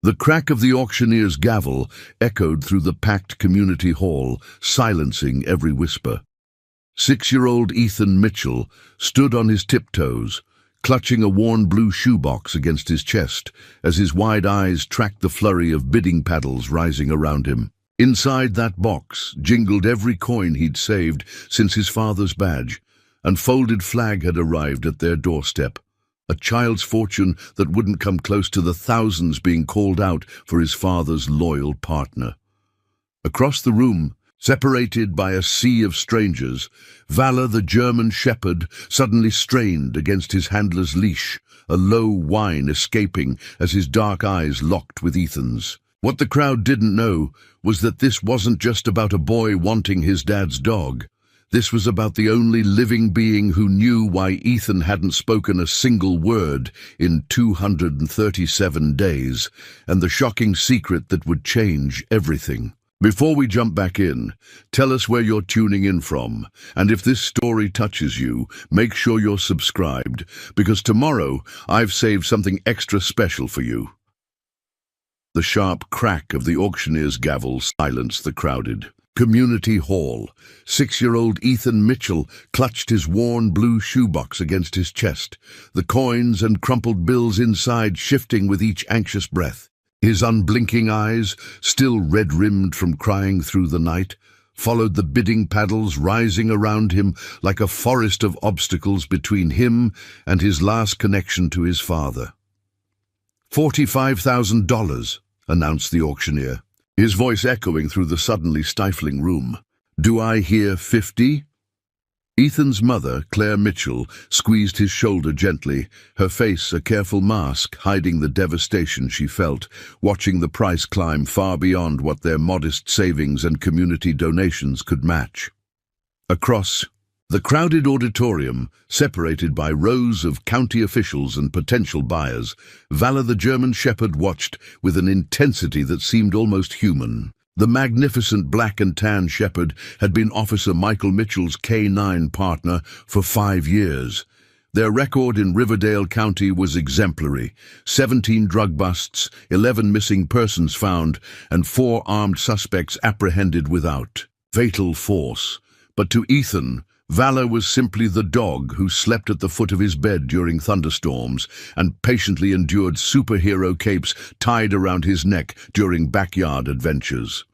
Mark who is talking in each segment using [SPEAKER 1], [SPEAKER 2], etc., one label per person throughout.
[SPEAKER 1] The crack of the auctioneer's gavel echoed through the packed community hall, silencing every whisper. 6-year-old Ethan Mitchell stood on his tiptoes, clutching a worn blue shoebox against his chest as his wide eyes tracked the flurry of bidding paddles rising around him. Inside that box jingled every coin he'd saved since his father's badge. An folded flag had arrived at their doorstep, a child's fortune that wouldn't come close to the thousands being called out for his father's loyal partner. Across the room, separated by a sea of strangers, Valor the German shepherd suddenly strained against his handler's leash, a low whine escaping as his dark eyes locked with Ethan's. What the crowd didn't know was that this wasn't just about a boy wanting his dad's dog. This was about the only living being who knew why Ethan hadn't spoken a single word in 237 days, and the shocking secret that would change everything. Before we jump back in, tell us where you're tuning in from, and if this story touches you, make sure you're subscribed, because tomorrow I've saved something extra special for you. The sharp crack of the auctioneer's gavel silenced the crowded community hall. 6-year-old Ethan Mitchell clutched his worn blue shoebox against his chest, the coins and crumpled bills inside shifting with each anxious breath. His unblinking eyes, still red-rimmed from crying through the night, followed the bidding paddles rising around him like a forest of obstacles between him and his last connection to his father. $45,000, announced the auctioneer, his voice echoing through the suddenly stifling room. Do I hear 50? Ethan's mother, Claire Mitchell, squeezed his shoulder gently, her face a careful mask hiding the devastation she felt, watching the price climb far beyond what their modest savings and community donations could match. Across the crowded auditorium, separated by rows of county officials and potential buyers, Valor the German shepherd watched with an intensity that seemed almost human. The magnificent black and tan shepherd had been Officer Michael Mitchell's K-9 partner for 5 years. Their record in Riverdale County was exemplary: 17 drug busts, 11 missing persons found, and 4 armed suspects apprehended without fatal force. But to Ethan, Valor was simply the dog who slept at the foot of his bed during thunderstorms and patiently endured superhero capes tied around his neck during backyard adventures.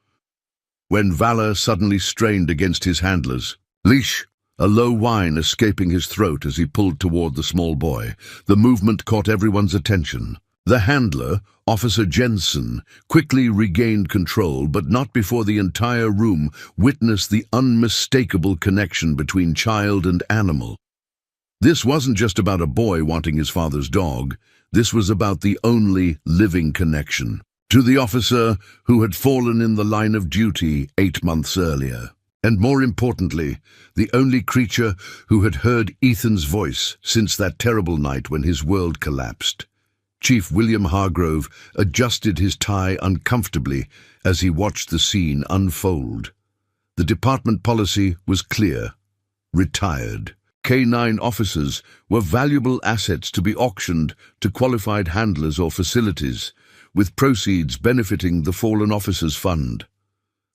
[SPEAKER 1] When Valor suddenly strained against his handler's leash, a low whine escaping his throat as he pulled toward the small boy, the movement caught everyone's attention. The handler, Officer Jensen, quickly regained control, but not before the entire room witnessed the unmistakable connection between child and animal. This wasn't just about a boy wanting his father's dog. This was about the only living connection to the officer who had fallen in the line of duty 8 months earlier. And more importantly, the only creature who had heard Ethan's voice since that terrible night when his world collapsed. Chief William Hargrove adjusted his tie uncomfortably as he watched the scene unfold. The department policy was clear: retired. K-9 officers were valuable assets to be auctioned to qualified handlers or facilities, with proceeds benefiting the fallen officers' fund.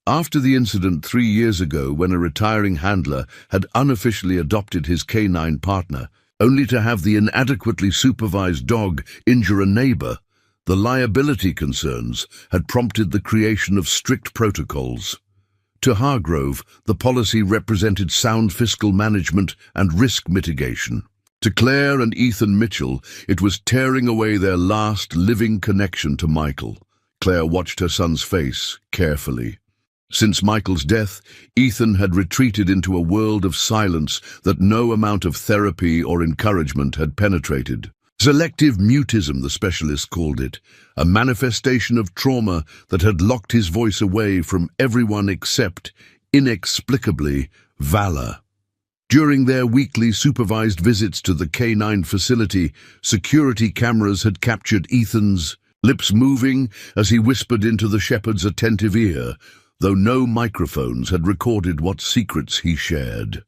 [SPEAKER 1] After the incident 3 years ago when a retiring handler had unofficially adopted his K-9 partner, only to have the inadequately supervised dog injure a neighbor, the liability concerns had prompted the creation of strict protocols. To Hargrove, the policy represented sound fiscal management and risk mitigation. To Claire and Ethan Mitchell, it was tearing away their last living connection to Michael. Claire watched her son's face carefully. Since Michael's death, Ethan had retreated into a world of silence that no amount of therapy or encouragement had penetrated. Selective mutism, the specialists called it, a manifestation of trauma that had locked his voice away from everyone except, inexplicably, Valor. During their weekly supervised visits to the K-9 facility, security cameras had captured Ethan's lips moving as he whispered into the shepherd's attentive ear, though no microphones had recorded what secrets he shared.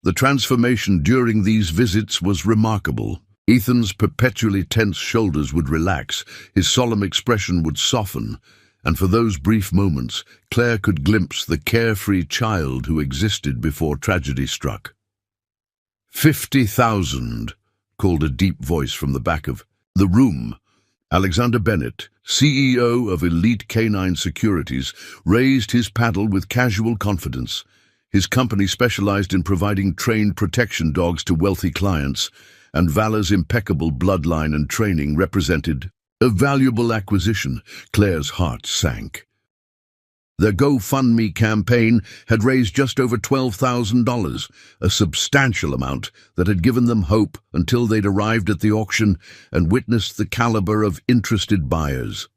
[SPEAKER 1] The transformation during these visits was remarkable. Ethan's perpetually tense shoulders would relax, his solemn expression would soften, and for those brief moments, Claire could glimpse the carefree child who existed before tragedy struck. 50,000, called a deep voice from the back of the room. Alexander Bennett, CEO of Elite Canine Securities, raised his paddle with casual confidence. His company specialized in providing trained protection dogs to wealthy clients, and Valor's impeccable bloodline and training represented a valuable acquisition. Claire's heart sank. Their GoFundMe campaign had raised just over $12,000, a substantial amount that had given them hope until they'd arrived at the auction and witnessed the caliber of interested buyers.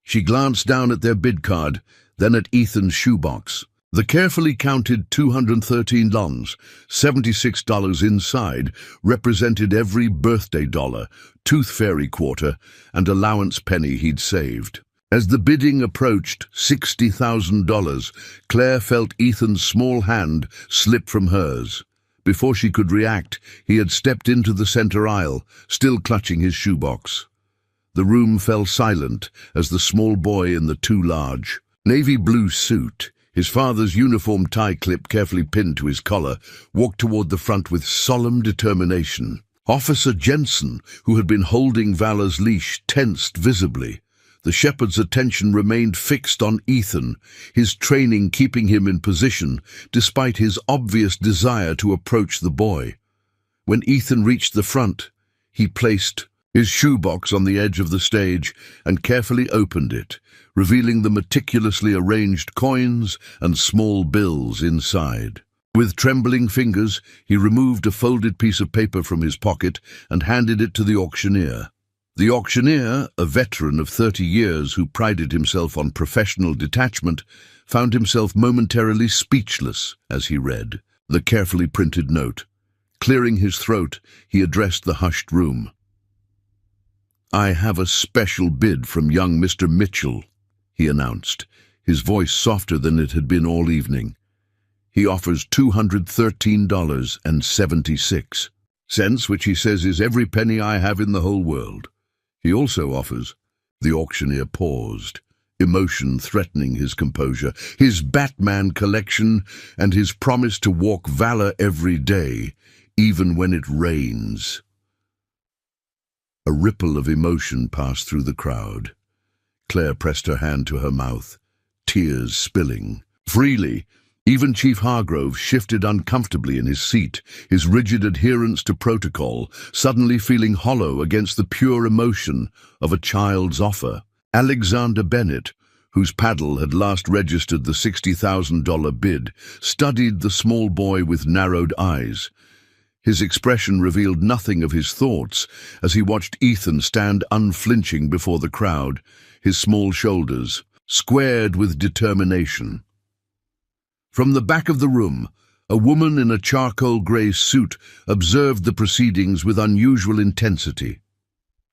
[SPEAKER 1] She glanced down at their bid card, then at Ethan's shoebox. The carefully counted $213, $76 inside, represented every birthday dollar, tooth fairy quarter, and allowance penny he'd saved. As the bidding approached $60,000, Claire felt Ethan's small hand slip from hers. Before she could react, he had stepped into the center aisle, still clutching his shoebox. The room fell silent as the small boy in the too large, navy blue suit, his father's uniform tie clip carefully pinned to his collar, walked toward the front with solemn determination. Officer Jensen, who had been holding Valor's leash, tensed visibly. The shepherd's attention remained fixed on Ethan, his training keeping him in position, despite his obvious desire to approach the boy. When Ethan reached the front, he placed his shoebox on the edge of the stage and carefully opened it, revealing the meticulously arranged coins and small bills inside. With trembling fingers, he removed a folded piece of paper from his pocket and handed it to the auctioneer. The auctioneer, a veteran of 30 years who prided himself on professional detachment, found himself momentarily speechless as he read the carefully printed note. Clearing his throat, he addressed the hushed room. "I have a special bid from young Mr. Mitchell," he announced, his voice softer than it had been all evening. "He offers $213.76, which he says is every penny I have in the whole world. He also offers—" The auctioneer paused, emotion threatening his composure, "his Batman collection and his promise to walk Valor every day, even when it rains." A ripple of emotion passed through the crowd. Claire pressed her hand to her mouth, tears spilling freely. Even Chief Hargrove shifted uncomfortably in his seat, his rigid adherence to protocol suddenly feeling hollow against the pure emotion of a child's offer. Alexander Bennett, whose paddle had last registered the $60,000 bid, studied the small boy with narrowed eyes. His expression revealed nothing of his thoughts as he watched Ethan stand unflinching before the crowd, his small shoulders squared with determination. From the back of the room, a woman in a charcoal grey suit observed the proceedings with unusual intensity.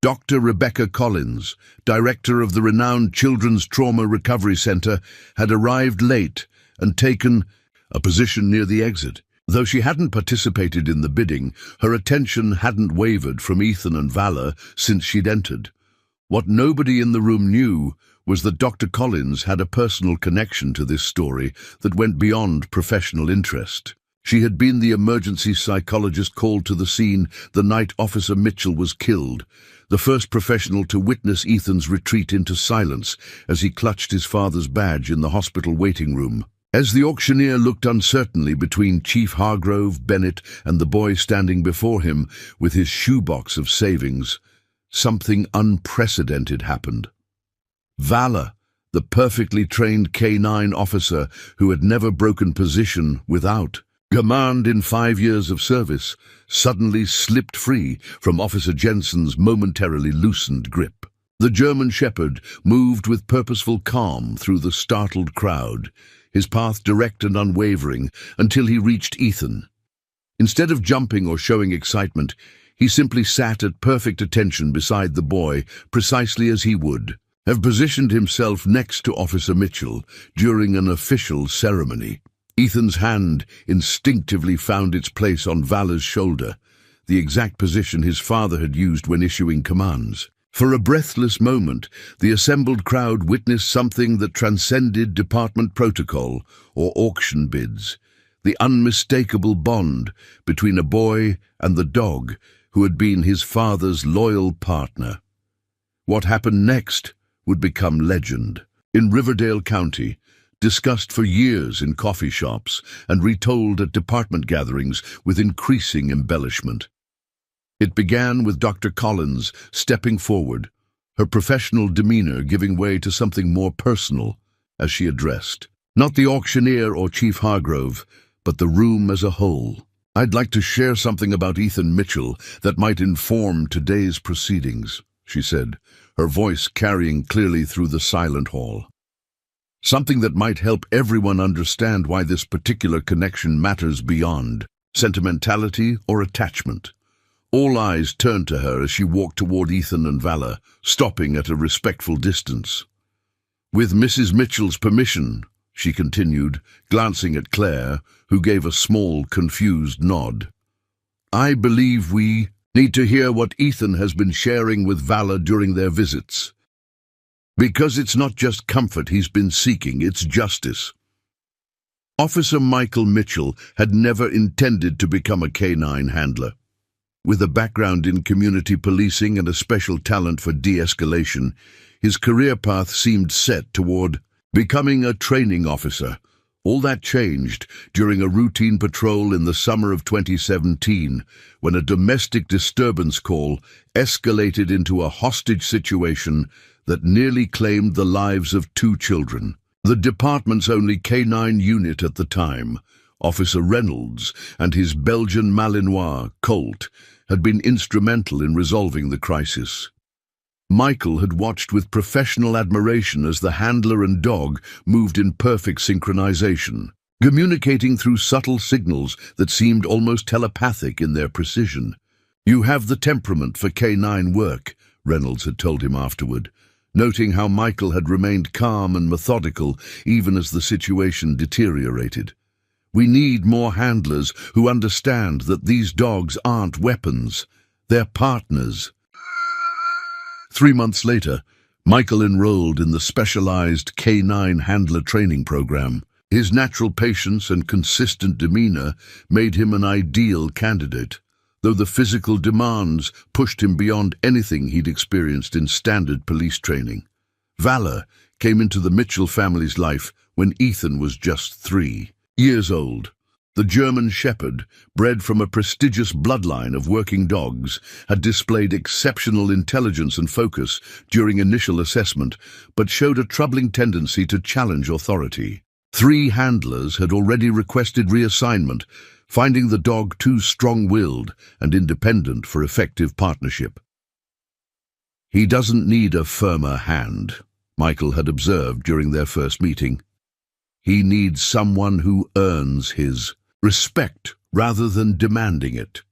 [SPEAKER 1] Dr. Rebecca Collins, director of the renowned Children's Trauma Recovery Center, had arrived late and taken a position near the exit. Though she hadn't participated in the bidding, her attention hadn't wavered from Ethan and Valor since she'd entered. What nobody in the room knew was that Dr. Collins had a personal connection to this story that went beyond professional interest. She had been the emergency psychologist called to the scene the night Officer Mitchell was killed, the first professional to witness Ethan's retreat into silence as he clutched his father's badge in the hospital waiting room. As the auctioneer looked uncertainly between Chief Hargrove, Bennett, and the boy standing before him with his shoebox of savings, something unprecedented happened. Valor, the perfectly trained K9 officer who had never broken position without command in 5 years of service, suddenly slipped free from Officer Jensen's momentarily loosened grip. The German shepherd moved with purposeful calm through the startled crowd, his path direct and unwavering until he reached Ethan. Instead of jumping or showing excitement, he simply sat at perfect attention beside the boy, precisely as he would have positioned himself next to Officer Mitchell during an official ceremony. Ethan's hand instinctively found its place on Valor's shoulder. the exact position his father had used when issuing commands. For a breathless moment, the assembled crowd witnessed something that transcended department protocol or auction bids, the unmistakable bond between a boy and the dog who had been his father's loyal partner. What happened next would become legend. In Riverdale County, discussed for years in coffee shops and retold at department gatherings with increasing embellishment. It began with Dr. Collins stepping forward, her professional demeanor giving way to something more personal as she addressed, not the auctioneer or Chief Hargrove, but the room as a whole. "I'd like to share something about Ethan Mitchell that might inform today's proceedings," she said, her voice carrying clearly through the silent hall. "Something that might help everyone understand why this particular connection matters beyond sentimentality or attachment." All eyes turned to her as she walked toward Ethan and Vala, stopping at a respectful distance. "With Mrs. Mitchell's permission," she continued, glancing at Claire, who gave a small, confused nod, "I believe we need to hear what Ethan has been sharing with Vala during their visits. Because it's not just comfort he's been seeking, it's justice." Officer Michael Mitchell had never intended to become a canine handler. With a background in community policing and a special talent for de-escalation, his career path seemed set toward becoming a training officer. All that changed during a routine patrol in the summer of 2017, when a domestic disturbance call escalated into a hostage situation that nearly claimed the lives of 2 children. The department's only canine unit at the time, Officer Reynolds and his Belgian Malinois, Colt, had been instrumental in resolving the crisis. Michael had watched with professional admiration as the handler and dog moved in perfect synchronization, communicating through subtle signals that seemed almost telepathic in their precision. "You have the temperament for canine work," Reynolds had told him afterward, noting how Michael had remained calm and methodical even as the situation deteriorated. "We need more handlers who understand that these dogs aren't weapons, they're partners." 3 months later, Michael enrolled in the specialized K9 handler training program. His natural patience and consistent demeanor made him an ideal candidate, though the physical demands pushed him beyond anything he'd experienced in standard police training. Vala came into the Mitchell family's life when Ethan was just 3 years old. The German Shepherd, bred from a prestigious bloodline of working dogs, had displayed exceptional intelligence and focus during initial assessment, but showed a troubling tendency to challenge authority. 3 handlers had already requested reassignment, finding the dog too strong-willed and independent for effective partnership. "He doesn't need a firmer hand," Michael had observed during their first meeting. "He needs someone who earns his respect rather than demanding it."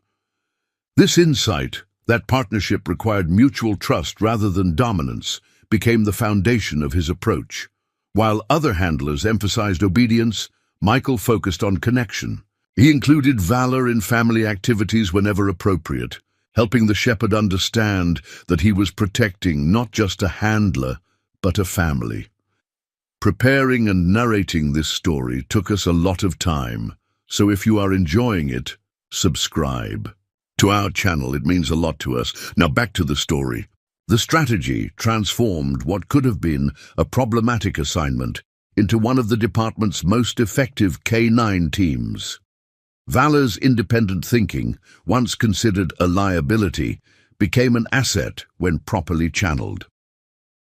[SPEAKER 1] This insight, that partnership required mutual trust rather than dominance, became the foundation of his approach. While other handlers emphasized obedience, Michael focused on connection. He included valor in family activities whenever appropriate, helping the shepherd understand that he was protecting not just a handler, but a family. Preparing and narrating this story took us a lot of time, so if you are enjoying it, subscribe to our channel. It means a lot to us. Now back to the story. The strategy transformed what could have been a problematic assignment into one of the department's most effective K9 teams. Vala's independent thinking, once considered a liability, became an asset when properly channeled.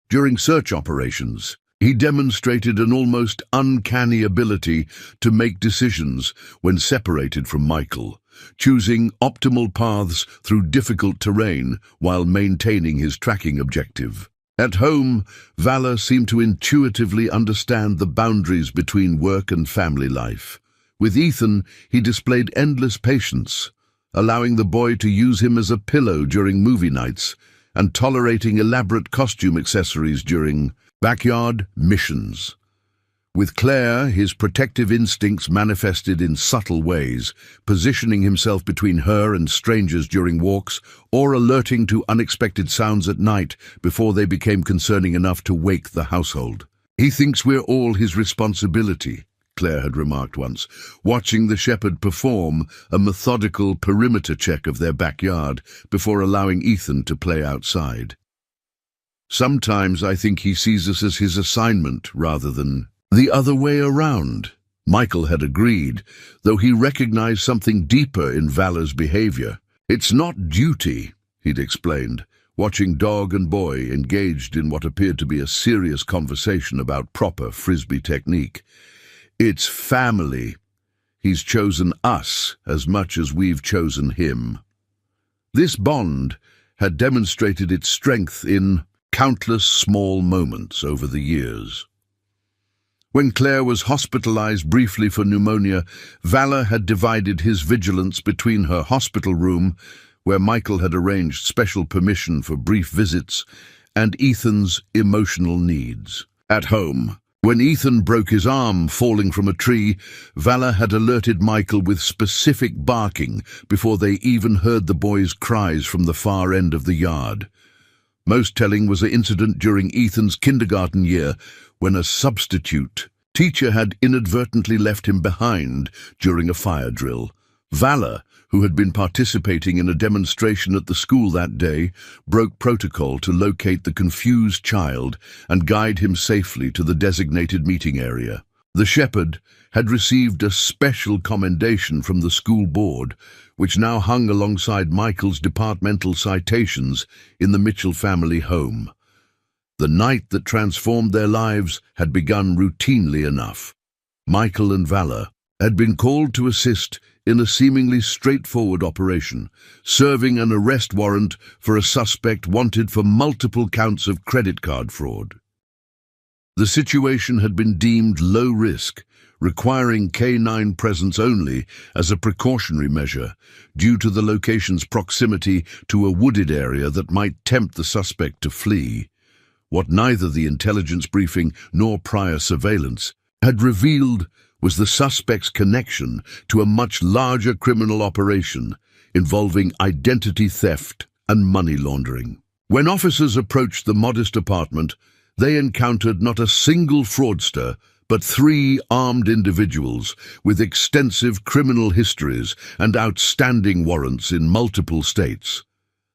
[SPEAKER 1] During search operations, he demonstrated an almost uncanny ability to make decisions when separated from Michael, choosing optimal paths through difficult terrain while maintaining his tracking objective. At home, Vala seemed to intuitively understand the boundaries between work and family life. With Ethan, he displayed endless patience, allowing the boy to use him as a pillow during movie nights and tolerating elaborate costume accessories during backyard missions. With Claire, his protective instincts manifested in subtle ways, positioning himself between her and strangers during walks or alerting to unexpected sounds at night before they became concerning enough to wake the household. "He thinks we're all his responsibility," Claire had remarked once, watching the shepherd perform a methodical perimeter check of their backyard before allowing Ethan to play outside. "Sometimes I think he sees us as his assignment rather than the other way around," Michael had agreed, though he recognized something deeper in Vala's behavior. "It's not duty," he'd explained, watching dog and boy engaged in what appeared to be a serious conversation about proper frisbee technique. "It's family. He's chosen us as much as we've chosen him." This bond had demonstrated its strength in countless small moments over the years. When Claire was hospitalized briefly for pneumonia, Vala had divided his vigilance between her hospital room, where Michael had arranged special permission for brief visits, and Ethan's emotional needs. At home, when Ethan broke his arm falling from a tree, Vala had alerted Michael with specific barking before they even heard the boy's cries from the far end of the yard. Most telling was an incident during Ethan's kindergarten year when a substitute teacher had inadvertently left him behind during a fire drill. Vala, who had been participating in a demonstration at the school that day, broke protocol to locate the confused child and guide him safely to the designated meeting area. The shepherd had received a special commendation from the school board, which now hung alongside Michael's departmental citations in the Mitchell family home. The night that transformed their lives had begun routinely enough. Michael and Vala had been called to assist in a seemingly straightforward operation, serving an arrest warrant for a suspect wanted for multiple counts of credit card fraud. The situation had been deemed low risk, requiring K9 presence only as a precautionary measure due to the location's proximity to a wooded area that might tempt the suspect to flee. What neither the intelligence briefing nor prior surveillance had revealed was the suspect's connection to a much larger criminal operation involving identity theft and money laundering. When officers approached the modest apartment, they encountered not a single fraudster, but 3 armed individuals with extensive criminal histories and outstanding warrants in multiple states.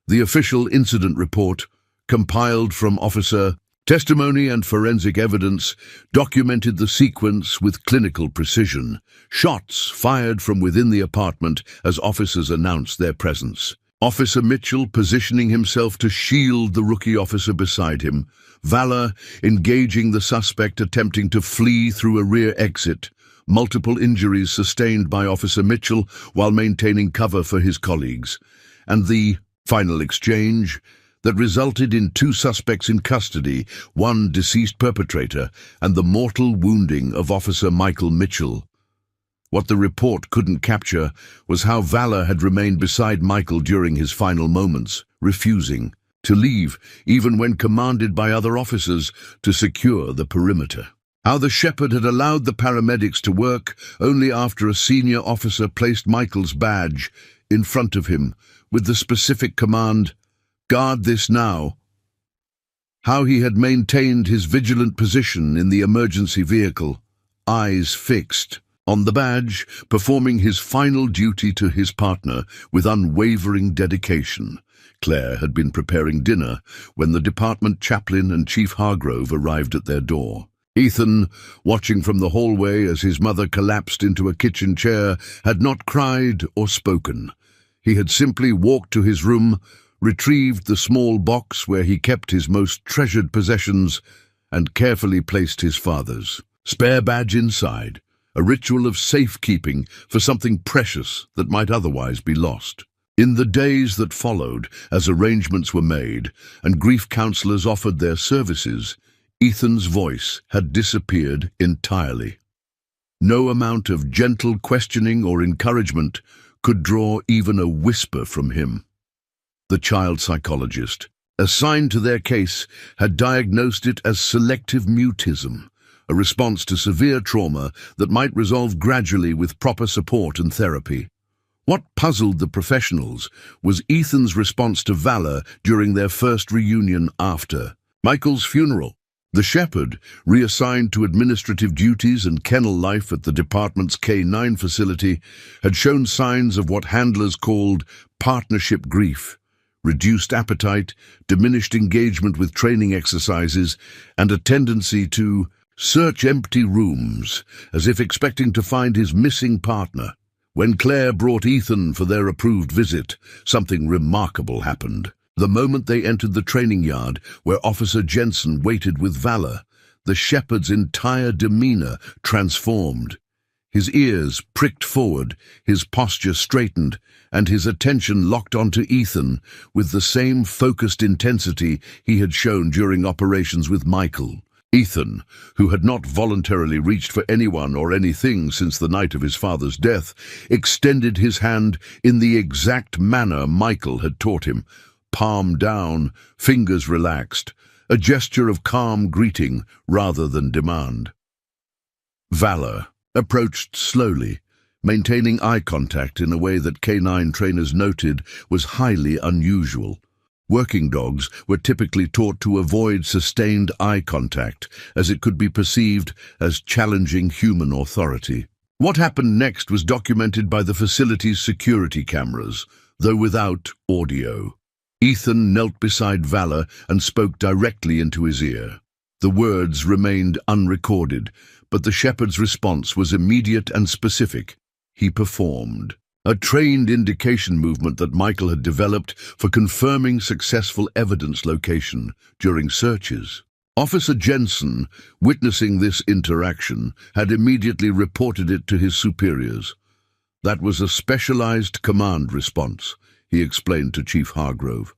[SPEAKER 1] The official incident report, compiled from officer testimony and forensic evidence, documented the sequence with clinical precision. Shots fired from within the apartment as officers announced their presence. Officer Mitchell positioning himself to shield the rookie officer beside him, Vala engaging the suspect attempting to flee through a rear exit, multiple injuries sustained by Officer Mitchell while maintaining cover for his colleagues, and the final exchange that resulted in 2 suspects in custody, 1 deceased perpetrator, and the mortal wounding of Officer Michael Mitchell. What the report couldn't capture was how Vala had remained beside Michael during his final moments, refusing to leave even when commanded by other officers to secure the perimeter. How the shepherd had allowed the paramedics to work only after a senior officer placed Michael's badge in front of him with the specific command, "Guard this now." How he had maintained his vigilant position in the emergency vehicle, eyes fixed on the badge, performing his final duty to his partner with unwavering dedication. Claire had been preparing dinner when the department chaplain and Chief Hargrove arrived at their door. Ethan, watching from the hallway as his mother collapsed into a kitchen chair, had not cried or spoken. He had simply walked to his room, retrieved the small box where he kept his most treasured possessions, and carefully placed his father's spare badge inside, a ritual of safekeeping for something precious that might otherwise be lost. In the days that followed, as arrangements were made and grief counselors offered their services, Ethan's voice had disappeared entirely. No amount of gentle questioning or encouragement could draw even a whisper from him. The child psychologist, assigned to their case, had diagnosed it as selective mutism, a response to severe trauma that might resolve gradually with proper support and therapy. What puzzled the professionals was Ethan's response to Valor during their first reunion after Michael's funeral. The shepherd, reassigned to administrative duties and kennel life at the department's K9 facility, had shown signs of what handlers called partnership grief: reduced appetite, diminished engagement with training exercises, and a tendency to search empty rooms as if expecting to find his missing partner. When Claire brought Ethan for their approved visit, something remarkable happened. The moment they entered the training yard where Officer Jensen waited with Valor, the shepherd's entire demeanor transformed. His ears pricked forward, his posture straightened, and his attention locked onto Ethan with the same focused intensity he had shown during operations with Michael. Ethan, who had not voluntarily reached for anyone or anything since the night of his father's death, extended his hand in the exact manner Michael had taught him, palm down, fingers relaxed, a gesture of calm greeting rather than demand. Valor approached slowly, maintaining eye contact in a way that K9 trainers noted was highly unusual. Working dogs were typically taught to avoid sustained eye contact, as it could be perceived as challenging human authority. What happened next was documented by the facility's security cameras, though without audio. Ethan knelt beside Valor and spoke directly into his ear. The words remained unrecorded, but the shepherd's response was immediate and specific. He performed a trained indication movement that Michael had developed for confirming successful evidence location during searches. Officer Jensen, witnessing this interaction, had immediately reported it to his superiors. That was a specialized command response, he explained to Chief Hargrove.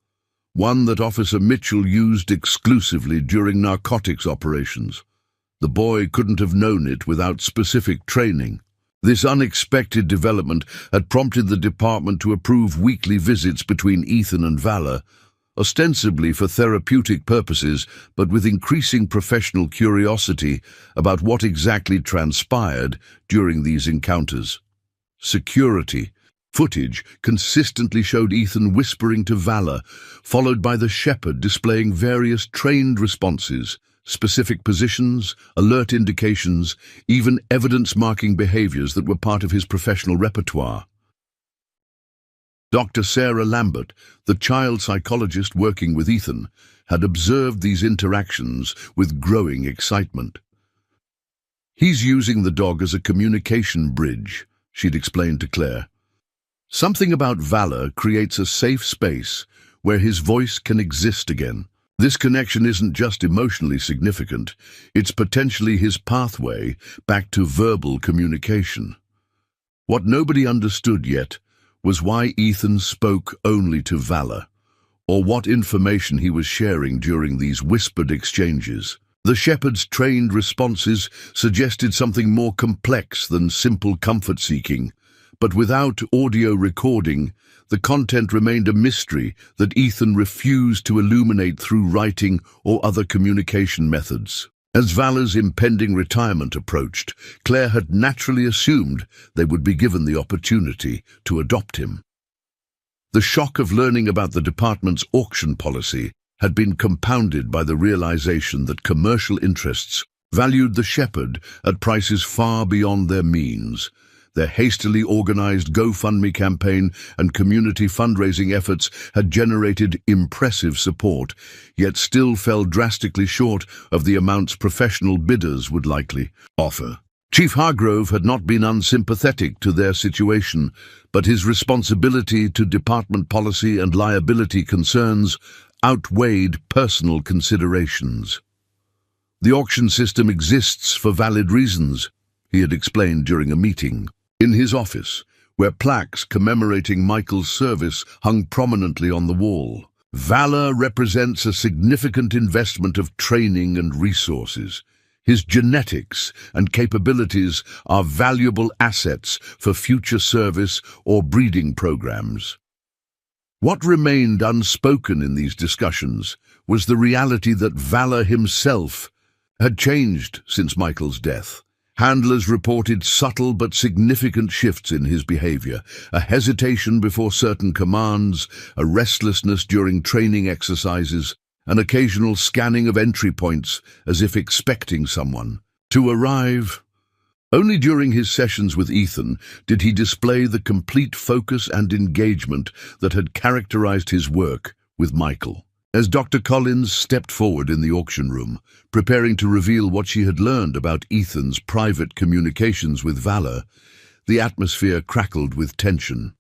[SPEAKER 1] One that Officer Mitchell used exclusively during narcotics operations. The boy couldn't have known it without specific training. This unexpected development had prompted the department to approve weekly visits between Ethan and Valor, ostensibly for therapeutic purposes, but with increasing professional curiosity about what exactly transpired during these encounters. Security footage consistently showed Ethan whispering to Valor, followed by the shepherd displaying various trained responses, specific positions, alert indications, even evidence-marking behaviors that were part of his professional repertoire. Dr. Sarah Lambert, the child psychologist working with Ethan, had observed these interactions with growing excitement. "He's using the dog as a communication bridge," she'd explained to Claire. "Something about Valor creates a safe space where his voice can exist again. This connection isn't just emotionally significant, it's potentially his pathway back to verbal communication." What nobody understood yet was why Ethan spoke only to Valor, or what information he was sharing during these whispered exchanges. The shepherd's trained responses suggested something more complex than simple comfort-seeking, but without audio recording, the content remained a mystery that Ethan refused to illuminate through writing or other communication methods. As Valor's impending retirement approached, Claire had naturally assumed they would be given the opportunity to adopt him. The shock of learning about the department's auction policy had been compounded by the realization that commercial interests valued the shepherd at prices far beyond their means. Their hastily organized GoFundMe campaign and community fundraising efforts had generated impressive support, yet still fell drastically short of the amounts professional bidders would likely offer. Chief Hargrove had not been unsympathetic to their situation, but his responsibility to department policy and liability concerns outweighed personal considerations. "The auction system exists for valid reasons," he had explained during a meeting. In his office, where plaques commemorating Michael's service hung prominently on the wall, Valor represents a significant investment of training and resources. His genetics and capabilities are valuable assets for future service or breeding programs. What remained unspoken in these discussions was the reality that Valor himself had changed since Michael's death. Handlers reported subtle but significant shifts in his behavior, a hesitation before certain commands, a restlessness during training exercises, an occasional scanning of entry points as if expecting someone to arrive. Only during his sessions with Ethan did he display the complete focus and engagement that had characterized his work with Michael. As Dr. Collins stepped forward in the auction room, preparing to reveal what she had learned about Ethan's private communications with Valor, the atmosphere crackled with tension.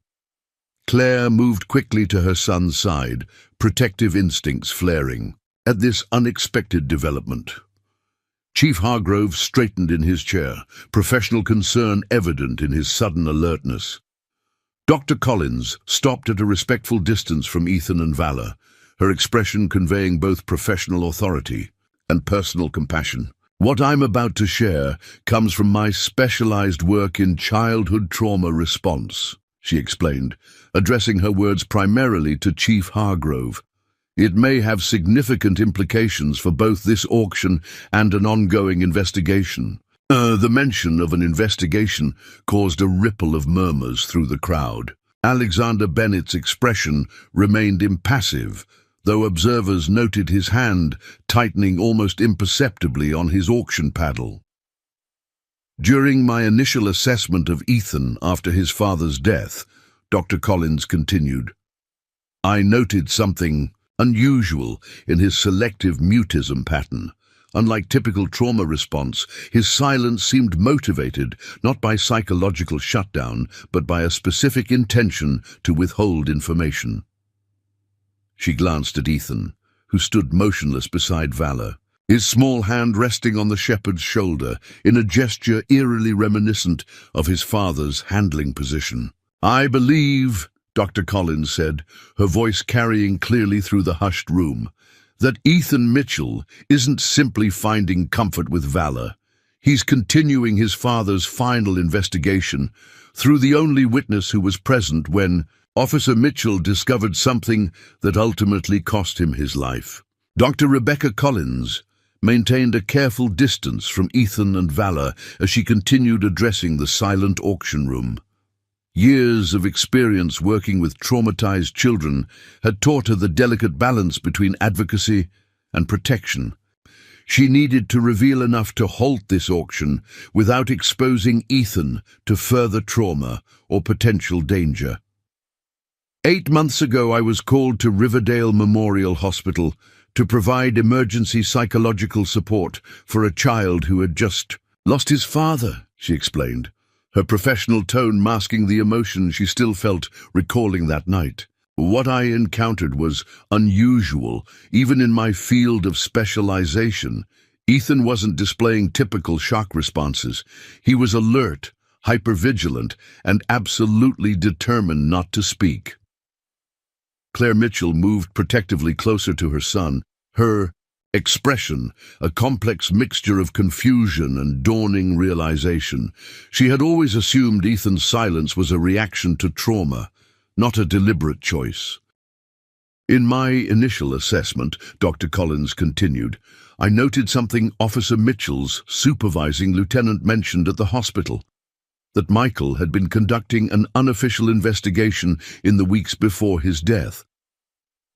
[SPEAKER 1] Claire moved quickly to her son's side, protective instincts flaring at this unexpected development. Chief Hargrove straightened in his chair, professional concern evident in his sudden alertness. Dr. Collins stopped at a respectful distance from Ethan and Valor, her expression conveying both professional authority and personal compassion. What I'm about to share comes from my specialized work in childhood trauma response, she explained, addressing her words primarily to Chief Hargrove. It may have significant implications for both this auction and an ongoing investigation. The mention of an investigation caused a ripple of murmurs through the crowd. Alexander Bennett's expression remained impassive, though observers noted his hand tightening almost imperceptibly on his auction paddle. During my initial assessment of Ethan after his father's death, Dr. Collins continued, I noted something unusual in his selective mutism pattern. Unlike typical trauma response, his silence seemed motivated not by psychological shutdown, but by a specific intention to withhold information. She glanced at Ethan, who stood motionless beside Valor, his small hand resting on the shepherd's shoulder in a gesture eerily reminiscent of his father's handling position. I believe, Dr. Collins said, her voice carrying clearly through the hushed room, that Ethan Mitchell isn't simply finding comfort with Valor. He's continuing his father's final investigation through the only witness who was present when Officer Mitchell discovered something that ultimately cost him his life. Dr. Rebecca Collins maintained a careful distance from Ethan and Valor as she continued addressing the silent auction room. Years of experience working with traumatized children had taught her the delicate balance between advocacy and protection. She needed to reveal enough to halt this auction without exposing Ethan to further trauma or potential danger. 8 months ago, I was called to Riverdale Memorial Hospital to provide emergency psychological support for a child who had just lost his father, she explained, her professional tone masking the emotion she still felt recalling that night. What I encountered was unusual, even in my field of specialization. Ethan wasn't displaying typical shock responses. He was alert, hypervigilant, and absolutely determined not to speak. Claire Mitchell moved protectively closer to her son, her expression a complex mixture of confusion and dawning realization. She had always assumed Ethan's silence was a reaction to trauma, not a deliberate choice. In my initial assessment, Dr. Collins continued, I noted something Officer Mitchell's supervising lieutenant mentioned at the hospital, that Michael had been conducting an unofficial investigation in the weeks before his death.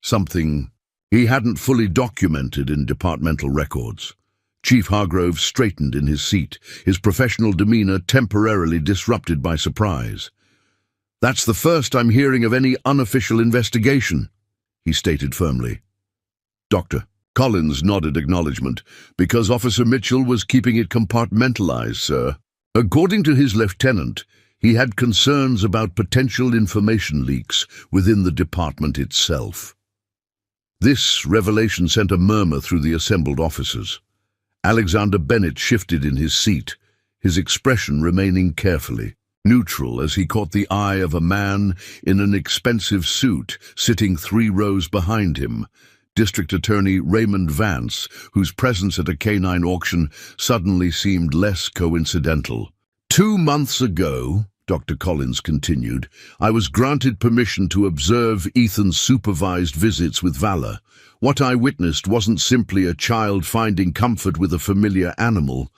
[SPEAKER 1] Something he hadn't fully documented in departmental records. Chief Hargrove straightened in his seat, his professional demeanor temporarily disrupted by surprise. That's the first I'm hearing of any unofficial investigation, he stated firmly. Dr. Collins nodded acknowledgement, because Officer Mitchell was keeping it compartmentalized, sir. According to his lieutenant, he had concerns about potential information leaks within the department itself. This revelation sent a murmur through the assembled officers. Alexander Bennett shifted in his seat, his expression remaining carefully neutral as he caught the eye of a man in an expensive suit sitting 3 rows behind him, District Attorney Raymond Vance, whose presence at a canine auction suddenly seemed less coincidental. 2 months ago, Dr. Collins continued, I was granted permission to observe Ethan's supervised visits with Valor. What I witnessed wasn't simply a child finding comfort with a familiar animal.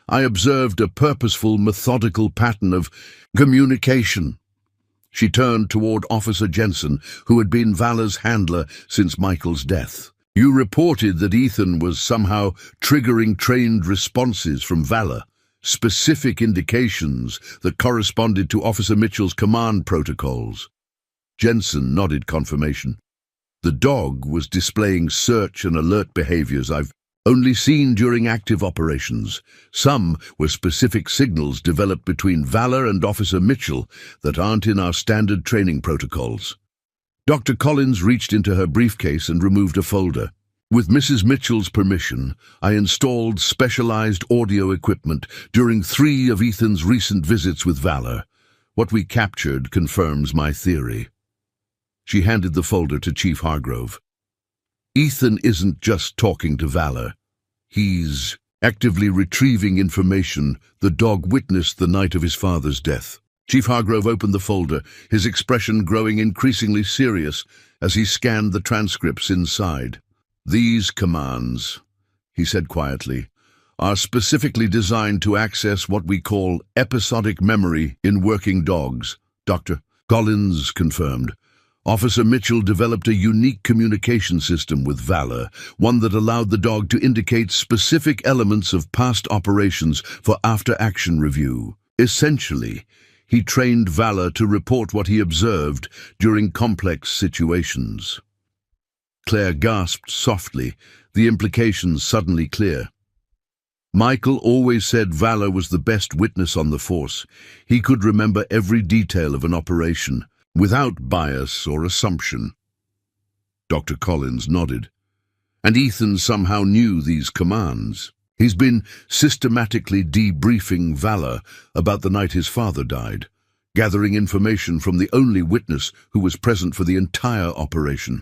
[SPEAKER 1] I observed a purposeful, methodical pattern of communication. She turned toward Officer Jensen, who had been Valor's handler since Michael's death. You reported that Ethan was somehow triggering trained responses from Valor, specific indications that corresponded to Officer Mitchell's command protocols. Jensen nodded confirmation. The dog was displaying search and alert behaviors I've only seen during active operations. Some were specific signals developed between Valor and Officer Mitchell that aren't in our standard training protocols. Dr. Collins reached into her briefcase and removed a folder. With Mrs. Mitchell's permission, I installed specialized audio equipment during 3 of Ethan's recent visits with Valor. What we captured confirms my theory. She handed the folder to Chief Hargrove. Ethan isn't just talking to Valor. He's actively retrieving information the dog witnessed the night of his father's death. Chief Hargrove opened the folder, his expression growing increasingly serious as he scanned the transcripts inside. These commands, he said quietly, are specifically designed to access what we call episodic memory in working dogs. Dr. Collins confirmed. Officer Mitchell developed a unique communication system with Valor, one that allowed the dog to indicate specific elements of past operations for after-action review. Essentially, he trained Valor to report what he observed during complex situations. Claire gasped softly, the implications suddenly clear. Michael always said Valor was the best witness on the force. He could remember every detail of an operation, without bias or assumption. Dr. Collins nodded. And Ethan somehow knew these commands. He's been systematically debriefing Valor about the night his father died, gathering information from the only witness who was present for the entire operation.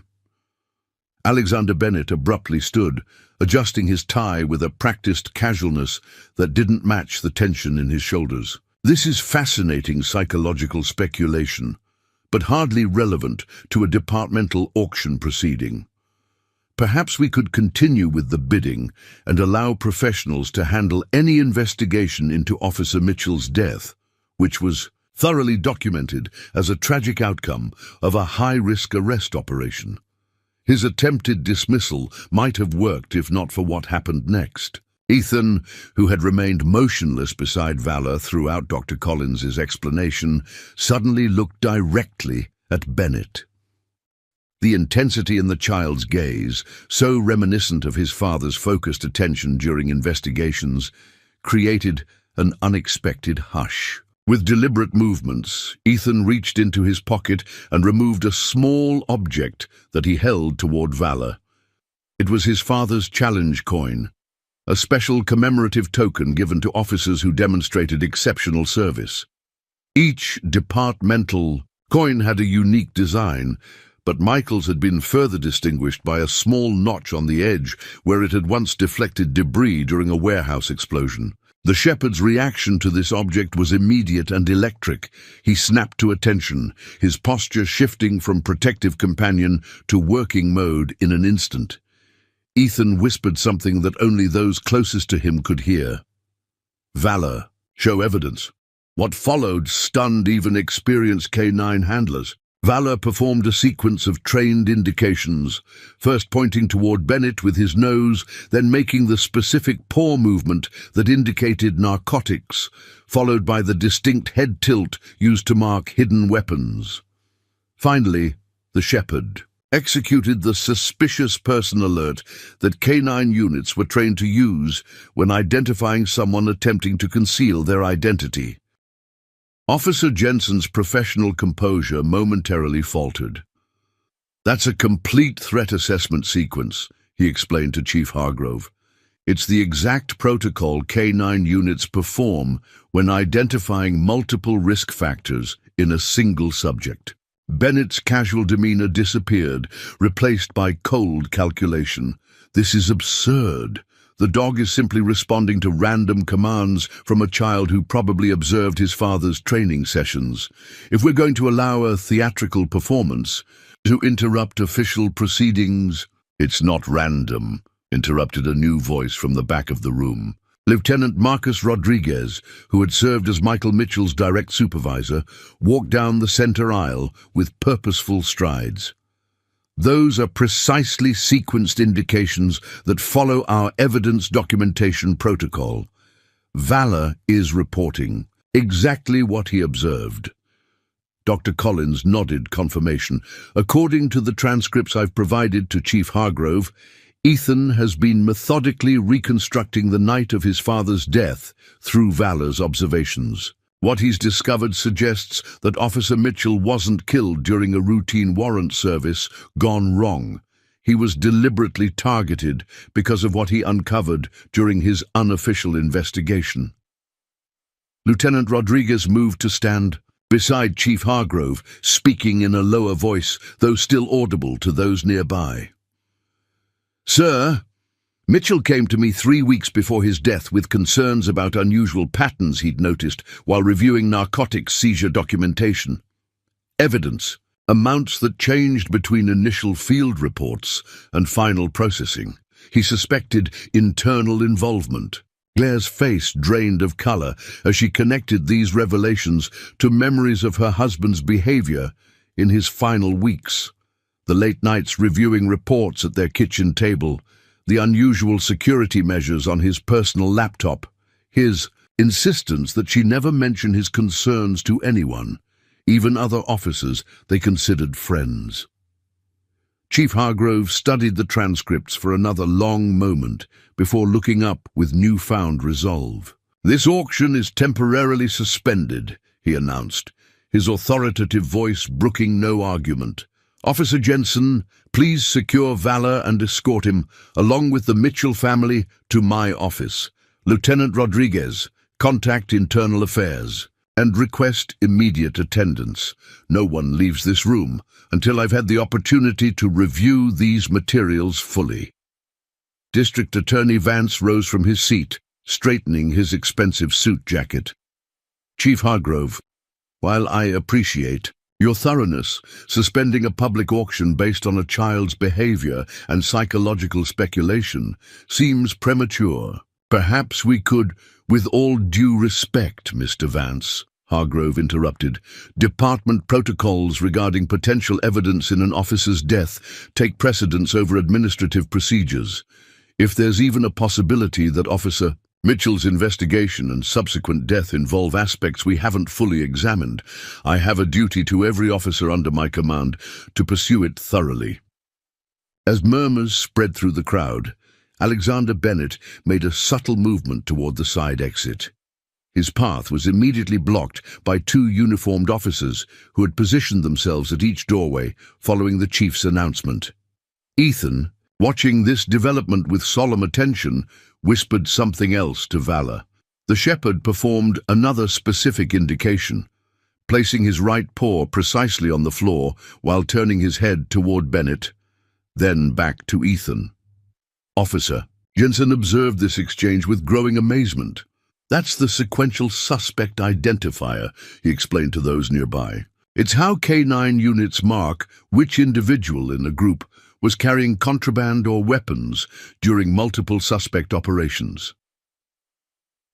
[SPEAKER 1] Alexander Bennett abruptly stood, adjusting his tie with a practiced casualness that didn't match the tension in his shoulders. This is fascinating psychological speculation, but hardly relevant to a departmental auction proceeding. Perhaps we could continue with the bidding and allow professionals to handle any investigation into Officer Mitchell's death, which was thoroughly documented as a tragic outcome of a high-risk arrest operation. His attempted dismissal might have worked if not for what happened next. Ethan, who had remained motionless beside Valor throughout Dr. Collins's explanation, suddenly looked directly at Bennett. The intensity in the child's gaze, so reminiscent of his father's focused attention during investigations, created an unexpected hush. With deliberate movements, Ethan reached into his pocket and removed a small object that he held toward Valor. It was his father's challenge coin, a special commemorative token given to officers who demonstrated exceptional service. Each departmental coin had a unique design, but Michael's had been further distinguished by a small notch on the edge where it had once deflected debris during a warehouse explosion. The shepherd's reaction to this object was immediate and electric. He snapped to attention, his posture shifting from protective companion to working mode in an instant. Ethan whispered something that only those closest to him could hear. Valor, show evidence. What followed stunned even experienced K9 handlers. Valor performed a sequence of trained indications, first pointing toward Bennett with his nose, then making the specific paw movement that indicated narcotics, followed by the distinct head tilt used to mark hidden weapons. Finally, the shepherd executed the suspicious person alert that K9 units were trained to use when identifying someone attempting to conceal their identity. Officer Jensen's professional composure momentarily faltered. "That's a complete threat assessment sequence," he explained to Chief Hargrove. "It's the exact protocol K9 units perform when identifying multiple risk factors in a single subject." Bennett's casual demeanor disappeared, replaced by cold calculation. "This is absurd. The dog is simply responding to random commands from a child who probably observed his father's training sessions. If we're going to allow a theatrical performance to interrupt official proceedings—" "It's not random," interrupted a new voice from the back of the room. Lieutenant Marcus Rodriguez, who had served as Michael Mitchell's direct supervisor, walked down the center aisle with purposeful strides. "Those are precisely sequenced indications that follow our evidence documentation protocol. Valor is reporting exactly what he observed." Dr. Collins nodded confirmation. "According to the transcripts I've provided to Chief Hargrove, Ethan has been methodically reconstructing the night of his father's death through Valor's observations. What he's discovered suggests that Officer Mitchell wasn't killed during a routine warrant service gone wrong. He was deliberately targeted because of what he uncovered during his unofficial investigation." Lieutenant Rodriguez moved to stand beside Chief Hargrove, speaking in a lower voice, though still audible to those nearby. "Sir, Mitchell came to me 3 weeks before his death with concerns about unusual patterns he'd noticed while reviewing narcotics seizure documentation. Evidence, amounts that changed between initial field reports and final processing. He suspected internal involvement." Claire's face drained of color as she connected these revelations to memories of her husband's behavior in his final weeks. The late nights reviewing reports at their kitchen table, the unusual security measures on his personal laptop, his insistence that she never mention his concerns to anyone, even other officers they considered friends. Chief Hargrove studied the transcripts for another long moment before looking up with newfound resolve. "This auction is temporarily suspended," he announced, his authoritative voice brooking no argument. "Officer Jensen, please secure Valor and escort him, along with the Mitchell family, to my office. Lieutenant Rodriguez, contact Internal Affairs, and request immediate attendance. No one leaves this room until I've had the opportunity to review these materials fully." District Attorney Vance rose from his seat, straightening his expensive suit jacket. "Chief Hargrove, while I appreciate your thoroughness, suspending a public auction based on a child's behavior and psychological speculation seems premature. Perhaps we could—" "With all due respect, Mr. Vance," Hargrove interrupted, "department protocols regarding potential evidence in an officer's death take precedence over administrative procedures. If there's even a possibility that Officer Mitchell's investigation and subsequent death involve aspects we haven't fully examined, I have a duty to every officer under my command to pursue it thoroughly." As murmurs spread through the crowd, Alexander Bennett made a subtle movement toward the side exit. His path was immediately blocked by 2 uniformed officers who had positioned themselves at each doorway following the chief's announcement. Ethan, watching this development with solemn attention, whispered something else to Valor. The shepherd performed another specific indication, placing his right paw precisely on the floor while turning his head toward Bennett, then back to Ethan. "Officer," Jensen observed this exchange with growing amazement. "That's the sequential suspect identifier," he explained to those nearby. "It's how K9 units mark which individual in a group was carrying contraband or weapons during multiple suspect operations."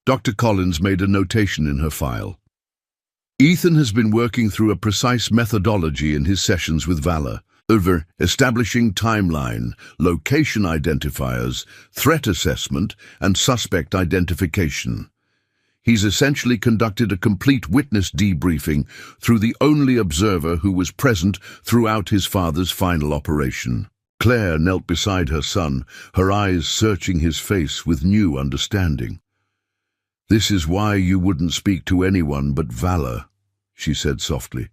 [SPEAKER 1] Dr. Collins made a notation in her file. "Ethan has been working through a precise methodology in his sessions with Valor over establishing timeline, location identifiers, threat assessment, and suspect identification. He's essentially conducted a complete witness debriefing through the only observer who was present throughout his father's final operation." Claire knelt beside her son, her eyes searching his face with new understanding. "This is why you wouldn't speak to anyone but Valor," she said softly.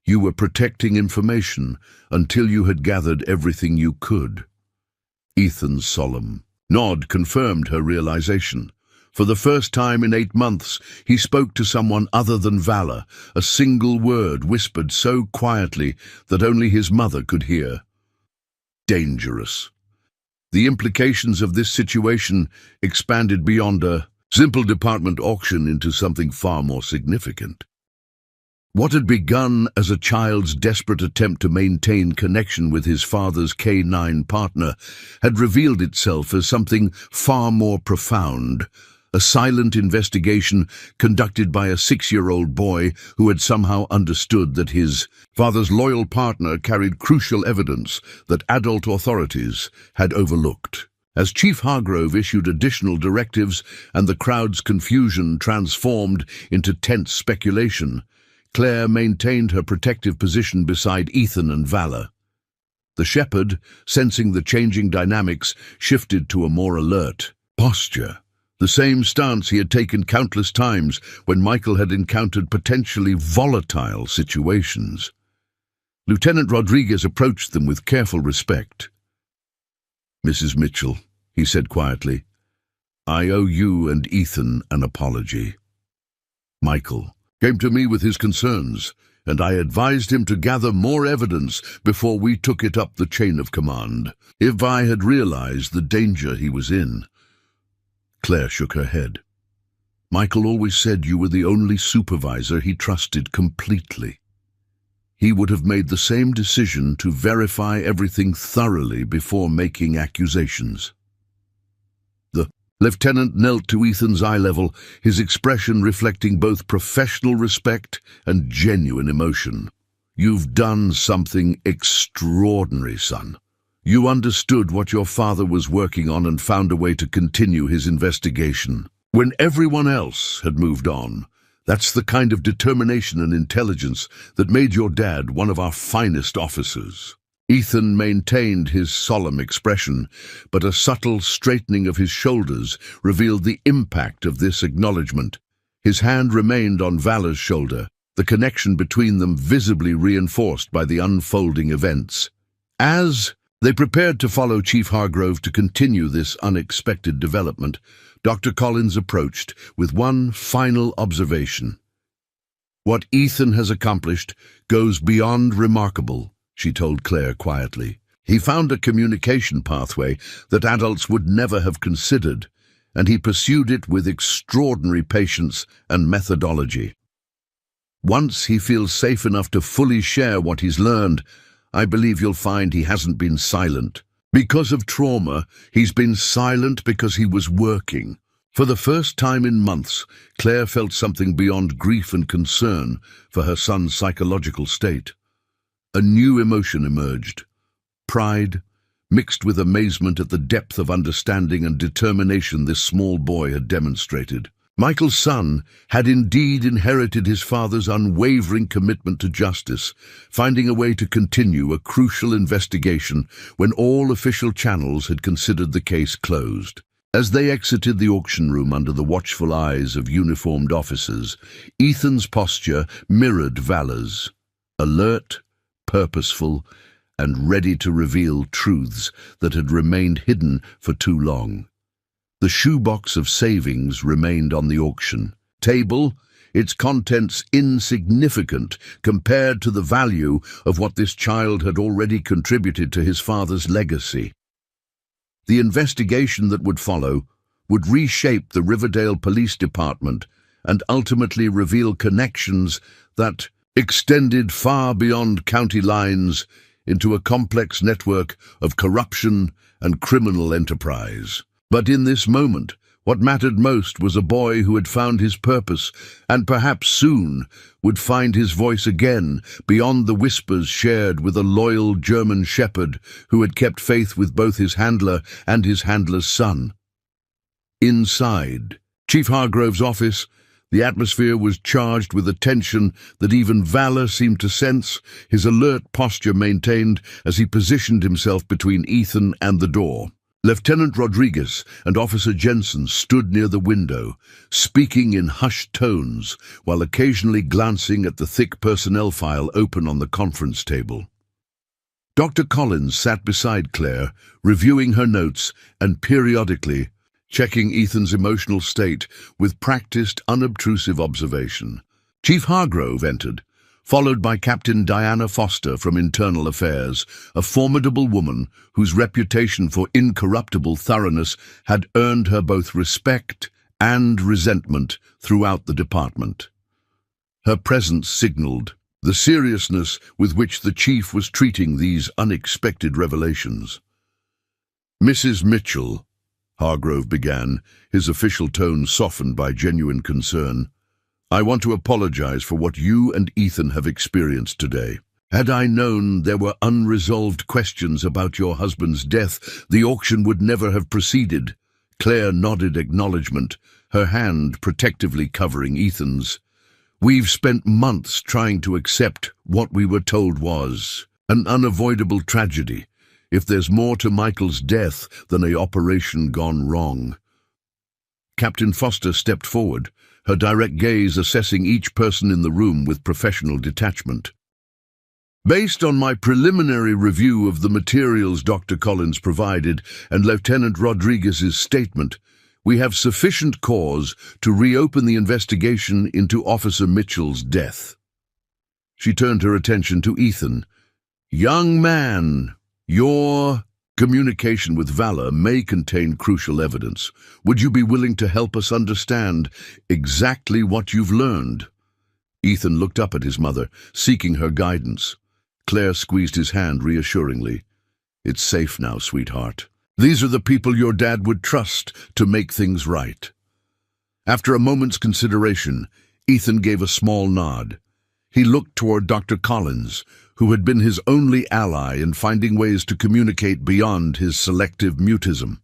[SPEAKER 1] "You were protecting information until you had gathered everything you could." Ethan's solemn nod confirmed her realization. For the first time in 8 months, he spoke to someone other than Valor, a single word whispered so quietly that only his mother could hear. Dangerous. The implications of this situation expanded beyond a simple department auction into something far more significant. What had begun as a child's desperate attempt to maintain connection with his father's canine partner had revealed itself as something far more profound, a silent investigation conducted by a 6-year-old boy who had somehow understood that his father's loyal partner carried crucial evidence that adult authorities had overlooked. As Chief Hargrove issued additional directives and the crowd's confusion transformed into tense speculation, Claire maintained her protective position beside Ethan and Valor. The shepherd, sensing the changing dynamics, shifted to a more alert posture, the same stance he had taken countless times when Michael had encountered potentially volatile situations. Lieutenant Rodriguez approached them with careful respect. "Mrs. Mitchell," he said quietly, "I owe you and Ethan an apology. Michael came to me with his concerns, and I advised him to gather more evidence before we took it up the chain of command. If I had realized the danger he was in—" Claire shook her head. "Michael always said you were the only supervisor he trusted completely. He would have made the same decision to verify everything thoroughly before making accusations." The lieutenant knelt to Ethan's eye level, his expression reflecting both professional respect and genuine emotion. "You've done something extraordinary, son. You understood what your father was working on and found a way to continue his investigation when everyone else had moved on. That's the kind of determination and intelligence that made your dad one of our finest officers." Ethan maintained his solemn expression, but a subtle straightening of his shoulders revealed the impact of this acknowledgement. His hand remained on Valor's shoulder, the connection between them visibly reinforced by the unfolding events. As they prepared to follow Chief Hargrove to continue this unexpected development, Dr. Collins approached with one final observation. "What Ethan has accomplished goes beyond remarkable," she told Claire quietly. "He found a communication pathway that adults would never have considered, and he pursued it with extraordinary patience and methodology. Once he feels safe enough to fully share what he's learned, I believe you'll find he hasn't been silent. Because of trauma, he's been silent because he was working." For the first time in months, Claire felt something beyond grief and concern for her son's psychological state. A new emotion emerged: pride, mixed with amazement at the depth of understanding and determination this small boy had demonstrated. Michael's son had indeed inherited his father's unwavering commitment to justice, finding a way to continue a crucial investigation when all official channels had considered the case closed. As they exited the auction room under the watchful eyes of uniformed officers, Ethan's posture mirrored Valor's, alert, purposeful, and ready to reveal truths that had remained hidden for too long. The shoebox of savings remained on the auction table, its contents insignificant compared to the value of what this child had already contributed to his father's legacy. The investigation that would follow would reshape the Riverdale Police Department and ultimately reveal connections that extended far beyond county lines into a complex network of corruption and criminal enterprise. But in this moment, what mattered most was a boy who had found his purpose and perhaps soon would find his voice again beyond the whispers shared with a loyal German shepherd who had kept faith with both his handler and his handler's son. Inside Chief Hargrove's office, the atmosphere was charged with a tension that even Valor seemed to sense, his alert posture maintained as he positioned himself between Ethan and the door. Lieutenant Rodriguez and Officer Jensen stood near the window, speaking in hushed tones while occasionally glancing at the thick personnel file open on the conference table. Dr. Collins sat beside Claire, reviewing her notes and periodically checking Ethan's emotional state with practiced, unobtrusive observation. Chief Hargrove entered, followed by Captain Diana Foster from Internal Affairs, a formidable woman whose reputation for incorruptible thoroughness had earned her both respect and resentment throughout the department. Her presence signaled the seriousness with which the chief was treating these unexpected revelations. "Mrs. Mitchell," Hargrove began, his official tone softened by genuine concern, "I want to apologize for what you and Ethan have experienced today. Had I known there were unresolved questions about your husband's death, the auction would never have proceeded." Claire nodded acknowledgement, her hand protectively covering Ethan's. "We've spent months trying to accept what we were told was an unavoidable tragedy. If there's more to Michael's death than an operation gone wrong." Captain Foster stepped forward, her direct gaze assessing each person in the room with professional detachment. "Based on my preliminary review of the materials Dr. Collins provided and Lieutenant Rodriguez's statement, we have sufficient cause to reopen the investigation into Officer Mitchell's death." She turned her attention to Ethan. "Young man, your communication with Valor may contain crucial evidence. Would you be willing to help us understand exactly what you've learned?" Ethan looked up at his mother, seeking her guidance. Claire squeezed his hand reassuringly. "It's safe now, sweetheart. These are the people your dad would trust to make things right." After a moment's consideration, Ethan gave a small nod. He looked toward Dr. Collins, who had been his only ally in finding ways to communicate beyond his selective mutism.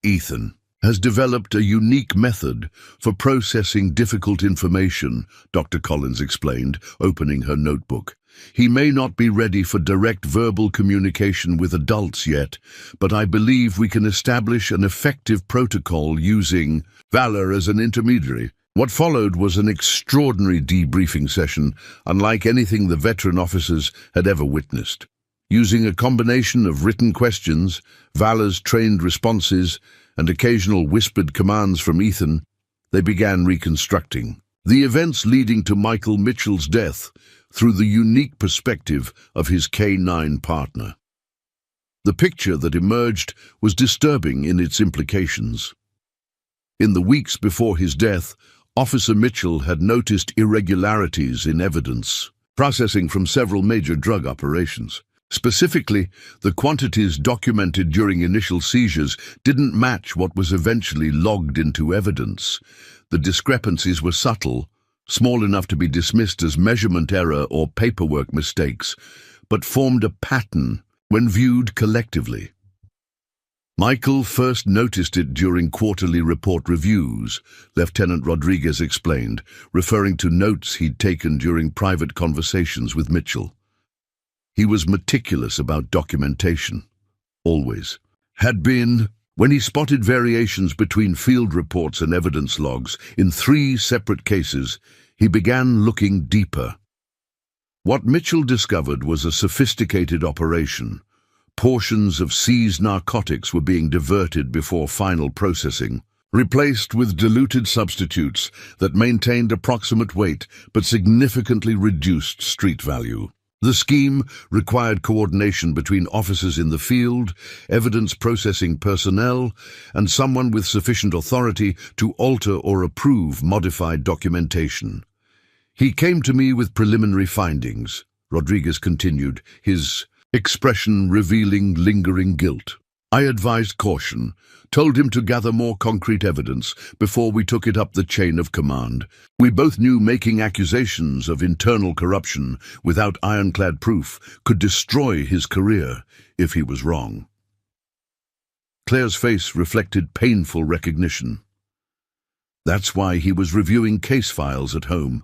[SPEAKER 1] "Ethan has developed a unique method for processing difficult information," Dr. Collins explained, opening her notebook. "He may not be ready for direct verbal communication with adults yet, but I believe we can establish an effective protocol using Valor as an intermediary." What followed was an extraordinary debriefing session, unlike anything the veteran officers had ever witnessed. Using a combination of written questions, Valor's trained responses, and occasional whispered commands from Ethan, they began reconstructing the events leading to Michael Mitchell's death through the unique perspective of his K-9 partner. The picture that emerged was disturbing in its implications. In the weeks before his death, Officer Mitchell had noticed irregularities in evidence, processing from several major drug operations. Specifically, the quantities documented during initial seizures didn't match what was eventually logged into evidence. The discrepancies were subtle, small enough to be dismissed as measurement error or paperwork mistakes, but formed a pattern when viewed collectively. Michael first noticed it during quarterly report reviews, Lieutenant Rodriguez explained, referring to notes he'd taken during private conversations with Mitchell. He was meticulous about documentation, always. Had been, when he spotted variations between field reports and evidence logs in 3 separate cases, he began looking deeper. What Mitchell discovered was a sophisticated operation. Portions of seized narcotics were being diverted before final processing, replaced with diluted substitutes that maintained approximate weight but significantly reduced street value. The scheme required coordination between officers in the field, evidence processing personnel, and someone with sufficient authority to alter or approve modified documentation. "He came to me with preliminary findings," Rodriguez continued, his expression revealing lingering guilt. "I advised caution, told him to gather more concrete evidence before we took it up the chain of command. We both knew making accusations of internal corruption without ironclad proof could destroy his career if he was wrong." Claire's face reflected painful recognition. "That's why he was reviewing case files at home.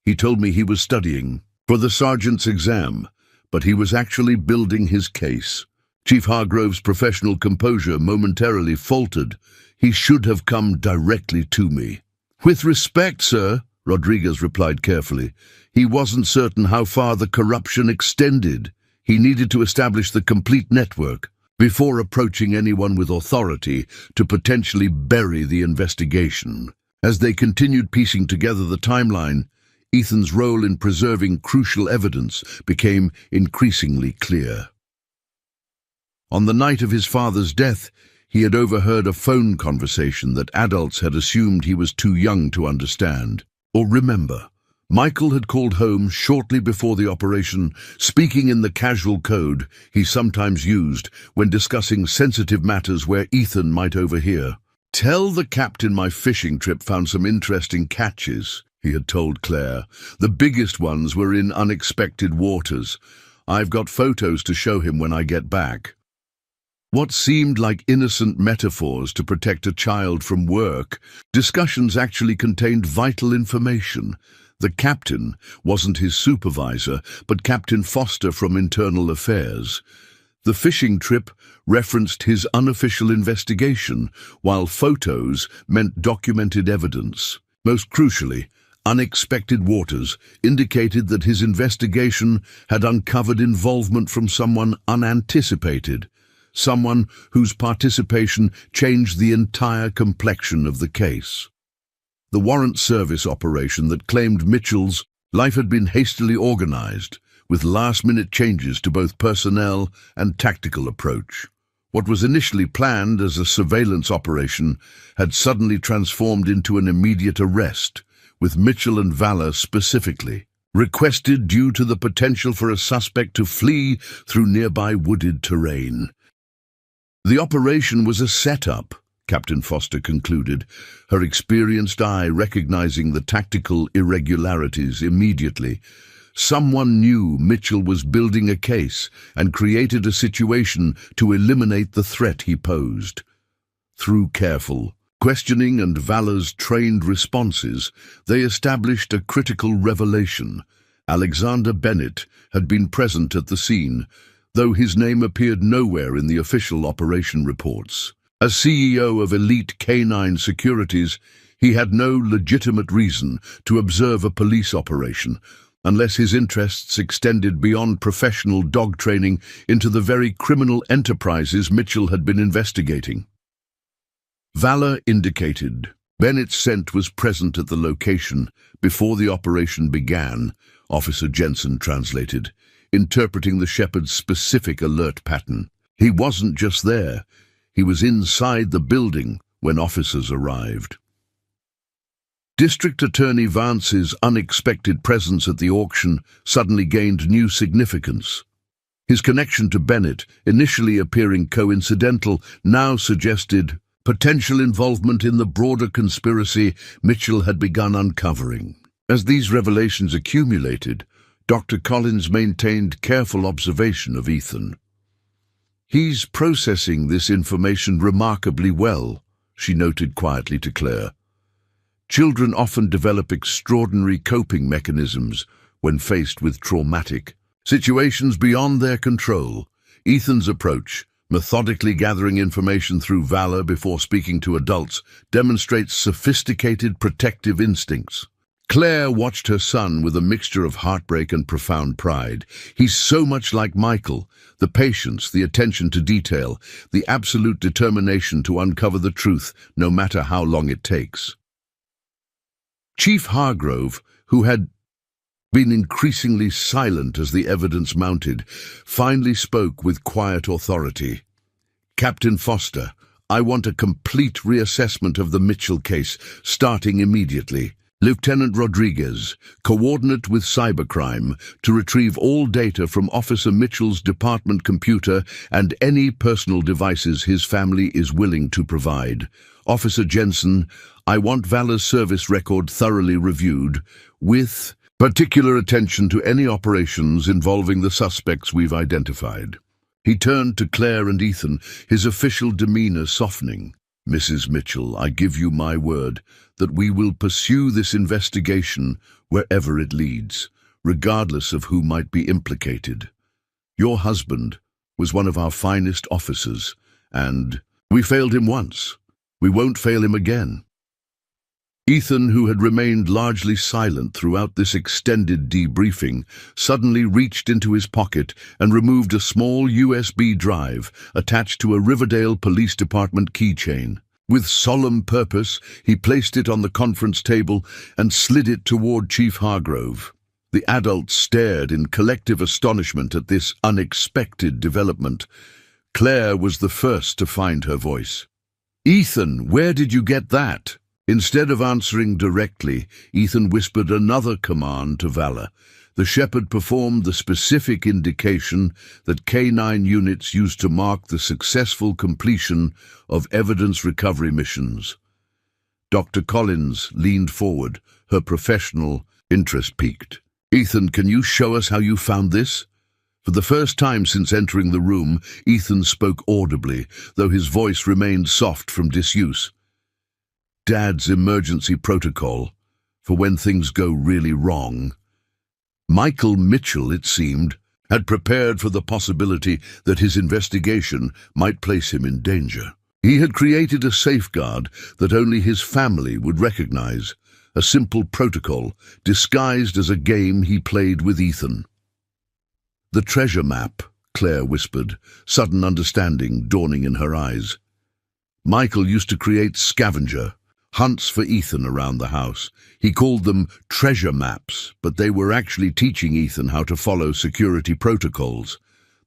[SPEAKER 1] He told me he was studying for the sergeant's exam, but he was actually building his case." Chief Hargrove's professional composure momentarily faltered. "He should have come directly to me." "With respect, sir," Rodriguez replied carefully, "he wasn't certain how far the corruption extended. He needed to establish the complete network before approaching anyone with authority to potentially bury the investigation." As they continued piecing together the timeline, Ethan's role in preserving crucial evidence became increasingly clear. On the night of his father's death, he had overheard a phone conversation that adults had assumed he was too young to understand or remember. Michael had called home shortly before the operation, speaking in the casual code he sometimes used when discussing sensitive matters where Ethan might overhear. "Tell the captain my fishing trip found some interesting catches," he had told Claire. "The biggest ones were in unexpected waters. I've got photos to show him when I get back." What seemed like innocent metaphors to protect a child from work, discussions actually contained vital information. The captain wasn't his supervisor, but Captain Foster from Internal Affairs. The fishing trip referenced his unofficial investigation, while photos meant documented evidence. Most crucially, unexpected waters indicated that his investigation had uncovered involvement from someone unanticipated, someone whose participation changed the entire complexion of the case. The warrant service operation that claimed Mitchell's life had been hastily organized, with last-minute changes to both personnel and tactical approach. What was initially planned as a surveillance operation had suddenly transformed into an immediate arrest, with Mitchell and Valor specifically requested due to the potential for a suspect to flee through nearby wooded terrain. The operation was a setup, Captain Foster concluded, her experienced eye recognizing the tactical irregularities immediately. Someone knew Mitchell was building a case and created a situation to eliminate the threat he posed. Through careful questioning and Valor's trained responses, they established a critical revelation. Alexander Bennett had been present at the scene, though his name appeared nowhere in the official operation reports. As CEO of Elite Canine Securities, he had no legitimate reason to observe a police operation, unless his interests extended beyond professional dog training into the very criminal enterprises Mitchell had been investigating. Valor indicated Bennett's scent was present at the location before the operation began, Officer Jensen translated, interpreting the shepherd's specific alert pattern. He wasn't just there, he was inside the building when officers arrived. District Attorney Vance's unexpected presence at the auction suddenly gained new significance. His connection to Bennett, initially appearing coincidental, now suggested potential involvement in the broader conspiracy Mitchell had begun uncovering. As these revelations accumulated, Dr. Collins maintained careful observation of Ethan. "He's processing this information remarkably well," she noted quietly to Claire. "Children often develop extraordinary coping mechanisms when faced with traumatic situations beyond their control. Ethan's approach, methodically gathering information through Valor before speaking to adults, demonstrates sophisticated protective instincts." Claire watched her son with a mixture of heartbreak and profound pride. He's so much like Michael, the patience, the attention to detail, the absolute determination to uncover the truth, no matter how long it takes. Chief Hargrove, who had been increasingly silent as the evidence mounted, finally spoke with quiet authority. "Captain Foster, I want a complete reassessment of the Mitchell case, starting immediately. Lieutenant Rodriguez, coordinate with cybercrime to retrieve all data from Officer Mitchell's department computer and any personal devices his family is willing to provide. Officer Jensen, I want Valor's service record thoroughly reviewed, with particular attention to any operations involving the suspects we've identified." He turned to Claire and Ethan, his official demeanor softening. "Mrs. Mitchell, I give you my word that we will pursue this investigation wherever it leads, regardless of who might be implicated. Your husband was one of our finest officers, and we failed him once. We won't fail him again." Ethan, who had remained largely silent throughout this extended debriefing, suddenly reached into his pocket and removed a small USB drive attached to a Riverdale Police Department keychain. With solemn purpose, he placed it on the conference table and slid it toward Chief Hargrove. The adults stared in collective astonishment at this unexpected development. Claire was the first to find her voice. "Ethan, where did you get that?" Instead of answering directly, Ethan whispered another command to Valor. The shepherd performed the specific indication that K9 units used to mark the successful completion of evidence recovery missions. Dr. Collins leaned forward, her professional interest piqued. "Ethan, can you show us how you found this?" For the first time since entering the room, Ethan spoke audibly, though his voice remained soft from disuse. "Dad's emergency protocol, for when things go really wrong." Michael Mitchell, it seemed, had prepared for the possibility that his investigation might place him in danger. He had created a safeguard that only his family would recognize, a simple protocol disguised as a game he played with Ethan. "The treasure map," Claire whispered, sudden understanding dawning in her eyes. Michael used to create scavenger hunts for Ethan around the house. He called them treasure maps, but they were actually teaching Ethan how to follow security protocols.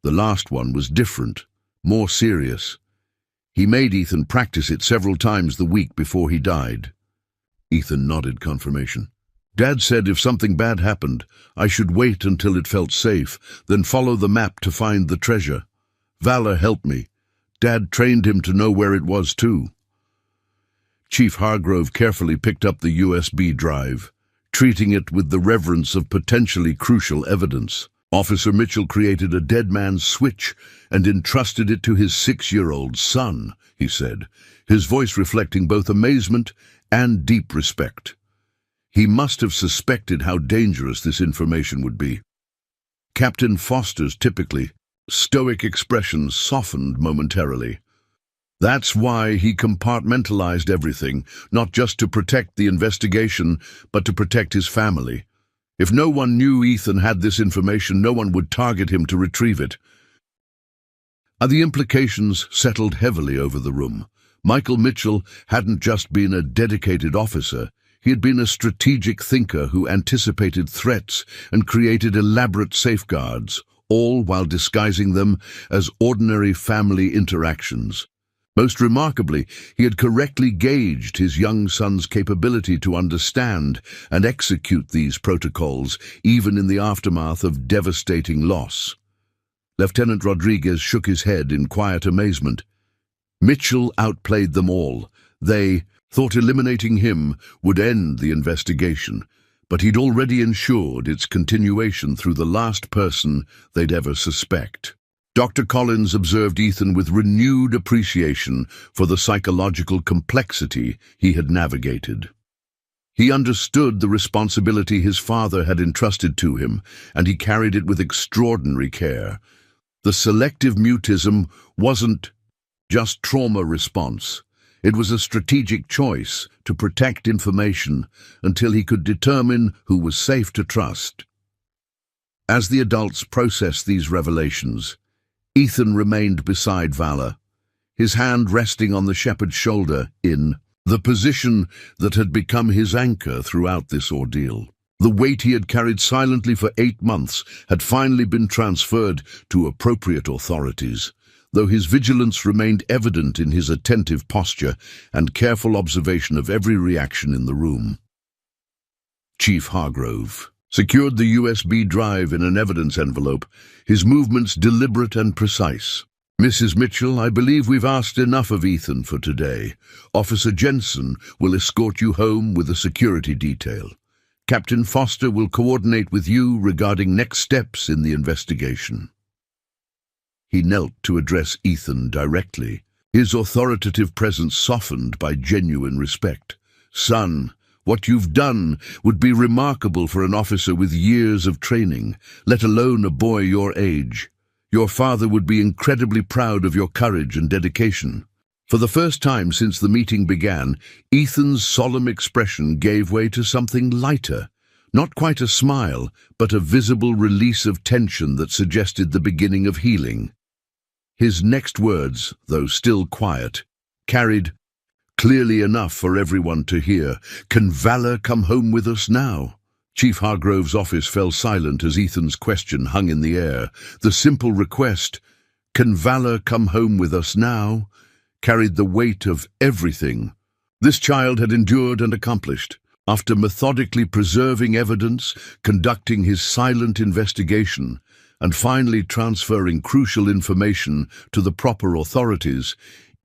[SPEAKER 1] The last one was different, more serious. He made Ethan practice it several times the week before he died. Ethan nodded confirmation. "Dad said if something bad happened, I should wait until it felt safe, then follow the map to find the treasure. Valor helped me. Dad trained him to know where it was too." Chief Hargrove carefully picked up the USB drive, treating it with the reverence of potentially crucial evidence. Officer Mitchell created a dead man's switch and entrusted it to his 6-year-old son, he said, his voice reflecting both amazement and deep respect. He must have suspected how dangerous this information would be. Captain Foster's typically stoic expression softened momentarily. That's why he compartmentalized everything, not just to protect the investigation, but to protect his family. If no one knew Ethan had this information, no one would target him to retrieve it. The implications settled heavily over the room. Michael Mitchell hadn't just been a dedicated officer. He had been a strategic thinker who anticipated threats and created elaborate safeguards, all while disguising them as ordinary family interactions. Most remarkably, he had correctly gauged his young son's capability to understand and execute these protocols, even in the aftermath of devastating loss. Lieutenant Rodriguez shook his head in quiet amazement. Mitchell outplayed them all. They thought eliminating him would end the investigation, but he'd already ensured its continuation through the last person they'd ever suspect. Dr. Collins observed Ethan with renewed appreciation for the psychological complexity he had navigated. He understood the responsibility his father had entrusted to him, and he carried it with extraordinary care. The selective mutism wasn't just trauma response. It was a strategic choice to protect information until he could determine who was safe to trust. As the adults processed these revelations, Ethan remained beside Valor, his hand resting on the shepherd's shoulder in the position that had become his anchor throughout this ordeal. The weight he had carried silently for 8 months had finally been transferred to appropriate authorities, though his vigilance remained evident in his attentive posture and careful observation of every reaction in the room. Chief Hargrove secured the USB drive in an evidence envelope, his movements deliberate and precise. "Mrs. Mitchell, I believe we've asked enough of Ethan for today. Officer Jensen will escort you home with a security detail. Captain Foster will coordinate with you regarding next steps in the investigation." He knelt to address Ethan directly, his authoritative presence softened by genuine respect. "Son, what you've done would be remarkable for an officer with years of training, let alone a boy your age. Your father would be incredibly proud of your courage and dedication." For the first time since the meeting began, Ethan's solemn expression gave way to something lighter. Not quite a smile, but a visible release of tension that suggested the beginning of healing. His next words, though still quiet, carried clearly enough for everyone to hear. "Can Valor come home with us now?" Chief Hargrove's office fell silent as Ethan's question hung in the air. The simple request, "Can Valor come home with us now?" carried the weight of everything this child had endured and accomplished. After methodically preserving evidence, conducting his silent investigation, and finally transferring crucial information to the proper authorities,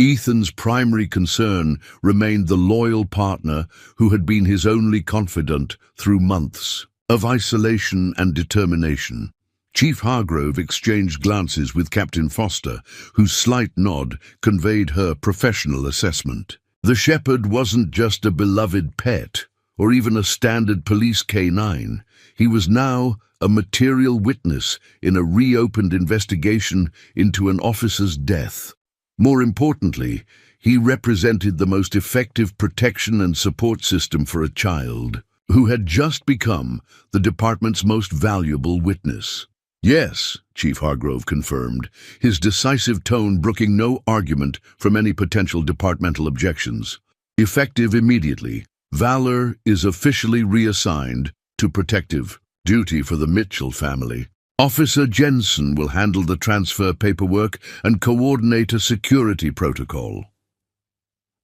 [SPEAKER 1] Ethan's primary concern remained the loyal partner who had been his only confidant through months of isolation and determination. Chief Hargrove exchanged glances with Captain Foster, whose slight nod conveyed her professional assessment. The shepherd wasn't just a beloved pet, or even a standard police K9. He was now a material witness in a reopened investigation into an officer's death. More importantly, he represented the most effective protection and support system for a child who had just become the department's most valuable witness. "Yes," Chief Hargrove confirmed, his decisive tone brooking no argument from any potential departmental objections. "Effective immediately, Valor is officially reassigned to protective duty for the Mitchell family. Officer Jensen will handle the transfer paperwork and coordinate a security protocol."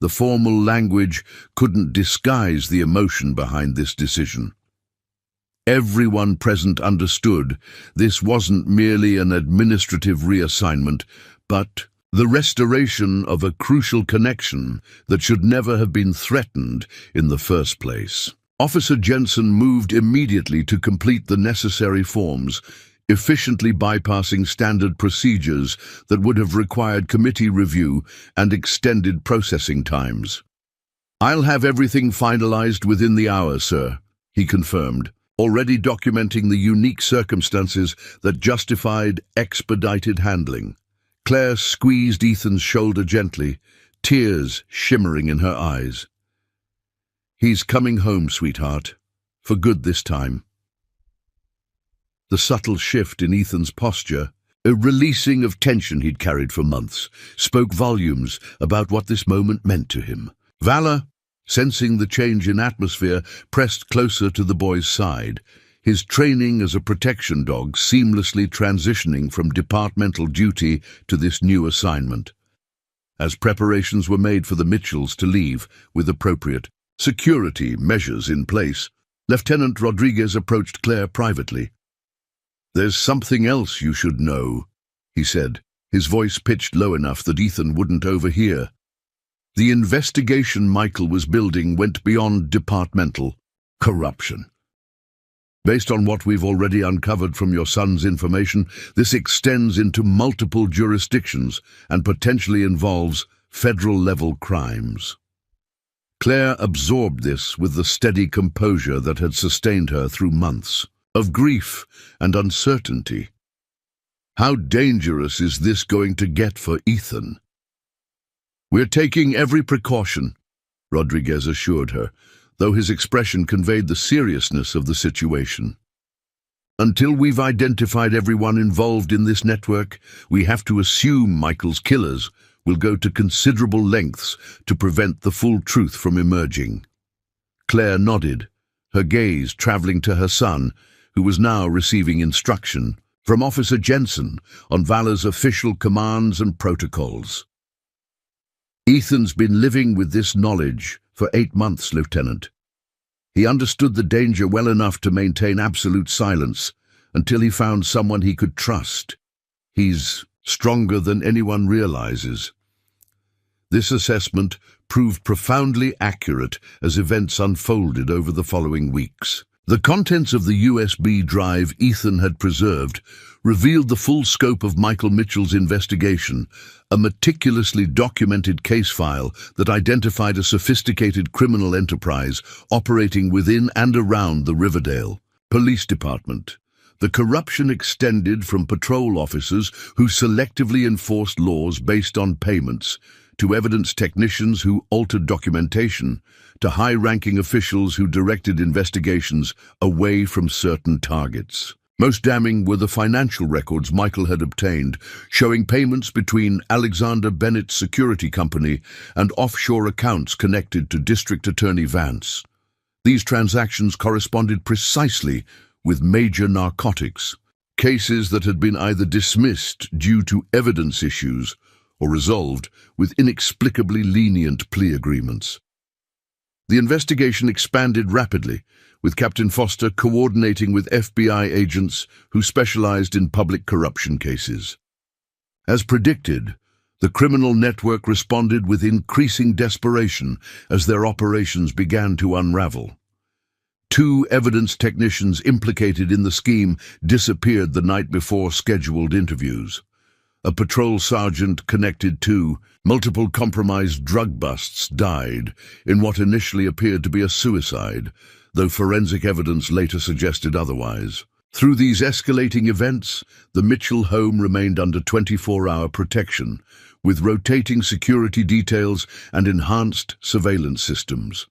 [SPEAKER 1] The formal language couldn't disguise the emotion behind this decision. Everyone present understood this wasn't merely an administrative reassignment, but the restoration of a crucial connection that should never have been threatened in the first place. Officer Jensen moved immediately to complete the necessary forms, efficiently bypassing standard procedures that would have required committee review and extended processing times. "I'll have everything finalized within the hour, sir," he confirmed, already documenting the unique circumstances that justified expedited handling. Claire squeezed Ethan's shoulder gently, tears shimmering in her eyes. "He's coming home, sweetheart, for good this time." The subtle shift in Ethan's posture, a releasing of tension he'd carried for months, spoke volumes about what this moment meant to him. Valor, sensing the change in atmosphere, pressed closer to the boy's side, his training as a protection dog seamlessly transitioning from departmental duty to this new assignment. As preparations were made for the Mitchells to leave with appropriate security measures in place, Lieutenant Rodriguez approached Claire privately. "There's something else you should know," he said, his voice pitched low enough that Ethan wouldn't overhear. "The investigation Michael was building went beyond departmental corruption. Based on what we've already uncovered from your son's information, this extends into multiple jurisdictions and potentially involves federal-level crimes." Claire absorbed this with the steady composure that had sustained her through months of grief and uncertainty. "How dangerous is this going to get for Ethan?" "We're taking every precaution," Rodriguez assured her, though his expression conveyed the seriousness of the situation. "Until we've identified everyone involved in this network, we have to assume Michael's killers will go to considerable lengths to prevent the full truth from emerging." Claire nodded, her gaze traveling to her son, who was now receiving instruction from Officer Jensen on Valor's official commands and protocols. "Ethan's been living with this knowledge for 8 months, Lieutenant. He understood the danger well enough to maintain absolute silence until he found someone he could trust. He's stronger than anyone realizes." This assessment proved profoundly accurate as events unfolded over the following weeks. The contents of the USB drive Ethan had preserved revealed the full scope of Michael Mitchell's investigation, a meticulously documented case file that identified a sophisticated criminal enterprise operating within and around the Riverdale Police Department. The corruption extended from patrol officers who selectively enforced laws based on payments, to evidence technicians who altered documentation, to high-ranking officials who directed investigations away from certain targets. Most damning were the financial records Michael had obtained, showing payments between Alexander Bennett's security company and offshore accounts connected to District Attorney Vance. These transactions corresponded precisely with major narcotics, cases that had been either dismissed due to evidence issues or resolved with inexplicably lenient plea agreements. The investigation expanded rapidly, with Captain Foster coordinating with FBI agents who specialized in public corruption cases. As predicted, the criminal network responded with increasing desperation as their operations began to unravel. 2 evidence technicians implicated in the scheme disappeared the night before scheduled interviews. A patrol sergeant connected to multiple compromised drug busts died in what initially appeared to be a suicide, though forensic evidence later suggested otherwise. Through these escalating events, the Mitchell home remained under 24-hour protection, with rotating security details and enhanced surveillance systems.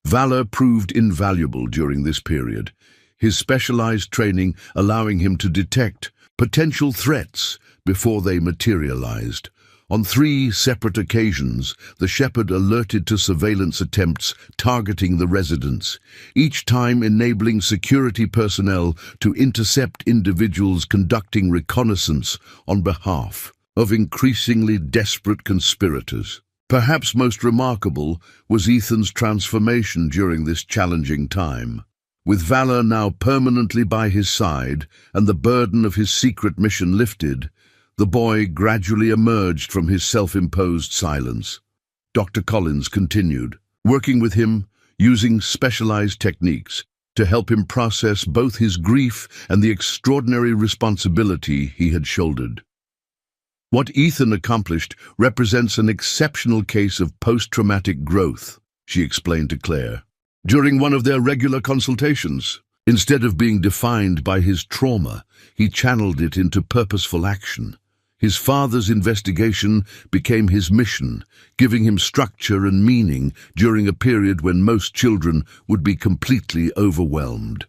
[SPEAKER 1] Valor proved invaluable during this period, his specialized training allowing him to detect potential threats before they materialized. On 3 separate occasions, the Shepherd alerted to surveillance attempts targeting the residents, each time enabling security personnel to intercept individuals conducting reconnaissance on behalf of increasingly desperate conspirators. Perhaps most remarkable was Ethan's transformation during this challenging time. With Valor now permanently by his side and the burden of his secret mission lifted, the boy gradually emerged from his self-imposed silence. Dr. Collins continued, working with him, using specialized techniques to help him process both his grief and the extraordinary responsibility he had shouldered. What Ethan accomplished represents an exceptional case of post-traumatic growth, she explained to Claire. During one of their regular consultations, instead of being defined by his trauma, he channeled it into purposeful action. His father's investigation became his mission, giving him structure and meaning during a period when most children would be completely overwhelmed.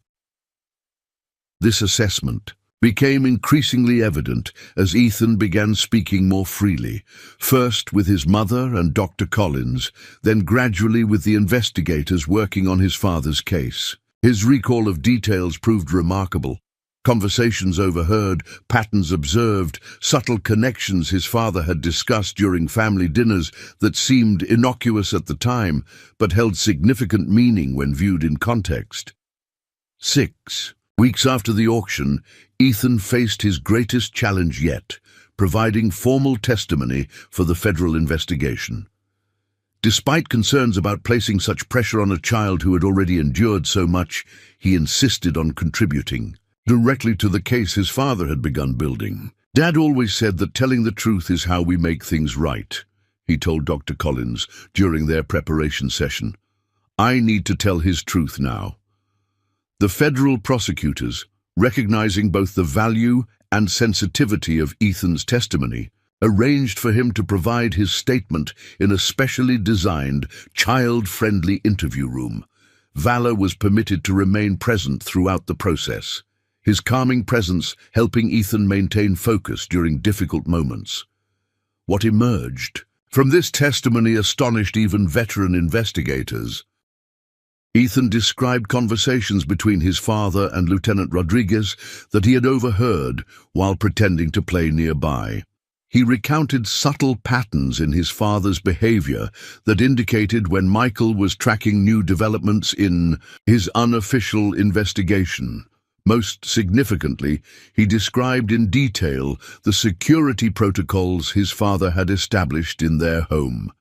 [SPEAKER 1] This assessment became increasingly evident as Ethan began speaking more freely, first with his mother and Dr. Collins, then gradually with the investigators working on his father's case. His recall of details proved remarkable. Conversations overheard, patterns observed, subtle connections his father had discussed during family dinners that seemed innocuous at the time, but held significant meaning when viewed in context. 6 weeks after the auction, Ethan faced his greatest challenge yet, providing formal testimony for the federal investigation. Despite concerns about placing such pressure on a child who had already endured so much, he insisted on contributing directly to the case his father had begun building. Dad always said that telling the truth is how we make things right, he told Dr. Collins during their preparation session. I need to tell his truth now. The federal prosecutors, recognizing both the value and sensitivity of Ethan's testimony, arranged for him to provide his statement in a specially designed, child-friendly interview room. Valor was permitted to remain present throughout the process, his calming presence helping Ethan maintain focus during difficult moments. What emerged from this testimony astonished even veteran investigators. Ethan described conversations between his father and Lieutenant Rodriguez that he had overheard while pretending to play nearby. He recounted subtle patterns in his father's behavior that indicated when Michael was tracking new developments in his unofficial investigation. Most significantly, he described in detail the security protocols his father had established in their home.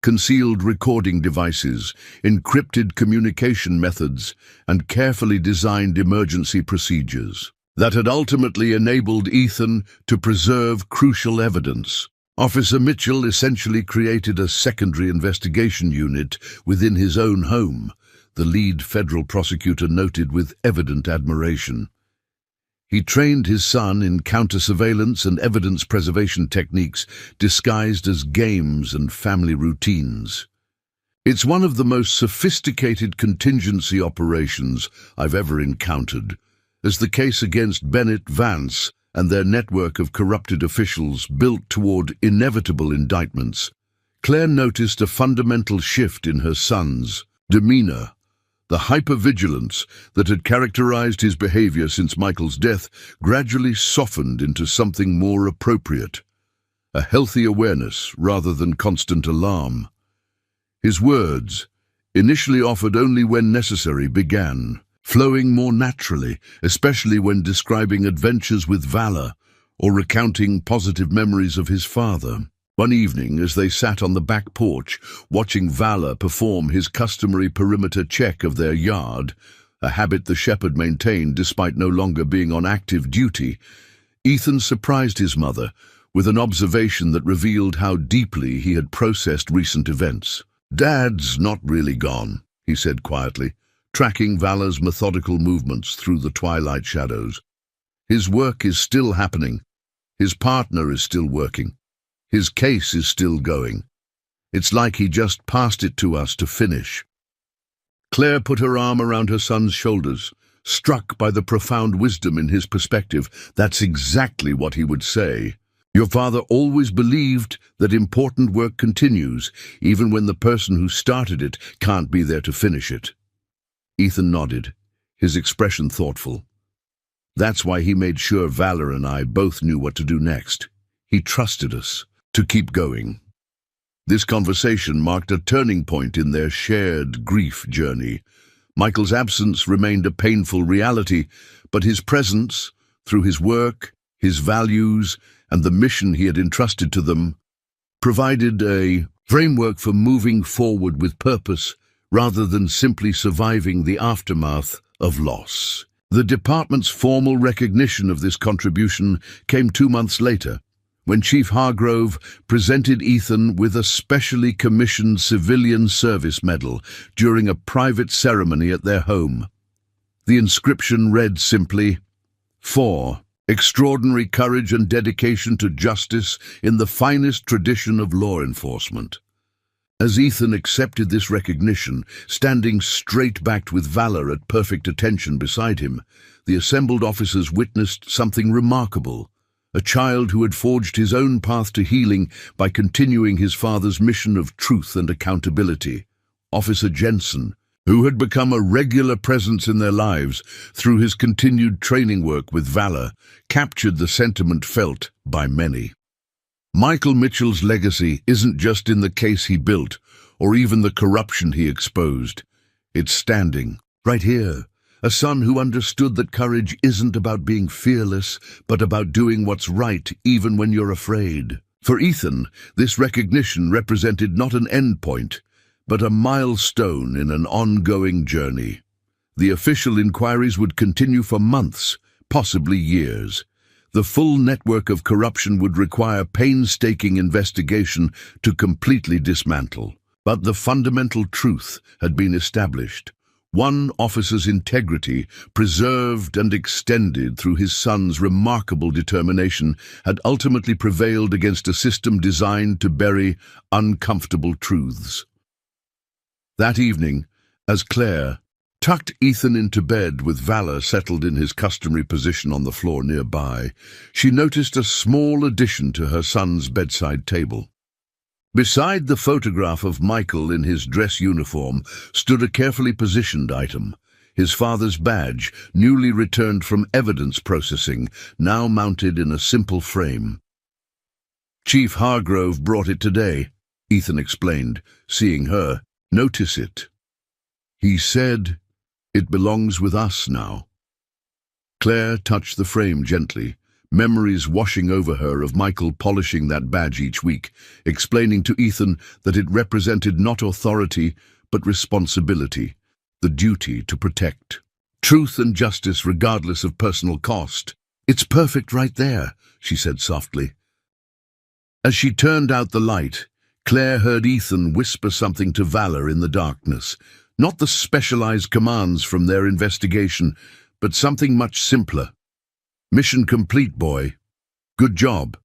[SPEAKER 1] Concealed recording devices, encrypted communication methods, and carefully designed emergency procedures that had ultimately enabled Ethan to preserve crucial evidence. Officer Mitchell essentially created a secondary investigation unit within his own home, the lead federal prosecutor noted with evident admiration. He trained his son in counter-surveillance and evidence preservation techniques disguised as games and family routines. It's one of the most sophisticated contingency operations I've ever encountered, as the case against Bennett Vance and their network of corrupted officials built toward inevitable indictments, Claire noticed a fundamental shift in her son's demeanor. The hypervigilance that had characterized his behavior since Michael's death gradually softened into something more appropriate, a healthy awareness rather than constant alarm. His words, initially offered only when necessary, began flowing more naturally, especially when describing adventures with valor or recounting positive memories of his father. One evening, as they sat on the back porch, watching Valor perform his customary perimeter check of their yard, a habit the shepherd maintained despite no longer being on active duty, Ethan surprised his mother with an observation that revealed how deeply he had processed recent events. "Dad's not really gone," he said quietly, tracking Valor's methodical movements through the twilight shadows. "His work is still happening. His partner is still working. His case is still going. It's like he just passed it to us to finish." Claire put her arm around her son's shoulders, struck by the profound wisdom in his perspective. "That's exactly what he would say. Your father always believed that important work continues, even when the person who started it can't be there to finish it." Ethan nodded, his expression thoughtful. "That's why he made sure Valor and I both knew what to do next. He trusted us to keep going." This conversation marked a turning point in their shared grief journey. Michael's absence remained a painful reality, but his presence, through his work, his values, and the mission he had entrusted to them, provided a framework for moving forward with purpose rather than simply surviving the aftermath of loss. The department's formal recognition of this contribution came 2 months later, when Chief Hargrove presented Ethan with a specially commissioned civilian service medal during a private ceremony at their home. The inscription read simply, "For extraordinary courage and dedication to justice in the finest tradition of law enforcement." As Ethan accepted this recognition, standing straight-backed with Valor at perfect attention beside him, the assembled officers witnessed something remarkable. A child who had forged his own path to healing by continuing his father's mission of truth and accountability. Officer Jensen, who had become a regular presence in their lives through his continued training work with Valor, captured the sentiment felt by many. Michael Mitchell's legacy isn't just in the case he built, or even the corruption he exposed. It's standing right here. A son who understood that courage isn't about being fearless, but about doing what's right even when you're afraid. For Ethan, this recognition represented not an endpoint, but a milestone in an ongoing journey. The official inquiries would continue for months, possibly years. The full network of corruption would require painstaking investigation to completely dismantle. But the fundamental truth had been established. One officer's integrity, preserved and extended through his son's remarkable determination, had ultimately prevailed against a system designed to bury uncomfortable truths. That evening, as Claire tucked Ethan into bed with Valor settled in his customary position on the floor nearby, she noticed a small addition to her son's bedside table. Beside the photograph of Michael in his dress uniform stood a carefully positioned item, his father's badge, newly returned from evidence processing, now mounted in a simple frame. "Chief Hargrove brought it today," Ethan explained, seeing her. "Notice it. He said, it belongs with us now." Claire touched the frame gently, memories washing over her of Michael polishing that badge each week, explaining to Ethan that it represented not authority, but responsibility, the duty to protect. Truth and justice regardless of personal cost. "It's perfect right there," she said softly. As she turned out the light, Claire heard Ethan whisper something to Valor in the darkness, not the specialized commands from their investigation, but something much simpler. "Mission complete, boy. Good job."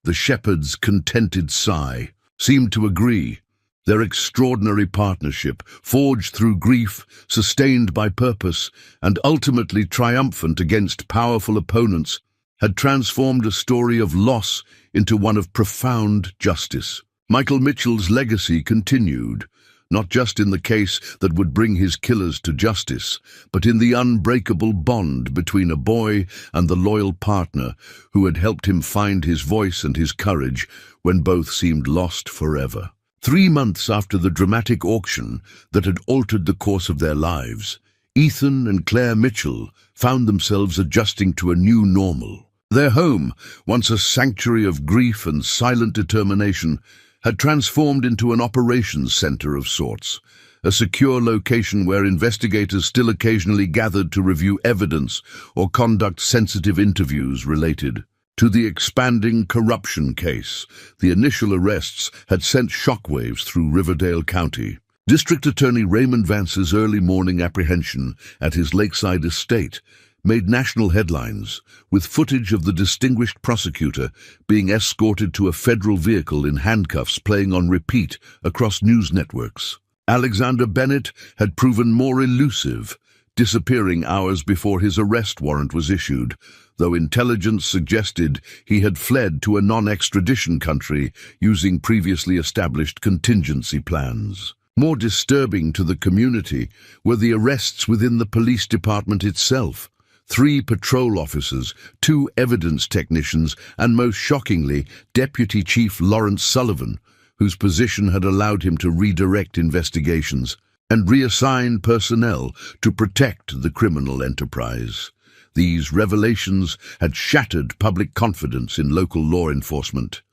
[SPEAKER 1] The shepherd's contented sigh seemed to agree. Their extraordinary partnership, forged through grief, sustained by purpose, and ultimately triumphant against powerful opponents, had transformed a story of loss into one of profound justice. Michael Mitchell's legacy continued, not just in the case that would bring his killers to justice, but in the unbreakable bond between a boy and the loyal partner who had helped him find his voice and his courage when both seemed lost forever. 3 months after the dramatic auction that had altered the course of their lives, Ethan and Claire Mitchell found themselves adjusting to a new normal. Their home, once a sanctuary of grief and silent determination, had transformed into an operations center of sorts, a secure location where investigators still occasionally gathered to review evidence or conduct sensitive interviews related to the expanding corruption case. The initial arrests had sent shockwaves through Riverdale County. District Attorney Raymond Vance's early morning apprehension at his lakeside estate made national headlines, with footage of the distinguished prosecutor being escorted to a federal vehicle in handcuffs playing on repeat across news networks. Alexander Bennett had proven more elusive, disappearing hours before his arrest warrant was issued, though intelligence suggested he had fled to a non-extradition country using previously established contingency plans. More disturbing to the community were the arrests within the police department itself. 3 patrol officers, 2 evidence technicians, and most shockingly, Deputy Chief Lawrence Sullivan, whose position had allowed him to redirect investigations and reassign personnel to protect the criminal enterprise. These revelations had shattered public confidence in local law enforcement,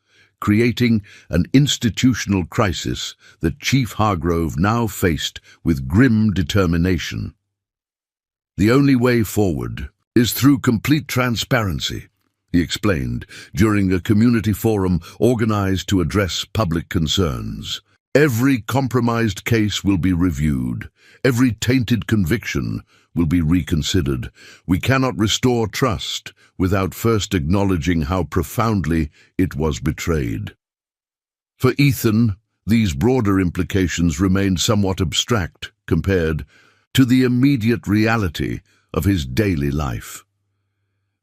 [SPEAKER 1] creating an institutional crisis that Chief Hargrove now faced with grim determination. The only way forward is through complete transparency, he explained during a community forum organized to address public concerns. Every compromised case will be reviewed. Every tainted conviction will be reconsidered. We cannot restore trust without first acknowledging how profoundly it was betrayed. For Ethan, these broader implications remained somewhat abstract compared to the immediate reality of his daily life.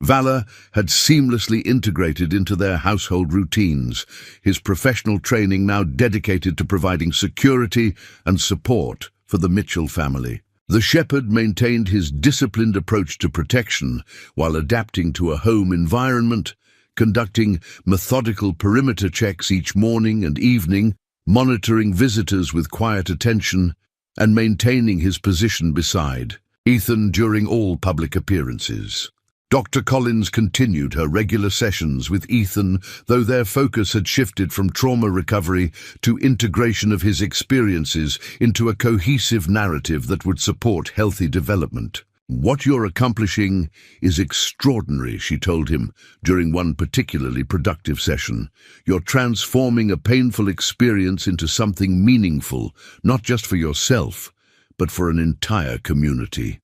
[SPEAKER 1] Valor had seamlessly integrated into their household routines, his professional training now dedicated to providing security and support for the Mitchell family. The shepherd maintained his disciplined approach to protection while adapting to a home environment, conducting methodical perimeter checks each morning and evening, monitoring visitors with quiet attention, and maintaining his position beside Ethan during all public appearances. Dr. Collins continued her regular sessions with Ethan, though their focus had shifted from trauma recovery to integration of his experiences into a cohesive narrative that would support healthy development. "What you're accomplishing is extraordinary," she told him during one particularly productive session. "You're transforming a painful experience into something meaningful, not just for yourself, but for an entire community."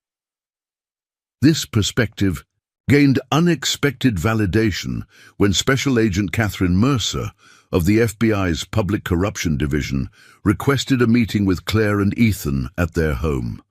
[SPEAKER 1] This perspective gained unexpected validation when Special Agent Catherine Mercer of the FBI's Public Corruption Division requested a meeting with Claire and Ethan at their home.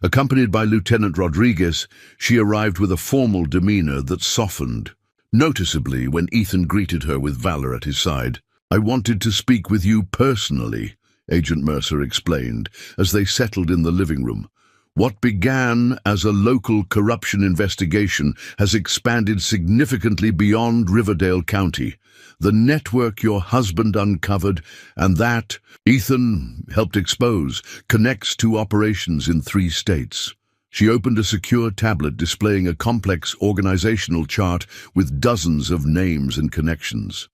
[SPEAKER 1] Accompanied by Lieutenant Rodriguez, she arrived with a formal demeanor that softened noticeably when Ethan greeted her with Valor at his side. "I wanted to speak with you personally," Agent Mercer explained as they settled in the living room. "What began as a local corruption investigation has expanded significantly beyond Riverdale County. The network your husband uncovered, and that Ethan helped expose, connects to operations in 3 states. She opened a secure tablet displaying a complex organizational chart with dozens of names and connections.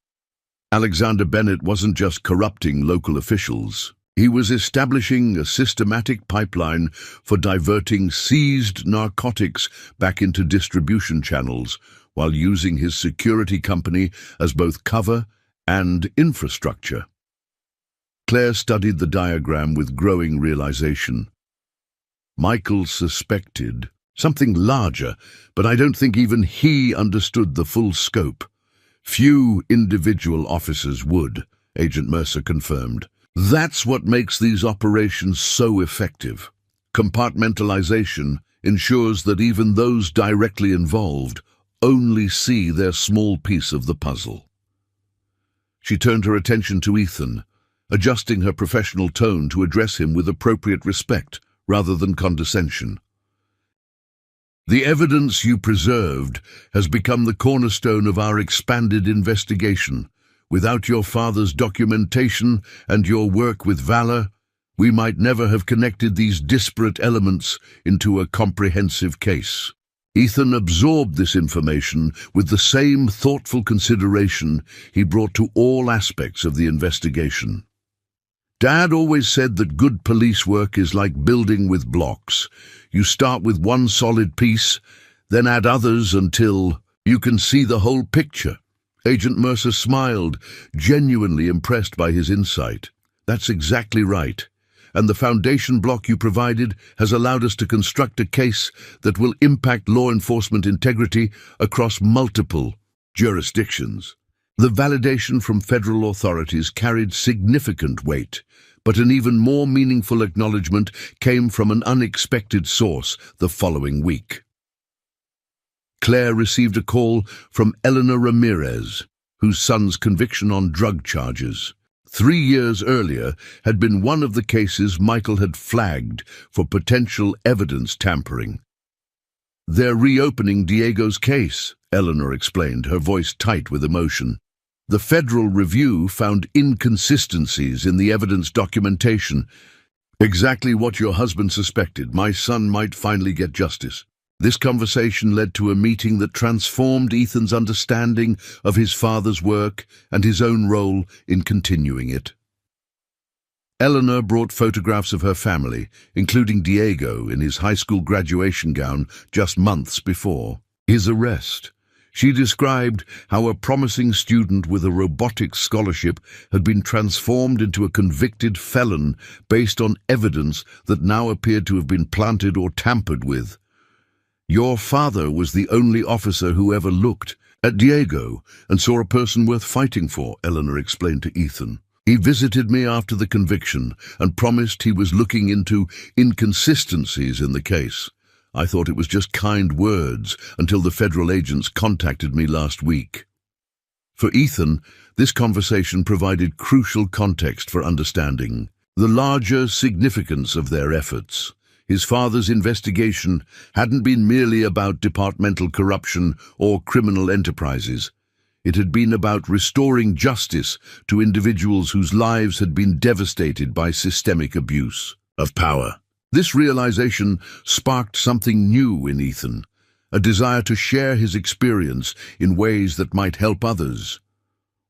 [SPEAKER 1] Alexander Bennett wasn't just corrupting local officials. He was establishing a systematic pipeline for diverting seized narcotics back into distribution channels while using his security company as both cover and infrastructure. Claire studied the diagram with growing realization. Michael suspected something larger, but I don't think even he understood the full scope. Few individual officers would, Agent Mercer confirmed. That's what makes these operations so effective. Compartmentalization ensures that even those directly involved only see their small piece of the puzzle. She turned her attention to Ethan, adjusting her professional tone to address him with appropriate respect rather than condescension. The evidence you preserved has become the cornerstone of our expanded investigation. Without your father's documentation and your work with valor, we might never have connected these disparate elements into a comprehensive case. Ethan absorbed this information with the same thoughtful consideration he brought to all aspects of the investigation. Dad always said that good police work is like building with blocks. You start with one solid piece, then add others until you can see the whole picture. Agent Mercer smiled, genuinely impressed by his insight. That's exactly right. And the foundation block you provided has allowed us to construct a case that will impact law enforcement integrity across multiple jurisdictions. The validation from federal authorities carried significant weight, but an even more meaningful acknowledgement came from an unexpected source the following week. Claire received a call from Eleanor Ramirez, whose son's conviction on drug charges 3 years earlier had been one of the cases Michael had flagged for potential evidence tampering. "They're reopening Diego's case," Eleanor explained, her voice tight with emotion. "The federal review found inconsistencies in the evidence documentation. Exactly what your husband suspected. My son might finally get justice." This conversation led to a meeting that transformed Ethan's understanding of his father's work and his own role in continuing it. Eleanor brought photographs of her family, including Diego in his high school graduation gown just months before his arrest. She described how a promising student with a robotics scholarship had been transformed into a convicted felon based on evidence that now appeared to have been planted or tampered with. "Your father was the only officer who ever looked at Diego and saw a person worth fighting for," Eleanor explained to Ethan. "He visited me after the conviction and promised he was looking into inconsistencies in the case. I thought it was just kind words until the federal agents contacted me last week." For Ethan, this conversation provided crucial context for understanding the larger significance of their efforts. His father's investigation hadn't been merely about departmental corruption or criminal enterprises. It had been about restoring justice to individuals whose lives had been devastated by systemic abuse of power. This realization sparked something new in Ethan, a desire to share his experience in ways that might help others.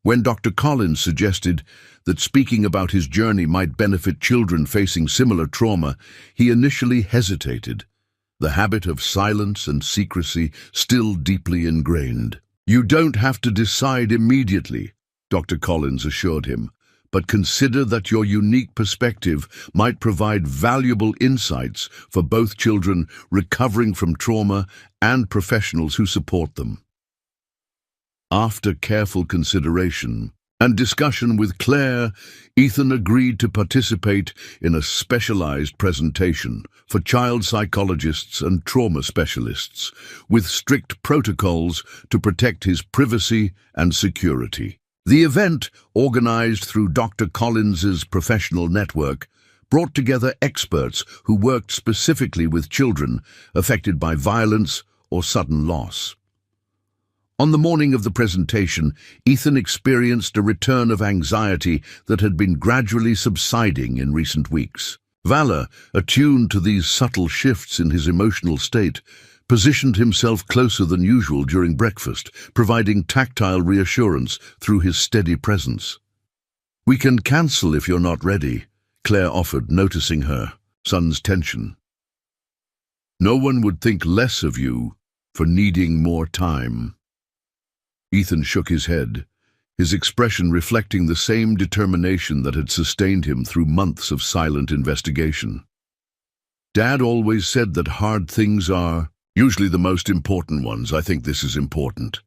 [SPEAKER 1] When Dr. Collins suggested that speaking about his journey might benefit children facing similar trauma, he initially hesitated, the habit of silence and secrecy still deeply ingrained. "You don't have to decide immediately," Dr. Collins assured him, "but consider that your unique perspective might provide valuable insights for both children recovering from trauma and professionals who support them." After careful consideration and discussion with Claire, Ethan agreed to participate in a specialized presentation for child psychologists and trauma specialists, with strict protocols to protect his privacy and security. The event, organized through Dr. Collins's professional network, brought together experts who worked specifically with children affected by violence or sudden loss. On the morning of the presentation, Ethan experienced a return of anxiety that had been gradually subsiding in recent weeks. Valor, attuned to these subtle shifts in his emotional state, positioned himself closer than usual during breakfast, providing tactile reassurance through his steady presence. "We can cancel if you're not ready," Claire offered, noticing her son's tension. "No one would think less of you for needing more time." Ethan shook his head, his expression reflecting the same determination that had sustained him through months of silent investigation. "Dad always said that hard things are usually the most important ones. I think this is important.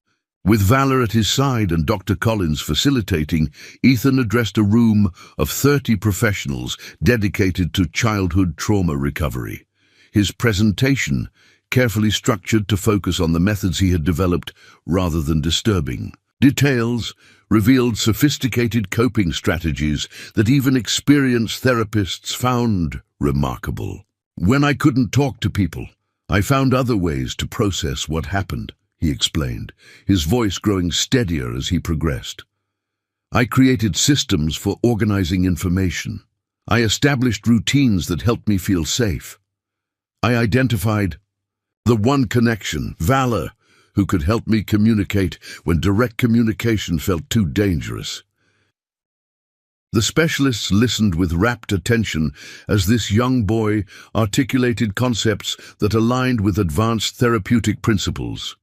[SPEAKER 1] With Valor at his side and Dr. Collins facilitating, Ethan addressed a room of 30 professionals dedicated to childhood trauma recovery. His presentation, carefully structured to focus on the methods he had developed rather than disturbing details, revealed sophisticated coping strategies that even experienced therapists found remarkable. "When I couldn't talk to people, I found other ways to process what happened," he explained, his voice growing steadier as he progressed. "I created systems for organizing information. I established routines that helped me feel safe. I identified the one connection, Valor, who could help me communicate when direct communication felt too dangerous." The specialists listened with rapt attention as this young boy articulated concepts that aligned with advanced therapeutic principles.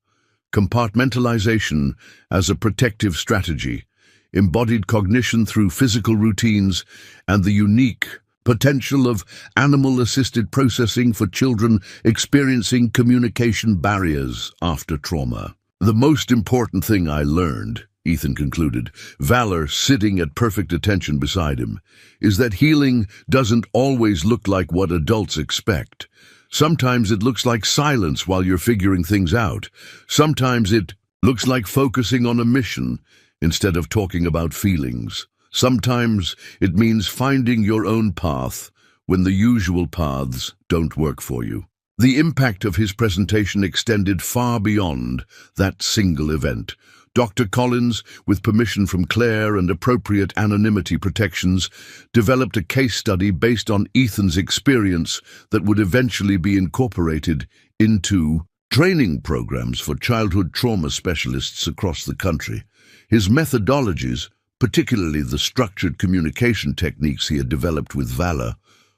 [SPEAKER 1] Compartmentalization as a protective strategy, embodied cognition through physical routines, and the unique potential of animal-assisted processing for children experiencing communication barriers after trauma. "The most important thing I learned," Ethan concluded, Valor sitting at perfect attention beside him, "is that healing doesn't always look like what adults expect. Sometimes it looks like silence while you're figuring things out. Sometimes it looks like focusing on a mission instead of talking about feelings. Sometimes it means finding your own path when the usual paths don't work for you." The impact of his presentation extended far beyond that single event. Dr. Collins, with permission from Claire and appropriate anonymity protections, developed a case study based on Ethan's experience that would eventually be incorporated into training programs for childhood trauma specialists across the country. His methodologies, particularly the structured communication techniques he had developed with Valor,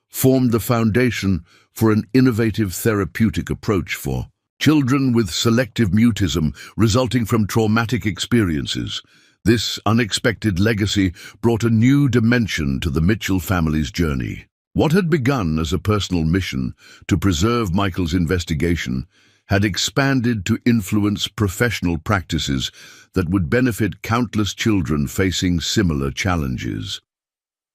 [SPEAKER 1] formed the foundation for an innovative therapeutic approach for children with selective mutism resulting from traumatic experiences. This unexpected legacy brought a new dimension to the Mitchell family's journey. What had begun as a personal mission to preserve Michael's investigation had expanded to influence professional practices that would benefit countless children facing similar challenges.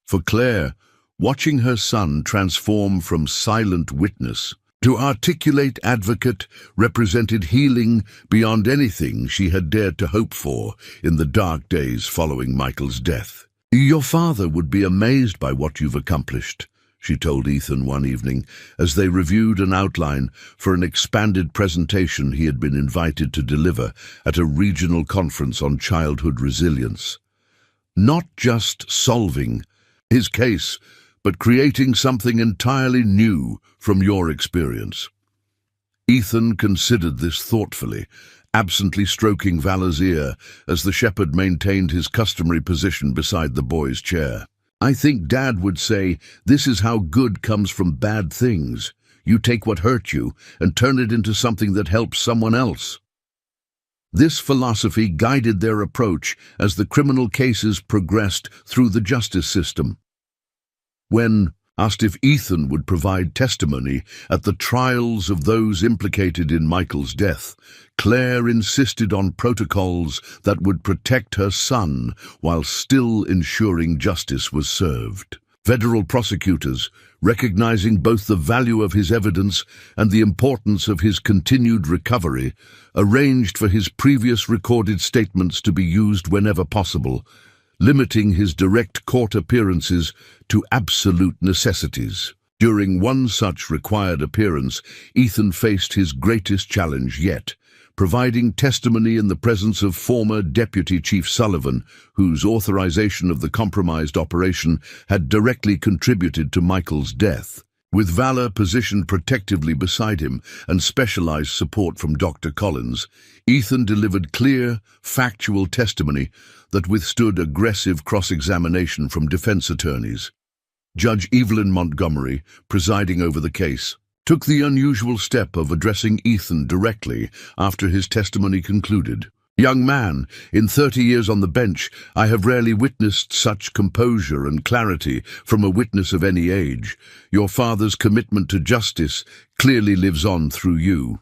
[SPEAKER 1] For Claire, watching her son transform from silent witness to articulate advocate represented healing beyond anything she had dared to hope for in the dark days following Michael's death. "Your father would be amazed by what you've accomplished," she told Ethan one evening as they reviewed an outline for an expanded presentation he had been invited to deliver at a regional conference on childhood resilience. "Not just solving his case, but creating something entirely new from your experience." Ethan considered this thoughtfully, absently stroking Valor's ear as the shepherd maintained his customary position beside the boy's chair. "I think Dad would say, this is how good comes from bad things. You take what hurt you and turn it into something that helps someone else." This philosophy guided their approach as the criminal cases progressed through the justice system. When asked if Ethan would provide testimony at the trials of those implicated in Michael's death, Claire insisted on protocols that would protect her son while still ensuring justice was served. Federal prosecutors, recognizing both the value of his evidence and the importance of his continued recovery, arranged for his previous recorded statements to be used whenever possible, limiting his direct court appearances to absolute necessities. During one such required appearance, Ethan faced his greatest challenge yet, providing testimony in the presence of former Deputy Chief Sullivan, whose authorization of the compromised operation had directly contributed to Michael's death. With Valor positioned protectively beside him and specialized support from Dr. Collins, Ethan delivered clear, factual testimony that withstood aggressive cross-examination from defense attorneys. Judge Evelyn Montgomery, presiding over the case, took the unusual step of addressing Ethan directly after his testimony concluded. "Young man, in 30 years on the bench, I have rarely witnessed such composure and clarity from a witness of any age. Your father's commitment to justice clearly lives on through you."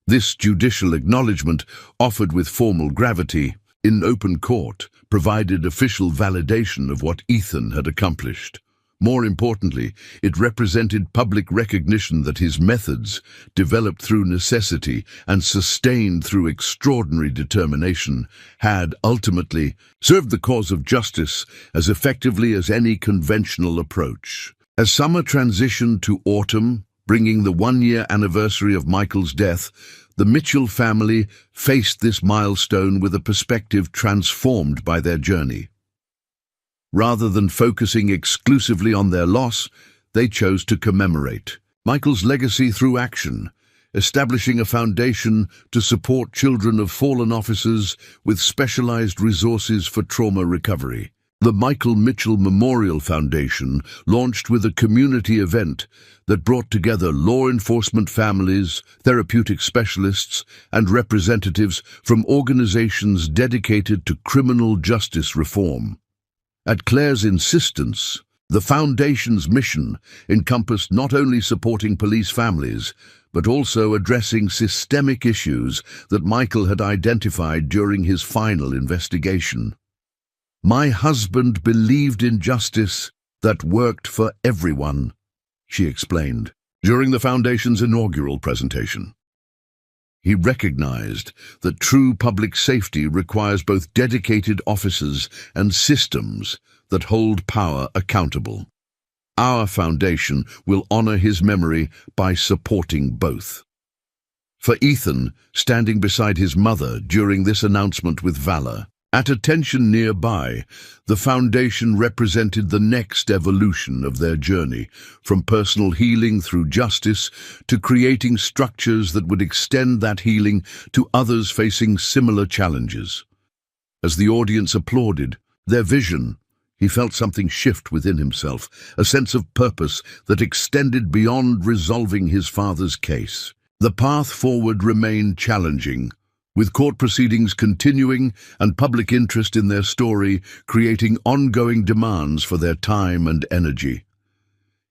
[SPEAKER 1] This judicial acknowledgement, offered with formal gravity, in open court, provided official validation of what Ethan had accomplished. More importantly, it represented public recognition that his methods, developed through necessity and sustained through extraordinary determination, had ultimately served the cause of justice as effectively as any conventional approach. As summer transitioned to autumn, bringing the one-year anniversary of Michael's death, the Mitchell family faced this milestone with a perspective transformed by their journey. Rather than focusing exclusively on their loss, they chose to commemorate Michael's legacy through action, establishing a foundation to support children of fallen officers with specialized resources for trauma recovery. The Michael Mitchell Memorial Foundation launched with a community event that brought together law enforcement families, therapeutic specialists, and representatives from organizations dedicated to criminal justice reform. At Claire's insistence, the Foundation's mission encompassed not only supporting police families, but also addressing systemic issues that Michael had identified during his final investigation. "My husband believed in justice that worked for everyone," she explained during the Foundation's inaugural presentation. He recognized that true public safety requires both dedicated officers and systems that hold power accountable. Our foundation will honor his memory by supporting both. For Ethan, standing beside his mother during this announcement with valor, at attention nearby, the foundation represented the next evolution of their journey, from personal healing through justice to creating structures that would extend that healing to others facing similar challenges. As the audience applauded their vision, he felt something shift within himself, a sense of purpose that extended beyond resolving his father's case. The path forward remained challenging, with court proceedings continuing and public interest in their story creating ongoing demands for their time and energy.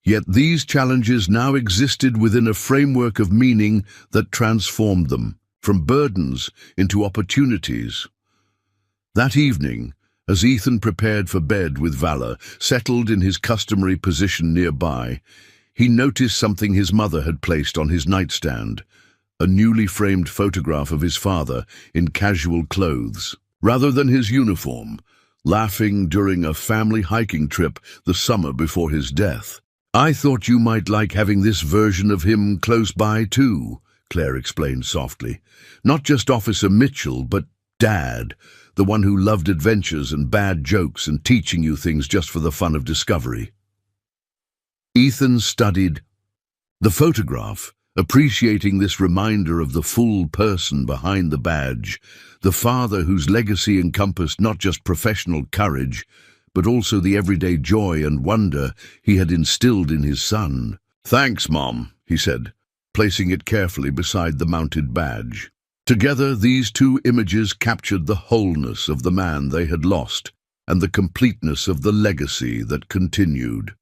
[SPEAKER 1] Yet these challenges now existed within a framework of meaning that transformed them, from burdens into opportunities. That evening, as Ethan prepared for bed with valor, settled in his customary position nearby, he noticed something his mother had placed on his nightstand: a newly framed photograph of his father in casual clothes, rather than his uniform, laughing during a family hiking trip the summer before his death. "I thought you might like having this version of him close by too," Claire explained softly. "Not just Officer Mitchell, but Dad, the one who loved adventures and bad jokes and teaching you things just for the fun of discovery." Ethan studied the photograph, appreciating this reminder of the full person behind the badge, the father whose legacy encompassed not just professional courage, but also the everyday joy and wonder he had instilled in his son. "Thanks, Mom," he said, placing it carefully beside the mounted badge. Together, these two images captured the wholeness of the man they had lost and the completeness of the legacy that continued.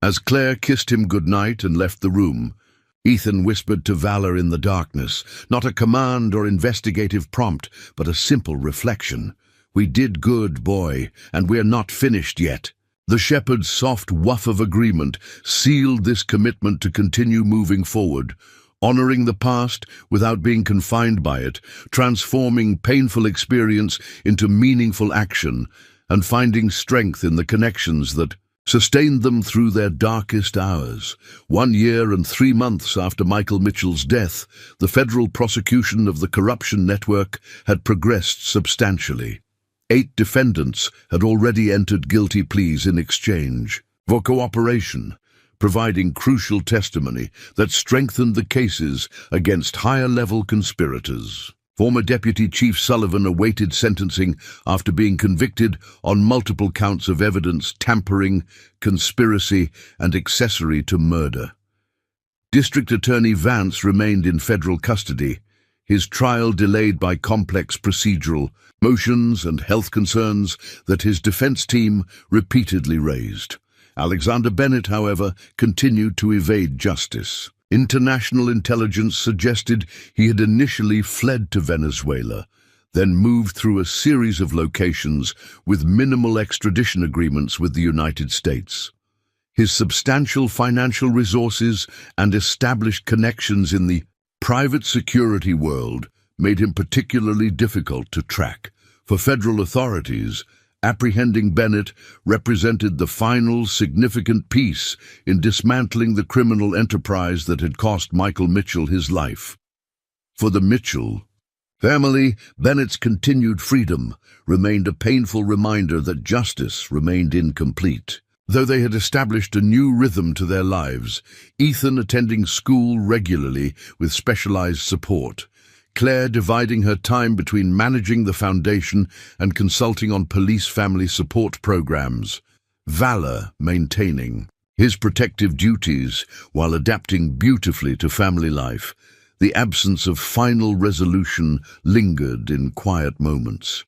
[SPEAKER 1] As Claire kissed him goodnight and left the room, Ethan whispered to Valor in the darkness, not a command or investigative prompt, but a simple reflection. "We did good, boy, and we're not finished yet." The shepherd's soft woof of agreement sealed this commitment to continue moving forward, honoring the past without being confined by it, transforming painful experience into meaningful action, and finding strength in the connections that sustained them through their darkest hours. 1 year and 3 months after Michael Mitchell's death, the federal prosecution of the corruption network had progressed substantially. 8 defendants had already entered guilty pleas in exchange for cooperation, providing crucial testimony that strengthened the cases against higher-level conspirators. Former Deputy Chief Sullivan awaited sentencing after being convicted on multiple counts of evidence tampering, conspiracy, and accessory to murder. District Attorney Vance remained in federal custody, his trial delayed by complex procedural motions and health concerns that his defense team repeatedly raised. Alexander Bennett, however, continued to evade justice. International intelligence suggested he had initially fled to Venezuela, then moved through a series of locations with minimal extradition agreements with the United States. His substantial financial resources and established connections in the private security world made him particularly difficult to track. For federal authorities, apprehending Bennett represented the final significant piece in dismantling the criminal enterprise that had cost Michael Mitchell his life. For the Mitchell family, Bennett's continued freedom remained a painful reminder that justice remained incomplete. Though they had established a new rhythm to their lives, Ethan attending school regularly with specialized support, Claire dividing her time between managing the foundation and consulting on police family support programs, Valor maintaining his protective duties while adapting beautifully to family life, the absence of final resolution lingered in quiet moments.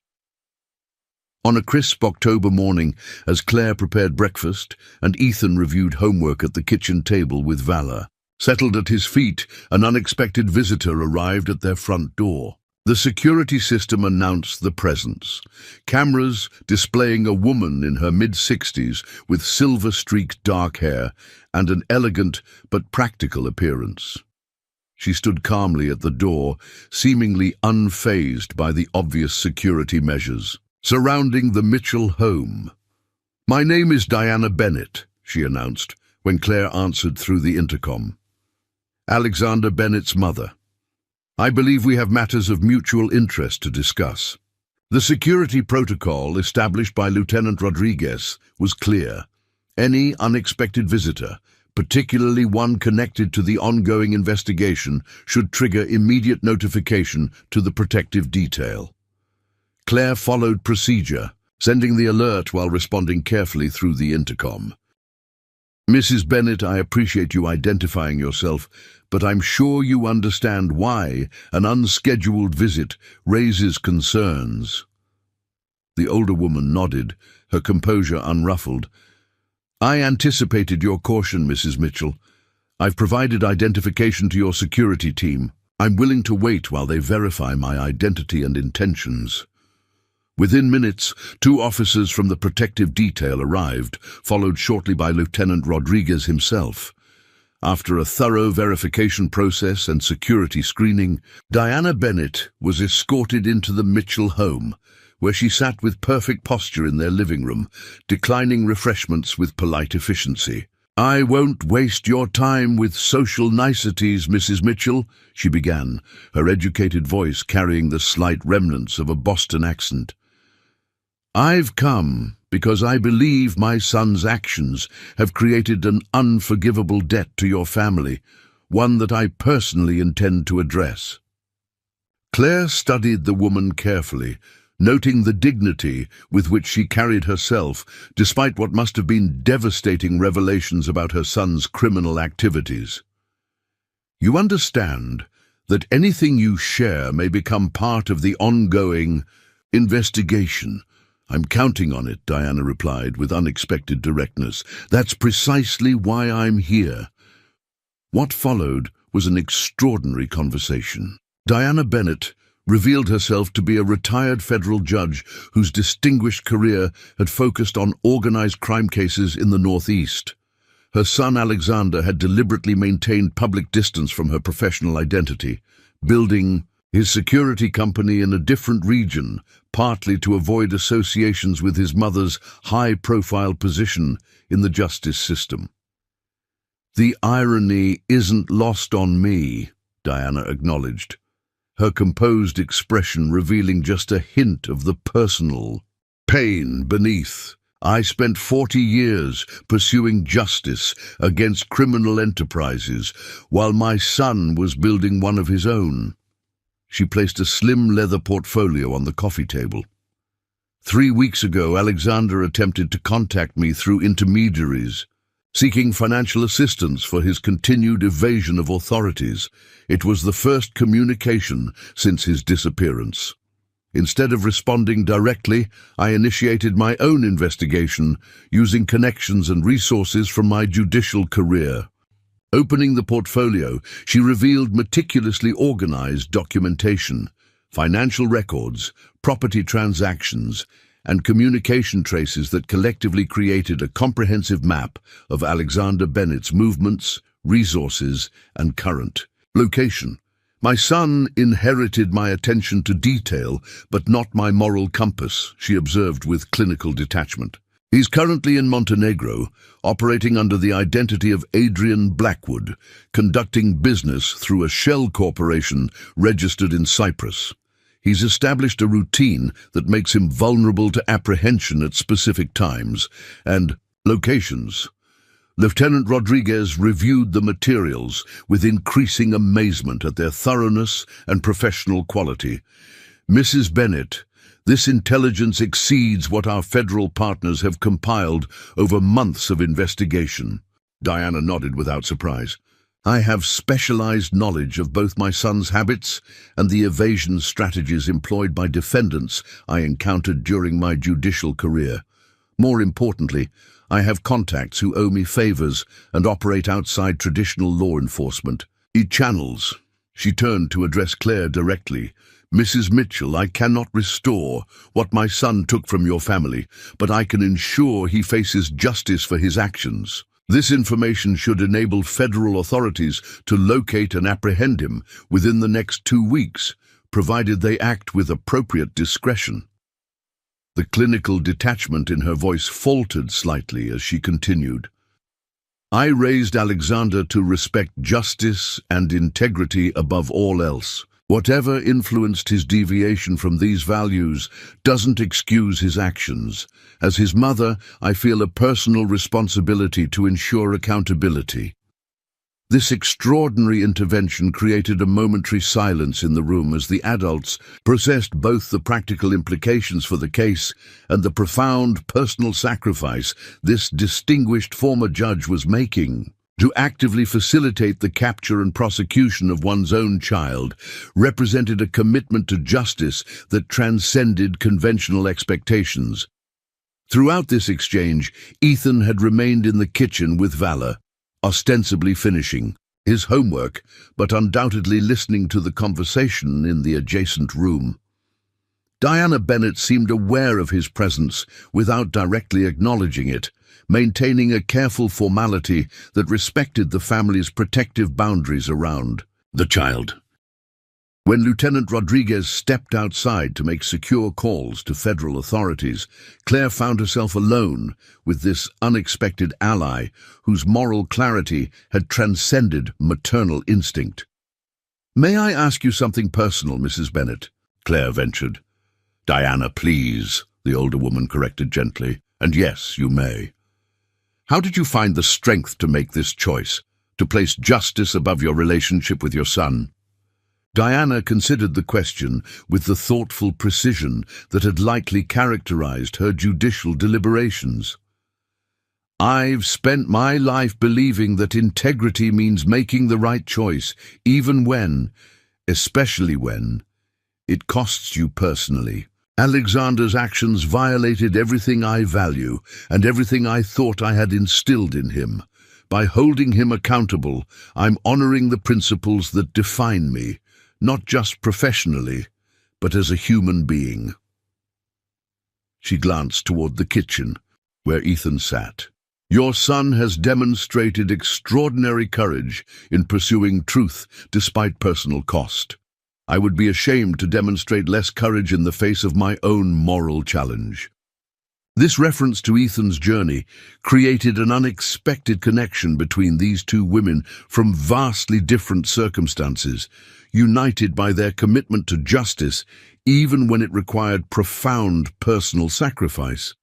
[SPEAKER 1] On a crisp October morning, as Claire prepared breakfast and Ethan reviewed homework at the kitchen table with Valor, settled at his feet, an unexpected visitor arrived at their front door. The security system announced the presence, cameras displaying a woman in her mid-60s with silver-streaked dark hair and an elegant but practical appearance. She stood calmly at the door, seemingly unfazed by the obvious security measures surrounding the Mitchell home. "My name is Diana Bennett," she announced when Claire answered through the intercom. "Alexander Bennett's mother. I believe we have matters of mutual interest to discuss." The security protocol established by Lieutenant Rodriguez was clear. Any unexpected visitor, particularly one connected to the ongoing investigation, should trigger immediate notification to the protective detail. Claire followed procedure, sending the alert while responding carefully through the intercom. "Mrs. Bennett, I appreciate you identifying yourself, but I'm sure you understand why an unscheduled visit raises concerns." The older woman nodded, her composure unruffled. "I anticipated your caution, Mrs. Mitchell. I've provided identification to your security team. I'm willing to wait while they verify my identity and intentions." Within minutes, 2 officers from the protective detail arrived, followed shortly by Lieutenant Rodriguez himself. After a thorough verification process and security screening, Diana Bennett was escorted into the Mitchell home, where she sat with perfect posture in their living room, declining refreshments with polite efficiency. "I won't waste your time with social niceties, Mrs. Mitchell," she began, her educated voice carrying the slight remnants of a Boston accent. "I've come because I believe my son's actions have created an unforgivable debt to your family, one that I personally intend to address." Claire studied the woman carefully, noting the dignity with which she carried herself, despite what must have been devastating revelations about her son's criminal activities. "You understand that anything you share may become part of the ongoing investigation." "I'm counting on it," Diana replied with unexpected directness. "That's precisely why I'm here." What followed was an extraordinary conversation. Diana Bennett revealed herself to be a retired federal judge whose distinguished career had focused on organized crime cases in the Northeast. Her son Alexander had deliberately maintained public distance from her professional identity, building his security company in a different region, partly to avoid associations with his mother's high-profile position in the justice system. "The irony isn't lost on me," Diana acknowledged, her composed expression revealing just a hint of the personal pain beneath. "I spent 40 years pursuing justice against criminal enterprises, while my son was building one of his own." She placed a slim leather portfolio on the coffee table. 3 weeks ago, Alexander attempted to contact me through intermediaries, seeking financial assistance for his continued evasion of authorities. It was the first communication since his disappearance. Instead of responding directly, I initiated my own investigation, using connections and resources from my judicial career. Opening the portfolio, she revealed meticulously organized documentation, financial records, property transactions, and communication traces that collectively created a comprehensive map of Alexander Bennett's movements, resources, and current location. My son inherited my attention to detail, but not my moral compass, she observed with clinical detachment. He's currently in Montenegro, operating under the identity of Adrian Blackwood, conducting business through a shell corporation registered in Cyprus. He's established a routine that makes him vulnerable to apprehension at specific times and locations. Lieutenant Rodriguez reviewed the materials with increasing amazement at their thoroughness and professional quality. Mrs. Bennett, this intelligence exceeds what our federal partners have compiled over months of investigation. Diana nodded without surprise. I have specialized knowledge of both my son's habits and the evasion strategies employed by defendants I encountered during my judicial career. More importantly, I have contacts who owe me favors and operate outside traditional law enforcement. E-channels. She turned to address Claire directly. Mrs. Mitchell, I cannot restore what my son took from your family, but I can ensure he faces justice for his actions. This information should enable federal authorities to locate and apprehend him within the next 2 weeks, provided they act with appropriate discretion. The clinical detachment in her voice faltered slightly as she continued. I raised Alexander to respect justice and integrity above all else. Whatever influenced his deviation from these values doesn't excuse his actions. As his mother, I feel a personal responsibility to ensure accountability. This extraordinary intervention created a momentary silence in the room as the adults processed both the practical implications for the case and the profound personal sacrifice this distinguished former judge was making. To actively facilitate the capture and prosecution of one's own child represented a commitment to justice that transcended conventional expectations. Throughout this exchange, Ethan had remained in the kitchen with Valor, ostensibly finishing his homework, but undoubtedly listening to the conversation in the adjacent room. Diana Bennett seemed aware of his presence without directly acknowledging it, maintaining a careful formality that respected the family's protective boundaries around the child. When Lieutenant Rodriguez stepped outside to make secure calls to federal authorities, Claire found herself alone with this unexpected ally whose moral clarity had transcended maternal instinct. "May I ask you something personal, Mrs. Bennett?" Claire ventured. "Diana, please," the older woman corrected gently. "And yes, you may. How did you find the strength to make this choice, to place justice above your relationship with your son?" Diana considered the question with the thoughtful precision that had likely characterized her judicial deliberations. "I've spent my life believing that integrity means making the right choice, even when, especially when, it costs you personally. Alexander's actions violated everything I value and everything I thought I had instilled in him. By holding him accountable, I'm honoring the principles that define me, not just professionally, but as a human being." She glanced toward the kitchen, where Ethan sat. "Your son has demonstrated extraordinary courage in pursuing truth despite personal cost. I would be ashamed to demonstrate less courage in the face of my own moral challenge." This reference to Ethan's journey created an unexpected connection between these two women from vastly different circumstances, united by their commitment to justice even when it required profound personal sacrifice.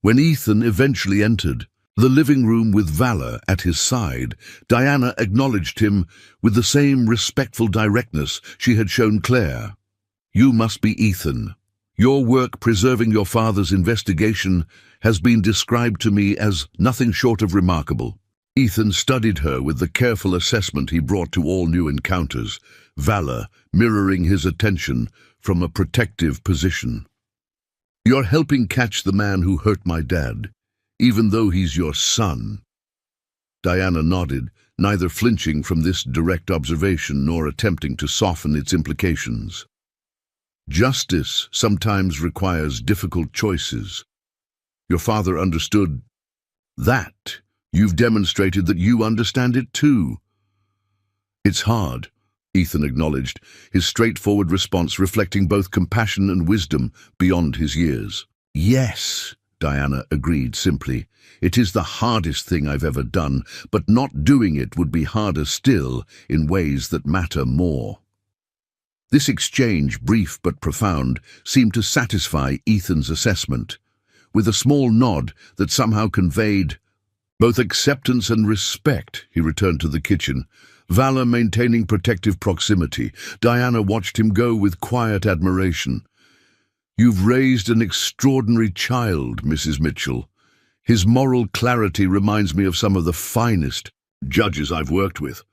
[SPEAKER 1] When Ethan eventually entered the living room with Valor at his side, Diana acknowledged him with the same respectful directness she had shown Claire. "You must be Ethan. Your work preserving your father's investigation has been described to me as nothing short of remarkable." Ethan studied her with the careful assessment he brought to all new encounters, Valor mirroring his attention from a protective position. "You're helping catch the man who hurt my dad, even though he's your son." Diana nodded, neither flinching from this direct observation nor attempting to soften its implications. Justice sometimes requires difficult choices. Your father understood that. You've demonstrated that you understand it too. It's hard, Ethan acknowledged, his straightforward response reflecting both compassion and wisdom beyond his years. Yes, Diana agreed simply. It is the hardest thing I've ever done, but not doing it would be harder still in ways that matter more. This exchange, brief but profound, seemed to satisfy Ethan's assessment. With a small nod that somehow conveyed both acceptance and respect, he returned to the kitchen. Valor maintaining protective proximity, Diana watched him go with quiet admiration. You've raised an extraordinary child, Mrs. Mitchell. His moral clarity reminds me of some of the finest judges I've worked with.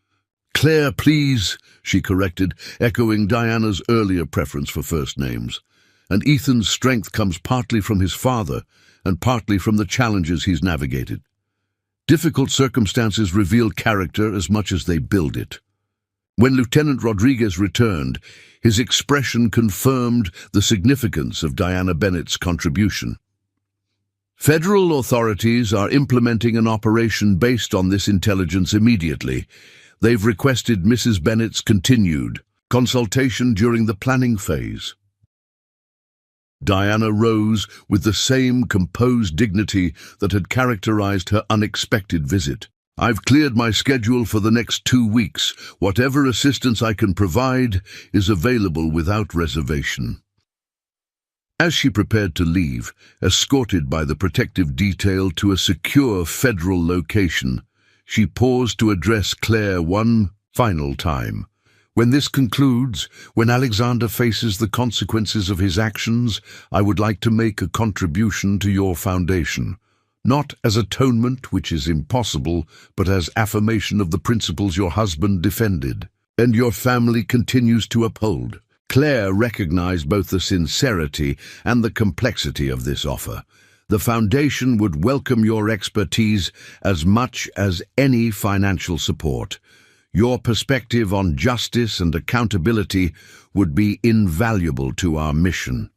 [SPEAKER 1] Claire, please, she corrected, echoing Diana's earlier preference for first names. And Ethan's strength comes partly from his father and partly from the challenges he's navigated. Difficult circumstances reveal character as much as they build it. When Lieutenant Rodriguez returned, his expression confirmed the significance of Diana Bennett's contribution. Federal authorities are implementing an operation based on this intelligence immediately. They've requested Mrs. Bennett's continued consultation during the planning phase. Diana rose with the same composed dignity that had characterized her unexpected visit. I've cleared my schedule for the next 2 weeks. Whatever assistance I can provide is available without reservation. As she prepared to leave, escorted by the protective detail to a secure federal location, she paused to address Claire one final time. When this concludes, when Alexander faces the consequences of his actions, I would like to make a contribution to your foundation. Not as atonement, which is impossible, but as affirmation of the principles your husband defended, and your family continues to uphold. Claire recognized both the sincerity and the complexity of this offer. The foundation would welcome your expertise as much as any financial support. Your perspective on justice and accountability would be invaluable to our mission.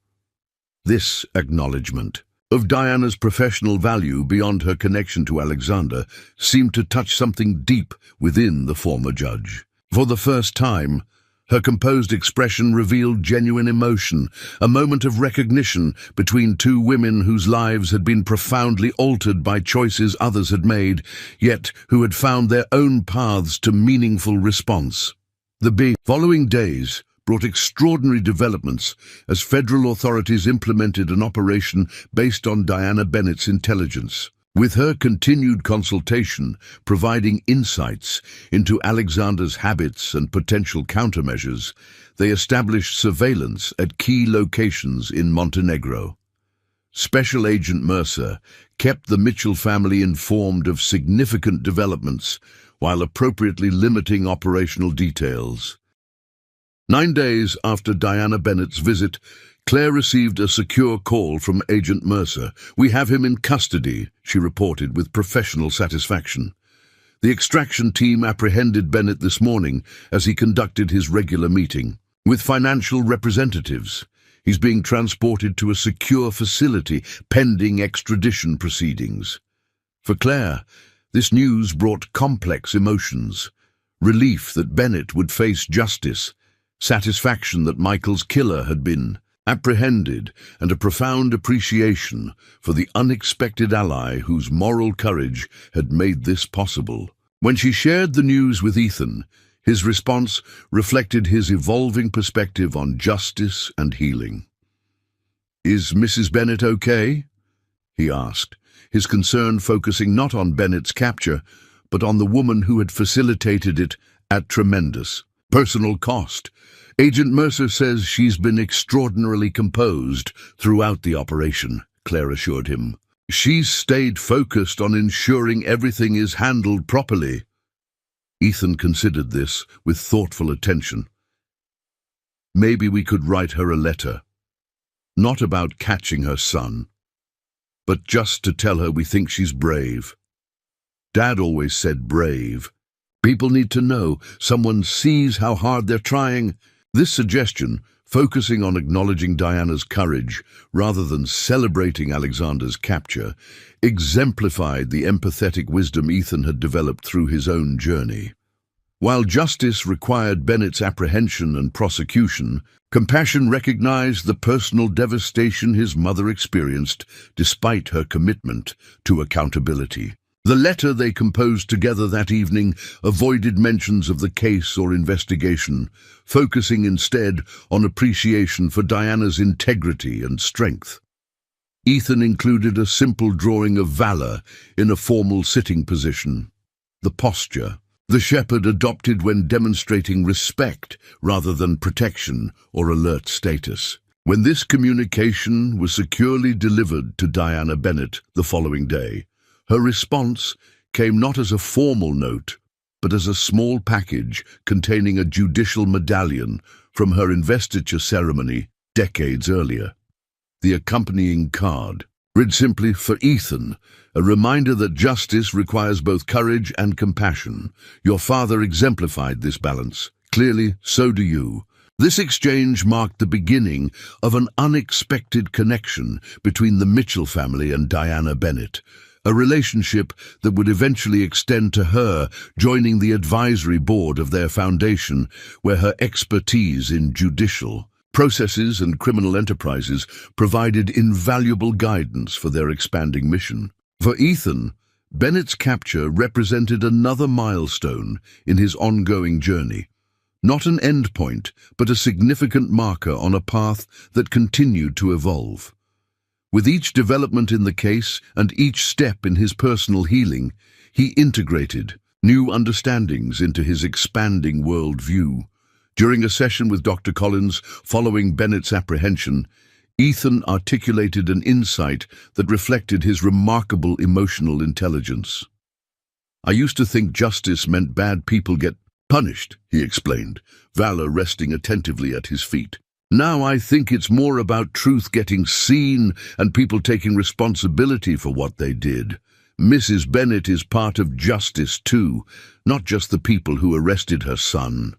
[SPEAKER 1] This acknowledgement of Diana's professional value beyond her connection to Alexander seemed to touch something deep within the former judge. For the first time, her composed expression revealed genuine emotion, a moment of recognition between two women whose lives had been profoundly altered by choices others had made, yet who had found their own paths to meaningful response. The following days brought extraordinary developments as federal authorities implemented an operation based on Diana Bennett's intelligence. With her continued consultation providing insights into Alexander's habits and potential countermeasures, they established surveillance at key locations in Montenegro. Special Agent Mercer kept the Mitchell family informed of significant developments while appropriately limiting operational details. 9 days after Diana Bennett's visit, Claire received a secure call from Agent Mercer. "We have him in custody," she reported with professional satisfaction. The extraction team apprehended Bennett this morning as he conducted his regular meeting with financial representatives. He's being transported to a secure facility pending extradition proceedings. For Claire, this news brought complex emotions. Relief that Bennett would face justice, satisfaction that Michael's killer had been apprehended, and a profound appreciation for the unexpected ally whose moral courage had made this possible. When she shared the news with Ethan, his response reflected his evolving perspective on justice and healing. "Is Mrs. Bennett okay?" he asked, his concern focusing not on Bennett's capture, but on the woman who had facilitated it at tremendous personal cost. "Agent Mercer says she's been extraordinarily composed throughout the operation," Claire assured him. "She's stayed focused on ensuring everything is handled properly." Ethan considered this with thoughtful attention. "Maybe we could write her a letter, not about catching her son, but just to tell her we think she's brave. Dad always said brave, People need to know someone sees how hard they're trying. This suggestion, focusing on acknowledging Diana's courage rather than celebrating Alexander's capture, exemplified the empathetic wisdom Ethan had developed through his own journey. While justice required Bennett's apprehension and prosecution, compassion recognized the personal devastation his mother experienced despite her commitment to accountability. The letter they composed together that evening avoided mentions of the case or investigation, focusing instead on appreciation for Diana's integrity and strength. Ethan included a simple drawing of Valor in a formal sitting position. The posture the shepherd adopted when demonstrating respect rather than protection or alert status. When this communication was securely delivered to Diana Bennett the following day, her response came not as a formal note, but as a small package containing a judicial medallion from her investiture ceremony decades earlier. The accompanying card read simply, "For Ethan, a reminder that justice requires both courage and compassion. Your father exemplified this balance. Clearly, so do you." This exchange marked the beginning of an unexpected connection between the Mitchell family and Diana Bennett, a relationship that would eventually extend to her joining the advisory board of their foundation, where her expertise in judicial processes and criminal enterprises provided invaluable guidance for their expanding mission. For Ethan, Bennett's capture represented another milestone in his ongoing journey. Not an endpoint, but a significant marker on a path that continued to evolve. With each development in the case and each step in his personal healing, he integrated new understandings into his expanding worldview. During a session with Dr. Collins following Bennett's apprehension, Ethan articulated an insight that reflected his remarkable emotional intelligence. "I used to think justice meant bad people get punished," he explained, Valor resting attentively at his feet. "Now I think it's more about truth getting seen and people taking responsibility for what they did. Mrs. Bennett is part of justice too, not just the people who arrested her son."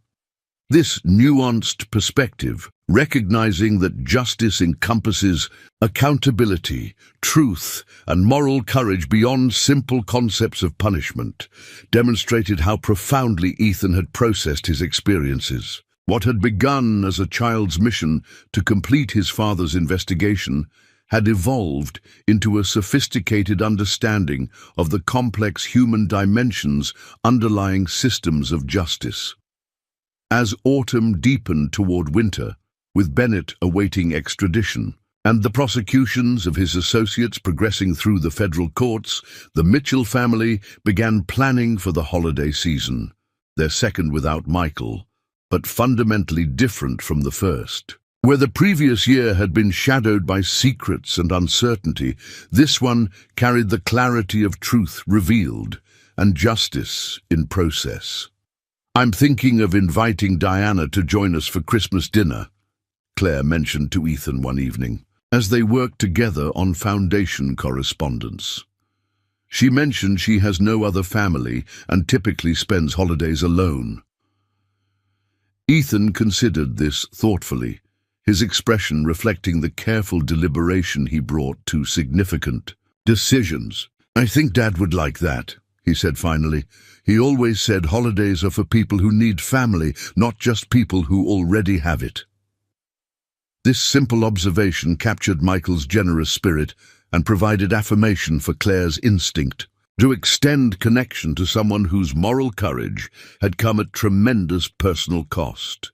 [SPEAKER 1] This nuanced perspective, recognizing that justice encompasses accountability, truth, and moral courage beyond simple concepts of punishment, demonstrated how profoundly Ethan had processed his experiences. What had begun as a child's mission to complete his father's investigation had evolved into a sophisticated understanding of the complex human dimensions underlying systems of justice. As autumn deepened toward winter, with Bennett awaiting extradition and the prosecutions of his associates progressing through the federal courts, the Mitchell family began planning for the holiday season, their second without Michael, but fundamentally different from the first. Where the previous year had been shadowed by secrets and uncertainty, this one carried the clarity of truth revealed and justice in process. "I'm thinking of inviting Diana to join us for Christmas dinner," Claire mentioned to Ethan one evening, as they worked together on Foundation correspondence. She mentioned she has no other family and typically spends holidays alone. Ethan considered this thoughtfully, his expression reflecting the careful deliberation he brought to significant decisions. "I think Dad would like that," he said finally. "He always said holidays are for people who need family, not just people who already have it." This simple observation captured Michael's generous spirit and provided affirmation for Claire's instinct to extend connection to someone whose moral courage had come at tremendous personal cost.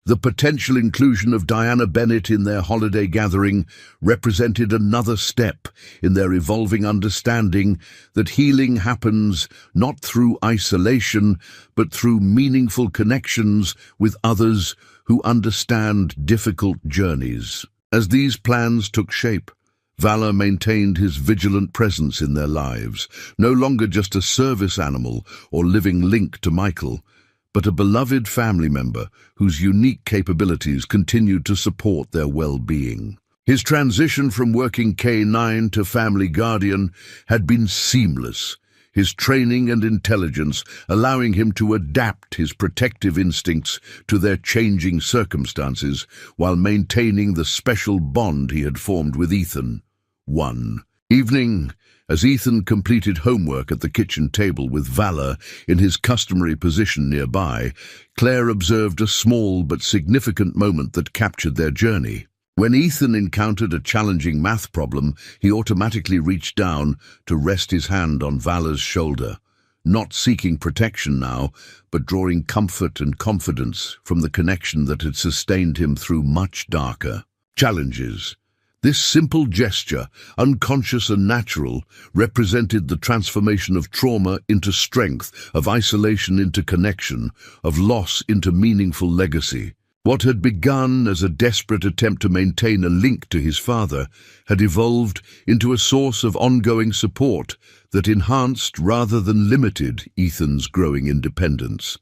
[SPEAKER 1] The potential inclusion of Diana Bennett in their holiday gathering represented another step in their evolving understanding that healing happens not through isolation, but through meaningful connections with others who understand difficult journeys. As these plans took shape, Valor maintained his vigilant presence in their lives, no longer just a service animal or living link to Michael, but a beloved family member whose unique capabilities continued to support their well-being. His transition from working K-9 to family guardian had been seamless, his training and intelligence allowing him to adapt his protective instincts to their changing circumstances while maintaining the special bond he had formed with Ethan. One evening, as Ethan completed homework at the kitchen table with Valor in his customary position nearby, Claire observed a small but significant moment that captured their journey. When Ethan encountered a challenging math problem, he automatically reached down to rest his hand on Valor's shoulder, not seeking protection now, but drawing comfort and confidence from the connection that had sustained him through much darker challenges. This simple gesture, unconscious and natural, represented the transformation of trauma into strength, of isolation into connection, of loss into meaningful legacy. What had begun as a desperate attempt to maintain a link to his father had evolved into a source of ongoing support that enhanced rather than limited Ethan's growing independence.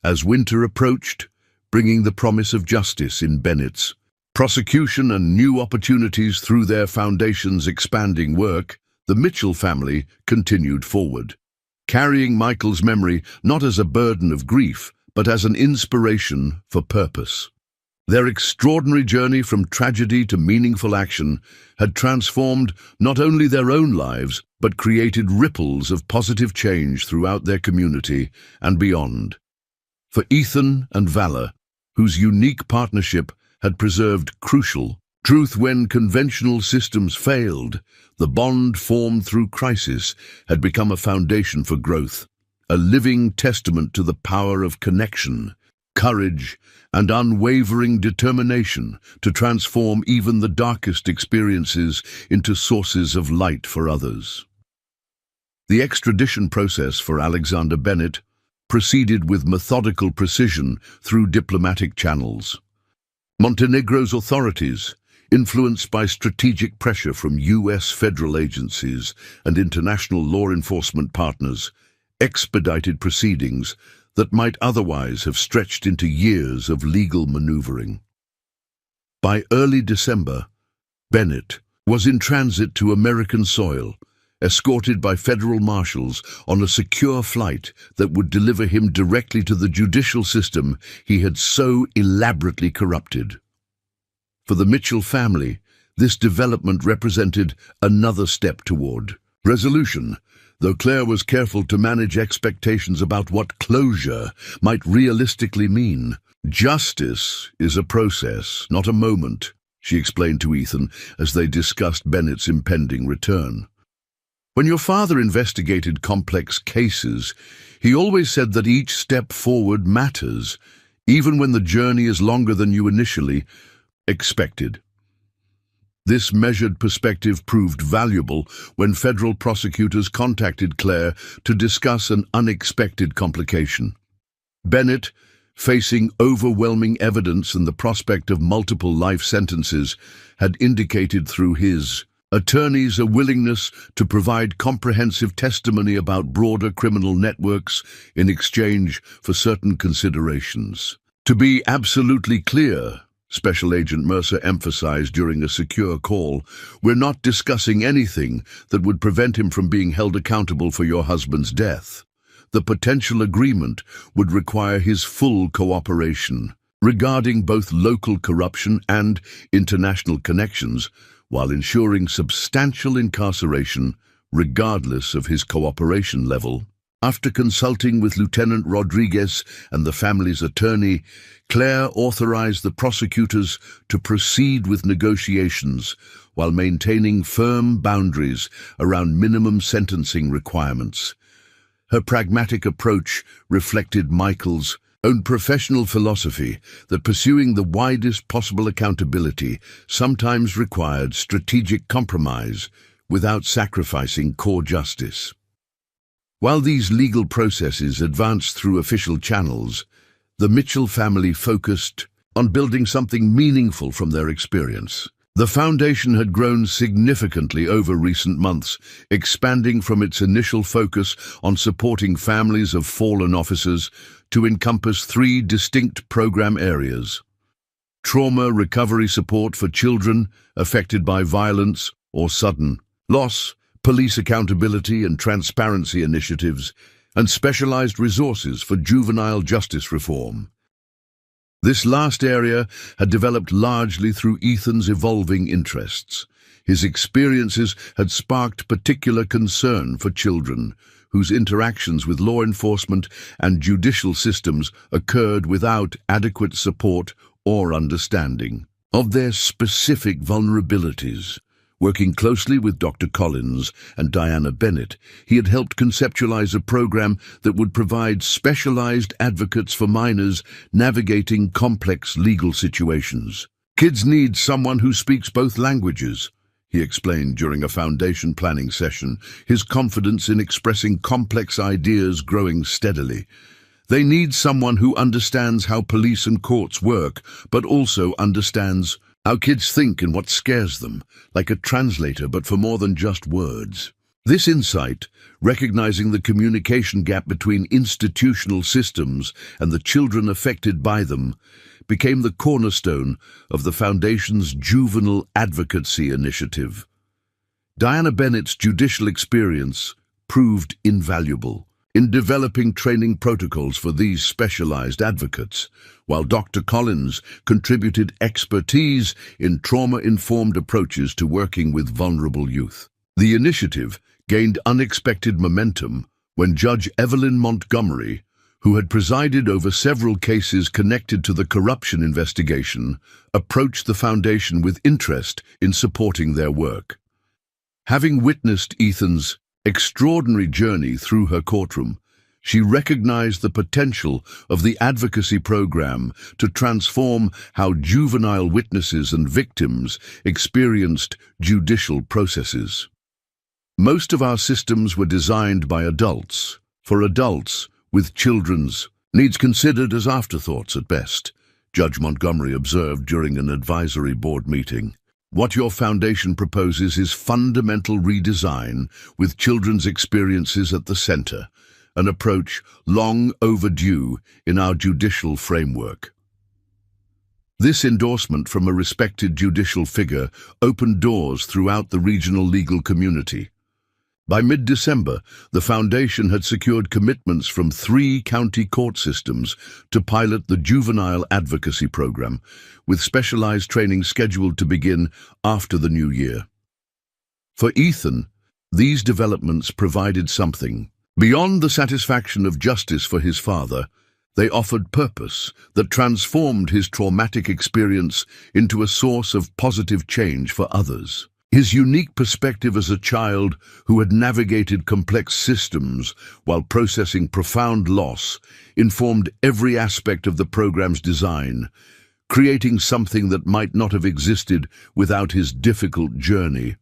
[SPEAKER 1] As winter approached, bringing the promise of justice in Bennett's prosecution and new opportunities through their foundation's expanding work, the Mitchell family continued forward, carrying Michael's memory not as a burden of grief, but as an inspiration for purpose. Their extraordinary journey from tragedy to meaningful action had transformed not only their own lives, but created ripples of positive change throughout their community and beyond. For Ethan and Valor, whose unique partnership had preserved crucial truth when conventional systems failed, the bond formed through crisis had become a foundation for growth, a living testament to the power of connection, courage, and unwavering determination to transform even the darkest experiences into sources of light for others. The extradition process for Alexander Bennett proceeded with methodical precision through diplomatic channels. Montenegro's authorities, influenced by strategic pressure from U.S. federal agencies and international law enforcement partners, expedited proceedings that might otherwise have stretched into years of legal maneuvering. By early December, Bennett was in transit to American soil, escorted by federal marshals on a secure flight that would deliver him directly to the judicial system he had so elaborately corrupted. For the Mitchell family, this development represented another step toward resolution, though Claire was careful to manage expectations about what closure might realistically mean. Justice is a process, not a moment, she explained to Ethan as they discussed Bennett's impending return. When your father investigated complex cases, he always said that each step forward matters, even when the journey is longer than you initially expected. This measured perspective proved valuable when federal prosecutors contacted Claire to discuss an unexpected complication. Bennett, facing overwhelming evidence and the prospect of multiple life sentences, had indicated through his attorneys a willingness to provide comprehensive testimony about broader criminal networks in exchange for certain considerations. To be absolutely clear, Special Agent Mercer emphasized during a secure call, we're not discussing anything that would prevent him from being held accountable for your husband's death. The potential agreement would require his full cooperation regarding both local corruption and international connections, while ensuring substantial incarceration regardless of his cooperation level. After consulting with Lieutenant Rodriguez and the family's attorney, Claire authorized the prosecutors to proceed with negotiations while maintaining firm boundaries around minimum sentencing requirements. Her pragmatic approach reflected Michael's own professional philosophy that pursuing the widest possible accountability sometimes required strategic compromise without sacrificing core justice. While these legal processes advanced through official channels, the Mitchell family focused on building something meaningful from their experience. The foundation had grown significantly over recent months, expanding from its initial focus on supporting families of fallen officers to encompass 3 distinct program areas: trauma recovery support for children affected by violence or sudden loss, police accountability and transparency initiatives, and specialized resources for juvenile justice reform. This last area had developed largely through Ethan's evolving interests. His experiences had sparked particular concern for children, whose interactions with law enforcement and judicial systems occurred without adequate support or understanding of their specific vulnerabilities. Working closely with Dr. Collins and Diana Bennett, he had helped conceptualize a program that would provide specialized advocates for minors navigating complex legal situations. "Kids need someone who speaks both languages," he explained during a foundation planning session, his confidence in expressing complex ideas growing steadily. "They need someone who understands how police and courts work, but also understands how kids think and what scares them, like a translator but for more than just words." This insight, recognizing the communication gap between institutional systems and the children affected by them, became the cornerstone of the Foundation's Juvenile Advocacy Initiative. Diana Bennett's judicial experience proved invaluable in developing training protocols for these specialized advocates, while Dr. Collins contributed expertise in trauma-informed approaches to working with vulnerable youth. The initiative gained unexpected momentum when Judge Evelyn Montgomery, who had presided over several cases connected to the corruption investigation, approached the Foundation with interest in supporting their work. Having witnessed Ethan's extraordinary journey through her courtroom, she recognized the potential of the advocacy program to transform how juvenile witnesses and victims experienced judicial processes. "Most of our systems were designed by adults, for adults, with children's needs considered as afterthoughts at best," Judge Montgomery observed during an advisory board meeting. "What your foundation proposes is fundamental redesign with children's experiences at the center, an approach long overdue in our judicial framework." This endorsement from a respected judicial figure opened doors throughout the regional legal community. By mid-December, the Foundation had secured commitments from 3 county court systems to pilot the Juvenile Advocacy Program, with specialized training scheduled to begin after the new year. For Ethan, these developments provided something beyond the satisfaction of justice for his father. They offered purpose that transformed his traumatic experience into a source of positive change for others. His unique perspective as a child who had navigated complex systems while processing profound loss informed every aspect of the program's design, creating something that might not have existed without his difficult journey.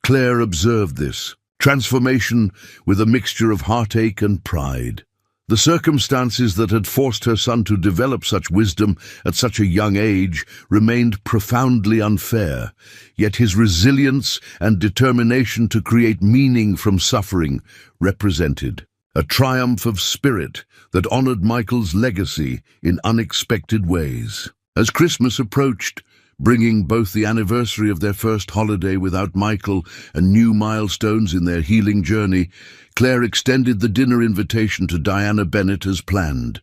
[SPEAKER 1] Claire observed this transformation with a mixture of heartache and pride. The circumstances that had forced her son to develop such wisdom at such a young age remained profoundly unfair, yet his resilience and determination to create meaning from suffering represented a triumph of spirit that honored Michael's legacy in unexpected ways. As Christmas approached, bringing both the anniversary of their first holiday without Michael and new milestones in their healing journey, Claire extended the dinner invitation to Diana Bennett as planned.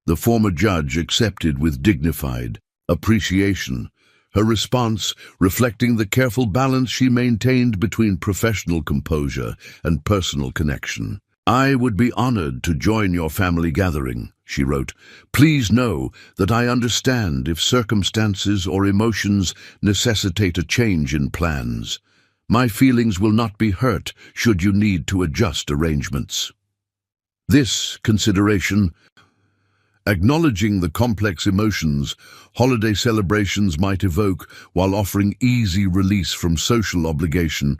[SPEAKER 1] The former judge accepted with dignified appreciation, her response reflecting the careful balance she maintained between professional composure and personal connection. "I would be honored to join your family gathering," she wrote. "Please know that I understand if circumstances or emotions necessitate a change in plans. My feelings will not be hurt should you need to adjust arrangements." This consideration, acknowledging the complex emotions holiday celebrations might evoke while offering easy release from social obligation,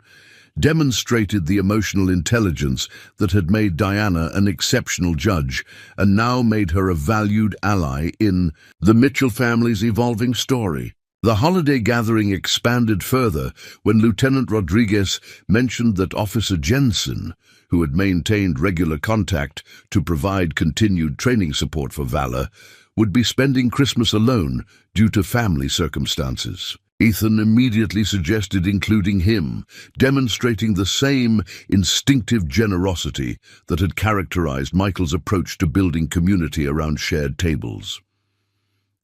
[SPEAKER 1] demonstrated the emotional intelligence that had made Diana an exceptional judge and now made her a valued ally in the Mitchell family's evolving story. The holiday gathering expanded further when Lieutenant Rodriguez mentioned that Officer Jensen, who had maintained regular contact to provide continued training support for Valor, would be spending Christmas alone due to family circumstances. Ethan immediately suggested including him, demonstrating the same instinctive generosity that had characterized Michael's approach to building community around shared tables.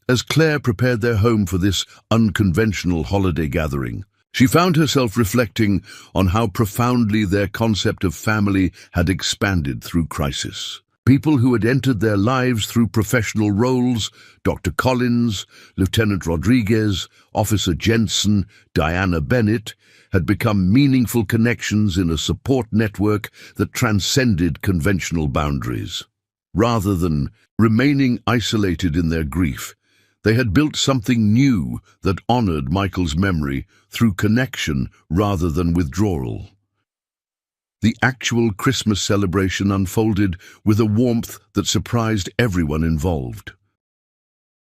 [SPEAKER 1] As Claire prepared their home for this unconventional holiday gathering, she found herself reflecting on how profoundly their concept of family had expanded through crisis. People who had entered their lives through professional roles, Dr. Collins, Lieutenant Rodriguez, Officer Jensen, Diana Bennett, had become meaningful connections in a support network that transcended conventional boundaries. Rather than remaining isolated in their grief, they had built something new that honored Michael's memory through connection rather than withdrawal. The actual Christmas celebration unfolded with a warmth that surprised everyone involved.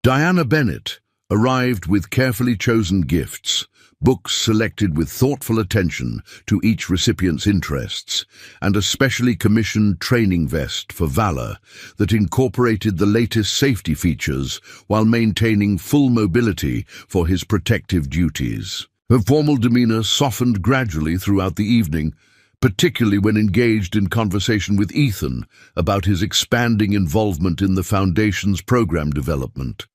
[SPEAKER 1] Diana Bennett arrived with carefully chosen gifts, books selected with thoughtful attention to each recipient's interests, and a specially commissioned training vest for Valor that incorporated the latest safety features while maintaining full mobility for his protective duties. Her formal demeanor softened gradually throughout the evening, particularly when engaged in conversation with Ethan about his expanding involvement in the Foundation's program development.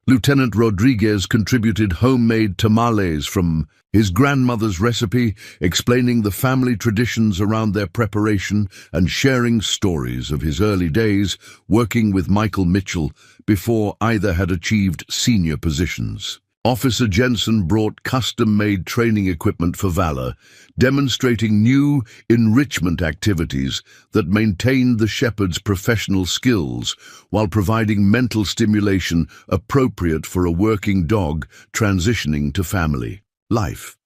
[SPEAKER 1] Lieutenant Rodriguez contributed homemade tamales from his grandmother's recipe, explaining the family traditions around their preparation and sharing stories of his early days working with Michael Mitchell before either had achieved senior positions. Officer Jensen brought custom-made training equipment for Valor, demonstrating new enrichment activities that maintained the shepherd's professional skills while providing mental stimulation appropriate for a working dog transitioning to family life.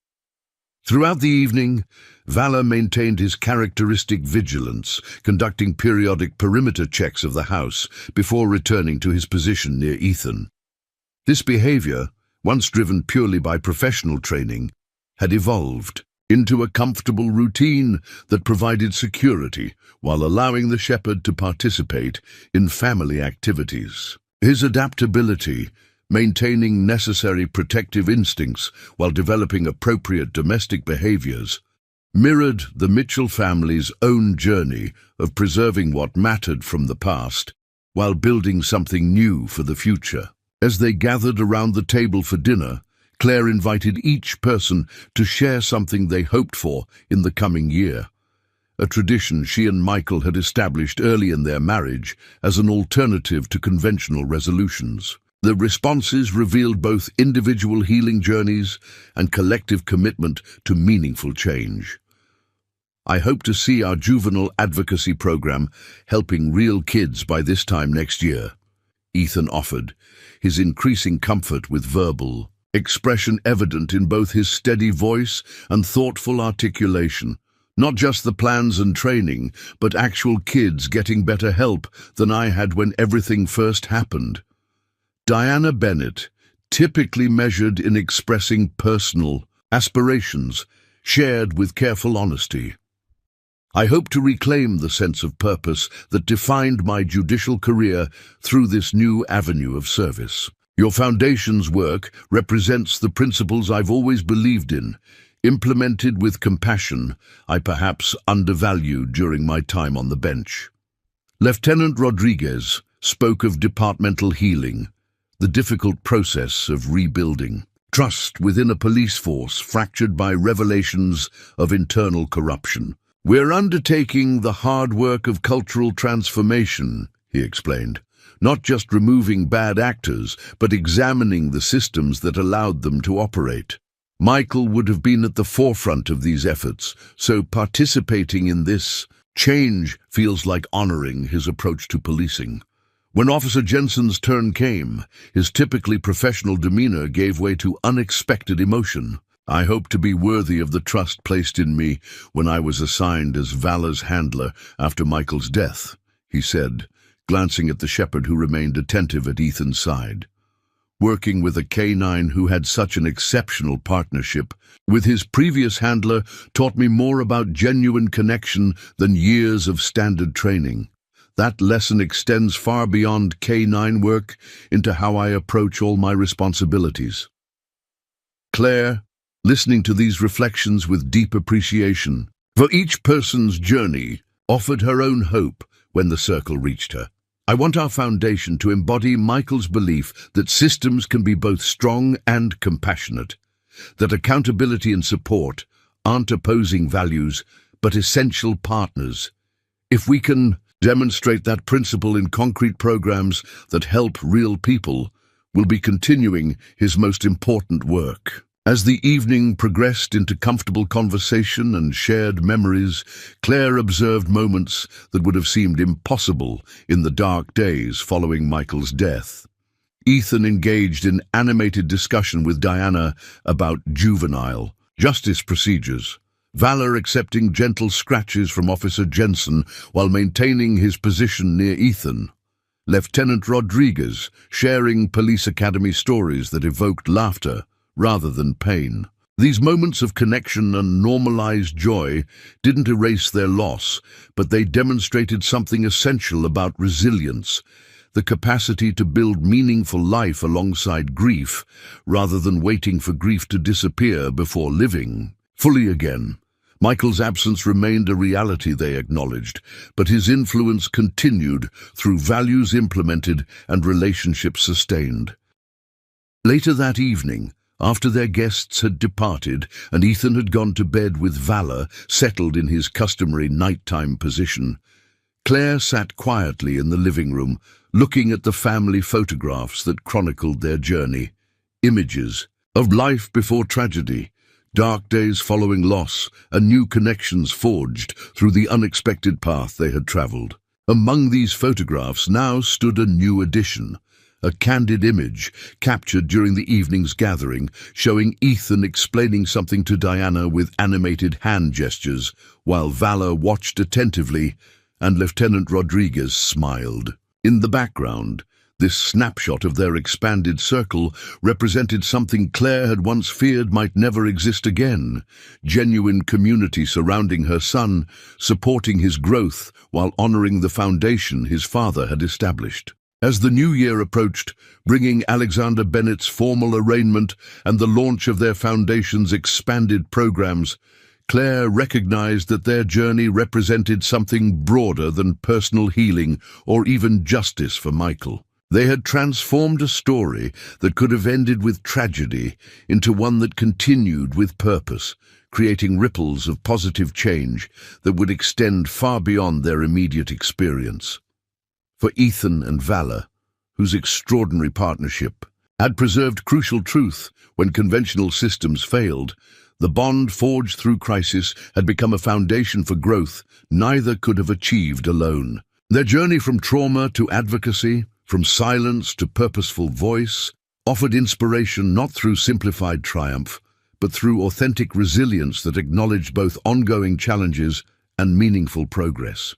[SPEAKER 1] Throughout the evening, Valor maintained his characteristic vigilance, conducting periodic perimeter checks of the house before returning to his position near Ethan. This behavior, once driven purely by professional training, had evolved into a comfortable routine that provided security while allowing the shepherd to participate in family activities. His adaptability, maintaining necessary protective instincts while developing appropriate domestic behaviors, mirrored the Mitchell family's own journey of preserving what mattered from the past while building something new for the future. As they gathered around the table for dinner, Claire invited each person to share something they hoped for in the coming year, a tradition she and Michael had established early in their marriage as an alternative to conventional resolutions. The responses revealed both individual healing journeys and collective commitment to meaningful change. "I hope to see our juvenile advocacy program helping real kids by this time next year," Ethan offered, his increasing comfort with verbal expression evident in both his steady voice and thoughtful articulation. Not just the plans and training, but actual kids getting better help than I had when everything first happened. Diana Bennett, typically measured in expressing personal aspirations, shared with careful honesty. "I hope to reclaim the sense of purpose that defined my judicial career through this new avenue of service. Your Foundation's work represents the principles I've always believed in, implemented with compassion I perhaps undervalued during my time on the bench." Lieutenant Rodriguez spoke of departmental healing, the difficult process of rebuilding trust within a police force fractured by revelations of internal corruption. "We're undertaking the hard work of cultural transformation," he explained, "not just removing bad actors, but examining the systems that allowed them to operate." Michael would have been at the forefront of these efforts, so participating in this change feels like honoring his approach to policing. When Officer Jensen's turn came, his typically professional demeanor gave way to unexpected emotion. "I hope to be worthy of the trust placed in me when I was assigned as Valor's handler after Michael's death," he said, glancing at the shepherd who remained attentive at Ethan's side. "Working with a canine who had such an exceptional partnership with his previous handler taught me more about genuine connection than years of standard training. That lesson extends far beyond canine work into how I approach all my responsibilities." Claire, listening to these reflections with deep appreciation, for each person's journey offered her own hope when the circle reached her. I want our foundation to embody Michael's belief that systems can be both strong and compassionate, that accountability and support aren't opposing values, but essential partners. If we can demonstrate that principle in concrete programs that help real people, we'll be continuing his most important work. As the evening progressed into comfortable conversation and shared memories, Claire observed moments that would have seemed impossible in the dark days following Michael's death. Ethan engaged in animated discussion with Diana about juvenile justice procedures, Valor accepting gentle scratches from Officer Jensen while maintaining his position near Ethan, Lieutenant Rodriguez sharing police academy stories that evoked laughter rather than pain. These moments of connection and normalized joy didn't erase their loss, but they demonstrated something essential about resilience, the capacity to build meaningful life alongside grief, rather than waiting for grief to disappear before living fully again. Michael's absence remained a reality they acknowledged, but his influence continued through values implemented and relationships sustained. Later that evening, after their guests had departed and Ethan had gone to bed with Valor settled in his customary nighttime position, Claire sat quietly in the living room, looking at the family photographs that chronicled their journey. Images of life before tragedy, dark days following loss, and new connections forged through the unexpected path they had traveled. Among these photographs now stood a new addition, a candid image captured during the evening's gathering, showing Ethan explaining something to Diana with animated hand gestures, while Valor watched attentively and Lieutenant Rodriguez smiled. In the background, this snapshot of their expanded circle represented something Claire had once feared might never exist again: genuine community surrounding her son, supporting his growth while honoring the foundation his father had established. As the new year approached, bringing Alexander Bennett's formal arraignment and the launch of their foundation's expanded programs, Claire recognized that their journey represented something broader than personal healing or even justice for Michael. They had transformed a story that could have ended with tragedy into one that continued with purpose, creating ripples of positive change that would extend far beyond their immediate experience. For Ethan and Valor, whose extraordinary partnership had preserved crucial truth when conventional systems failed, the bond forged through crisis had become a foundation for growth neither could have achieved alone. Their journey from trauma to advocacy, from silence to purposeful voice, offered inspiration not through simplified triumph, but through authentic resilience that acknowledged both ongoing challenges and meaningful progress.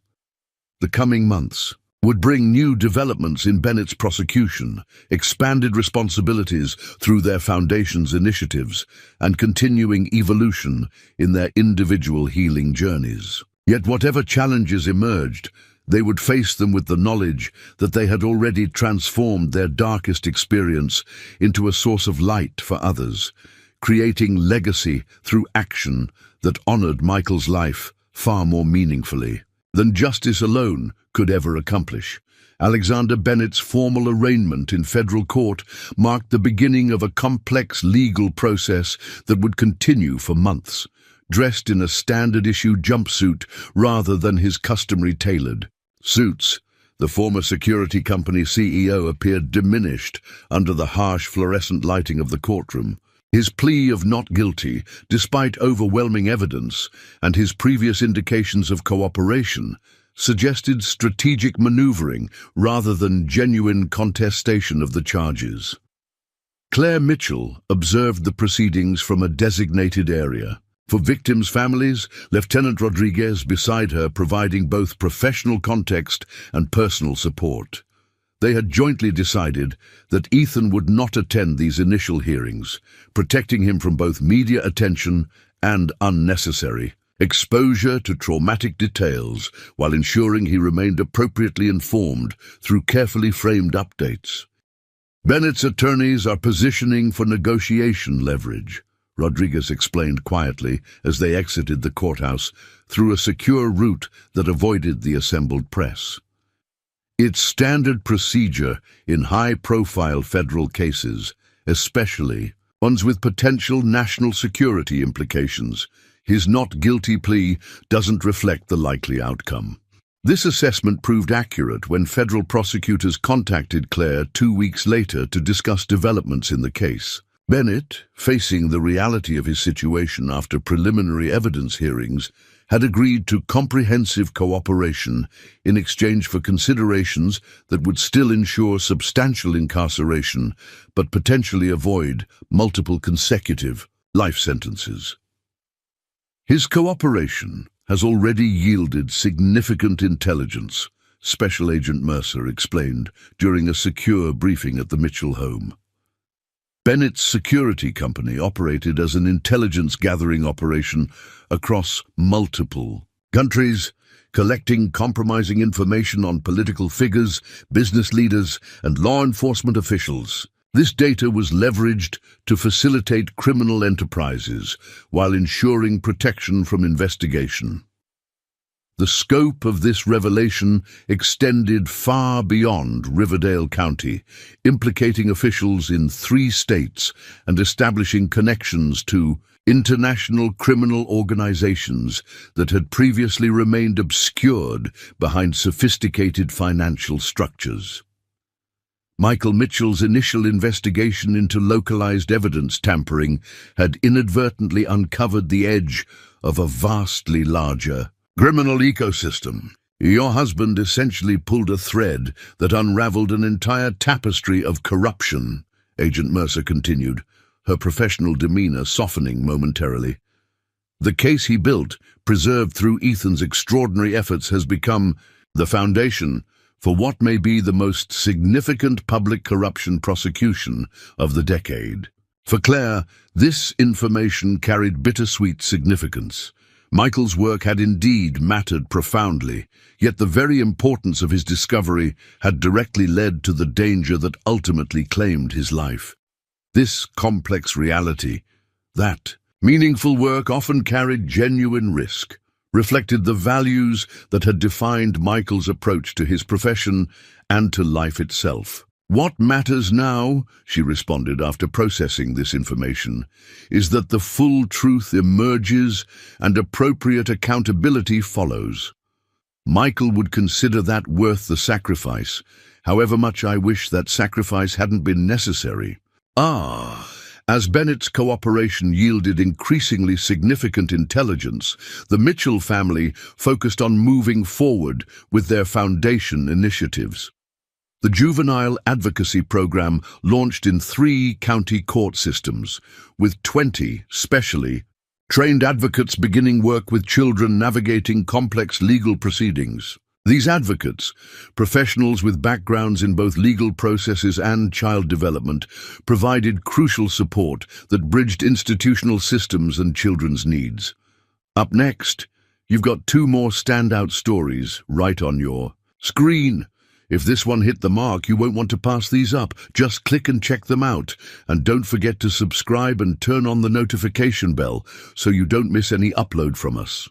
[SPEAKER 1] The coming months would bring new developments in Bennett's prosecution, expanded responsibilities through their foundation's initiatives, and continuing evolution in their individual healing journeys. Yet whatever challenges emerged, they would face them with the knowledge that they had already transformed their darkest experience into a source of light for others, creating legacy through action that honored Michael's life far more meaningfully than justice alone could ever accomplish. Alexander Bennett's formal arraignment in federal court marked the beginning of a complex legal process that would continue for months, dressed in a standard-issue jumpsuit rather than his customary tailored suits. The former security company CEO appeared diminished under the harsh fluorescent lighting of the courtroom. His plea of not guilty, despite overwhelming evidence, and his previous indications of cooperation, suggested strategic maneuvering rather than genuine contestation of the charges. Claire Mitchell observed the proceedings from a designated area. For victims' families, Lieutenant Rodriguez beside her providing both professional context and personal support. They had jointly decided that Ethan would not attend these initial hearings, protecting him from both media attention and unnecessary exposure to traumatic details, while ensuring he remained appropriately informed through carefully framed updates. Bennett's attorneys are positioning for negotiation leverage, Rodriguez explained quietly as they exited the courthouse through a secure route that avoided the assembled press. It's standard procedure in high-profile federal cases, especially ones with potential national security implications. His not guilty plea doesn't reflect the likely outcome. This assessment proved accurate when federal prosecutors contacted Claire 2 weeks later to discuss developments in the case. Bennett, facing the reality of his situation after preliminary evidence hearings, had agreed to comprehensive cooperation in exchange for considerations that would still ensure substantial incarceration but potentially avoid multiple consecutive life sentences. His cooperation has already yielded significant intelligence, Special Agent Mercer explained during a secure briefing at the Mitchell home. Bennett's security company operated as an intelligence-gathering operation across multiple countries, collecting compromising information on political figures, business leaders, and law enforcement officials. This data was leveraged to facilitate criminal enterprises while ensuring protection from investigation. The scope of this revelation extended far beyond Riverdale County, implicating officials in 3 states and establishing connections to international criminal organizations that had previously remained obscured behind sophisticated financial structures. Michael Mitchell's initial investigation into localized evidence tampering had inadvertently uncovered the edge of a vastly larger criminal ecosystem. Your husband essentially pulled a thread that unraveled an entire tapestry of corruption, Agent Mercer continued, her professional demeanor softening momentarily. The case he built, preserved through Ethan's extraordinary efforts, has become the foundation for what may be the most significant public corruption prosecution of the decade. For Claire, this information carried bittersweet significance. Michael's work had indeed mattered profoundly, yet the very importance of his discovery had directly led to the danger that ultimately claimed his life. This complex reality, that meaningful work often carried genuine risk, reflected the values that had defined Michael's approach to his profession and to life itself. "What matters now," she responded after processing this information, "is that the full truth emerges and appropriate accountability follows. Michael would consider that worth the sacrifice, however much I wish that sacrifice hadn't been necessary." As Bennett's cooperation yielded increasingly significant intelligence, the Mitchell family focused on moving forward with their foundation initiatives. The Juvenile Advocacy Program launched in 3 county court systems, with 20 specially trained advocates beginning work with children navigating complex legal proceedings. These advocates, professionals with backgrounds in both legal processes and child development, provided crucial support that bridged institutional systems and children's needs. Up next, you've got 2 more standout stories right on your screen. If this one hit the mark, you won't want to pass these up. Just click and check them out. And don't forget to subscribe and turn on the notification bell so you don't miss any upload from us.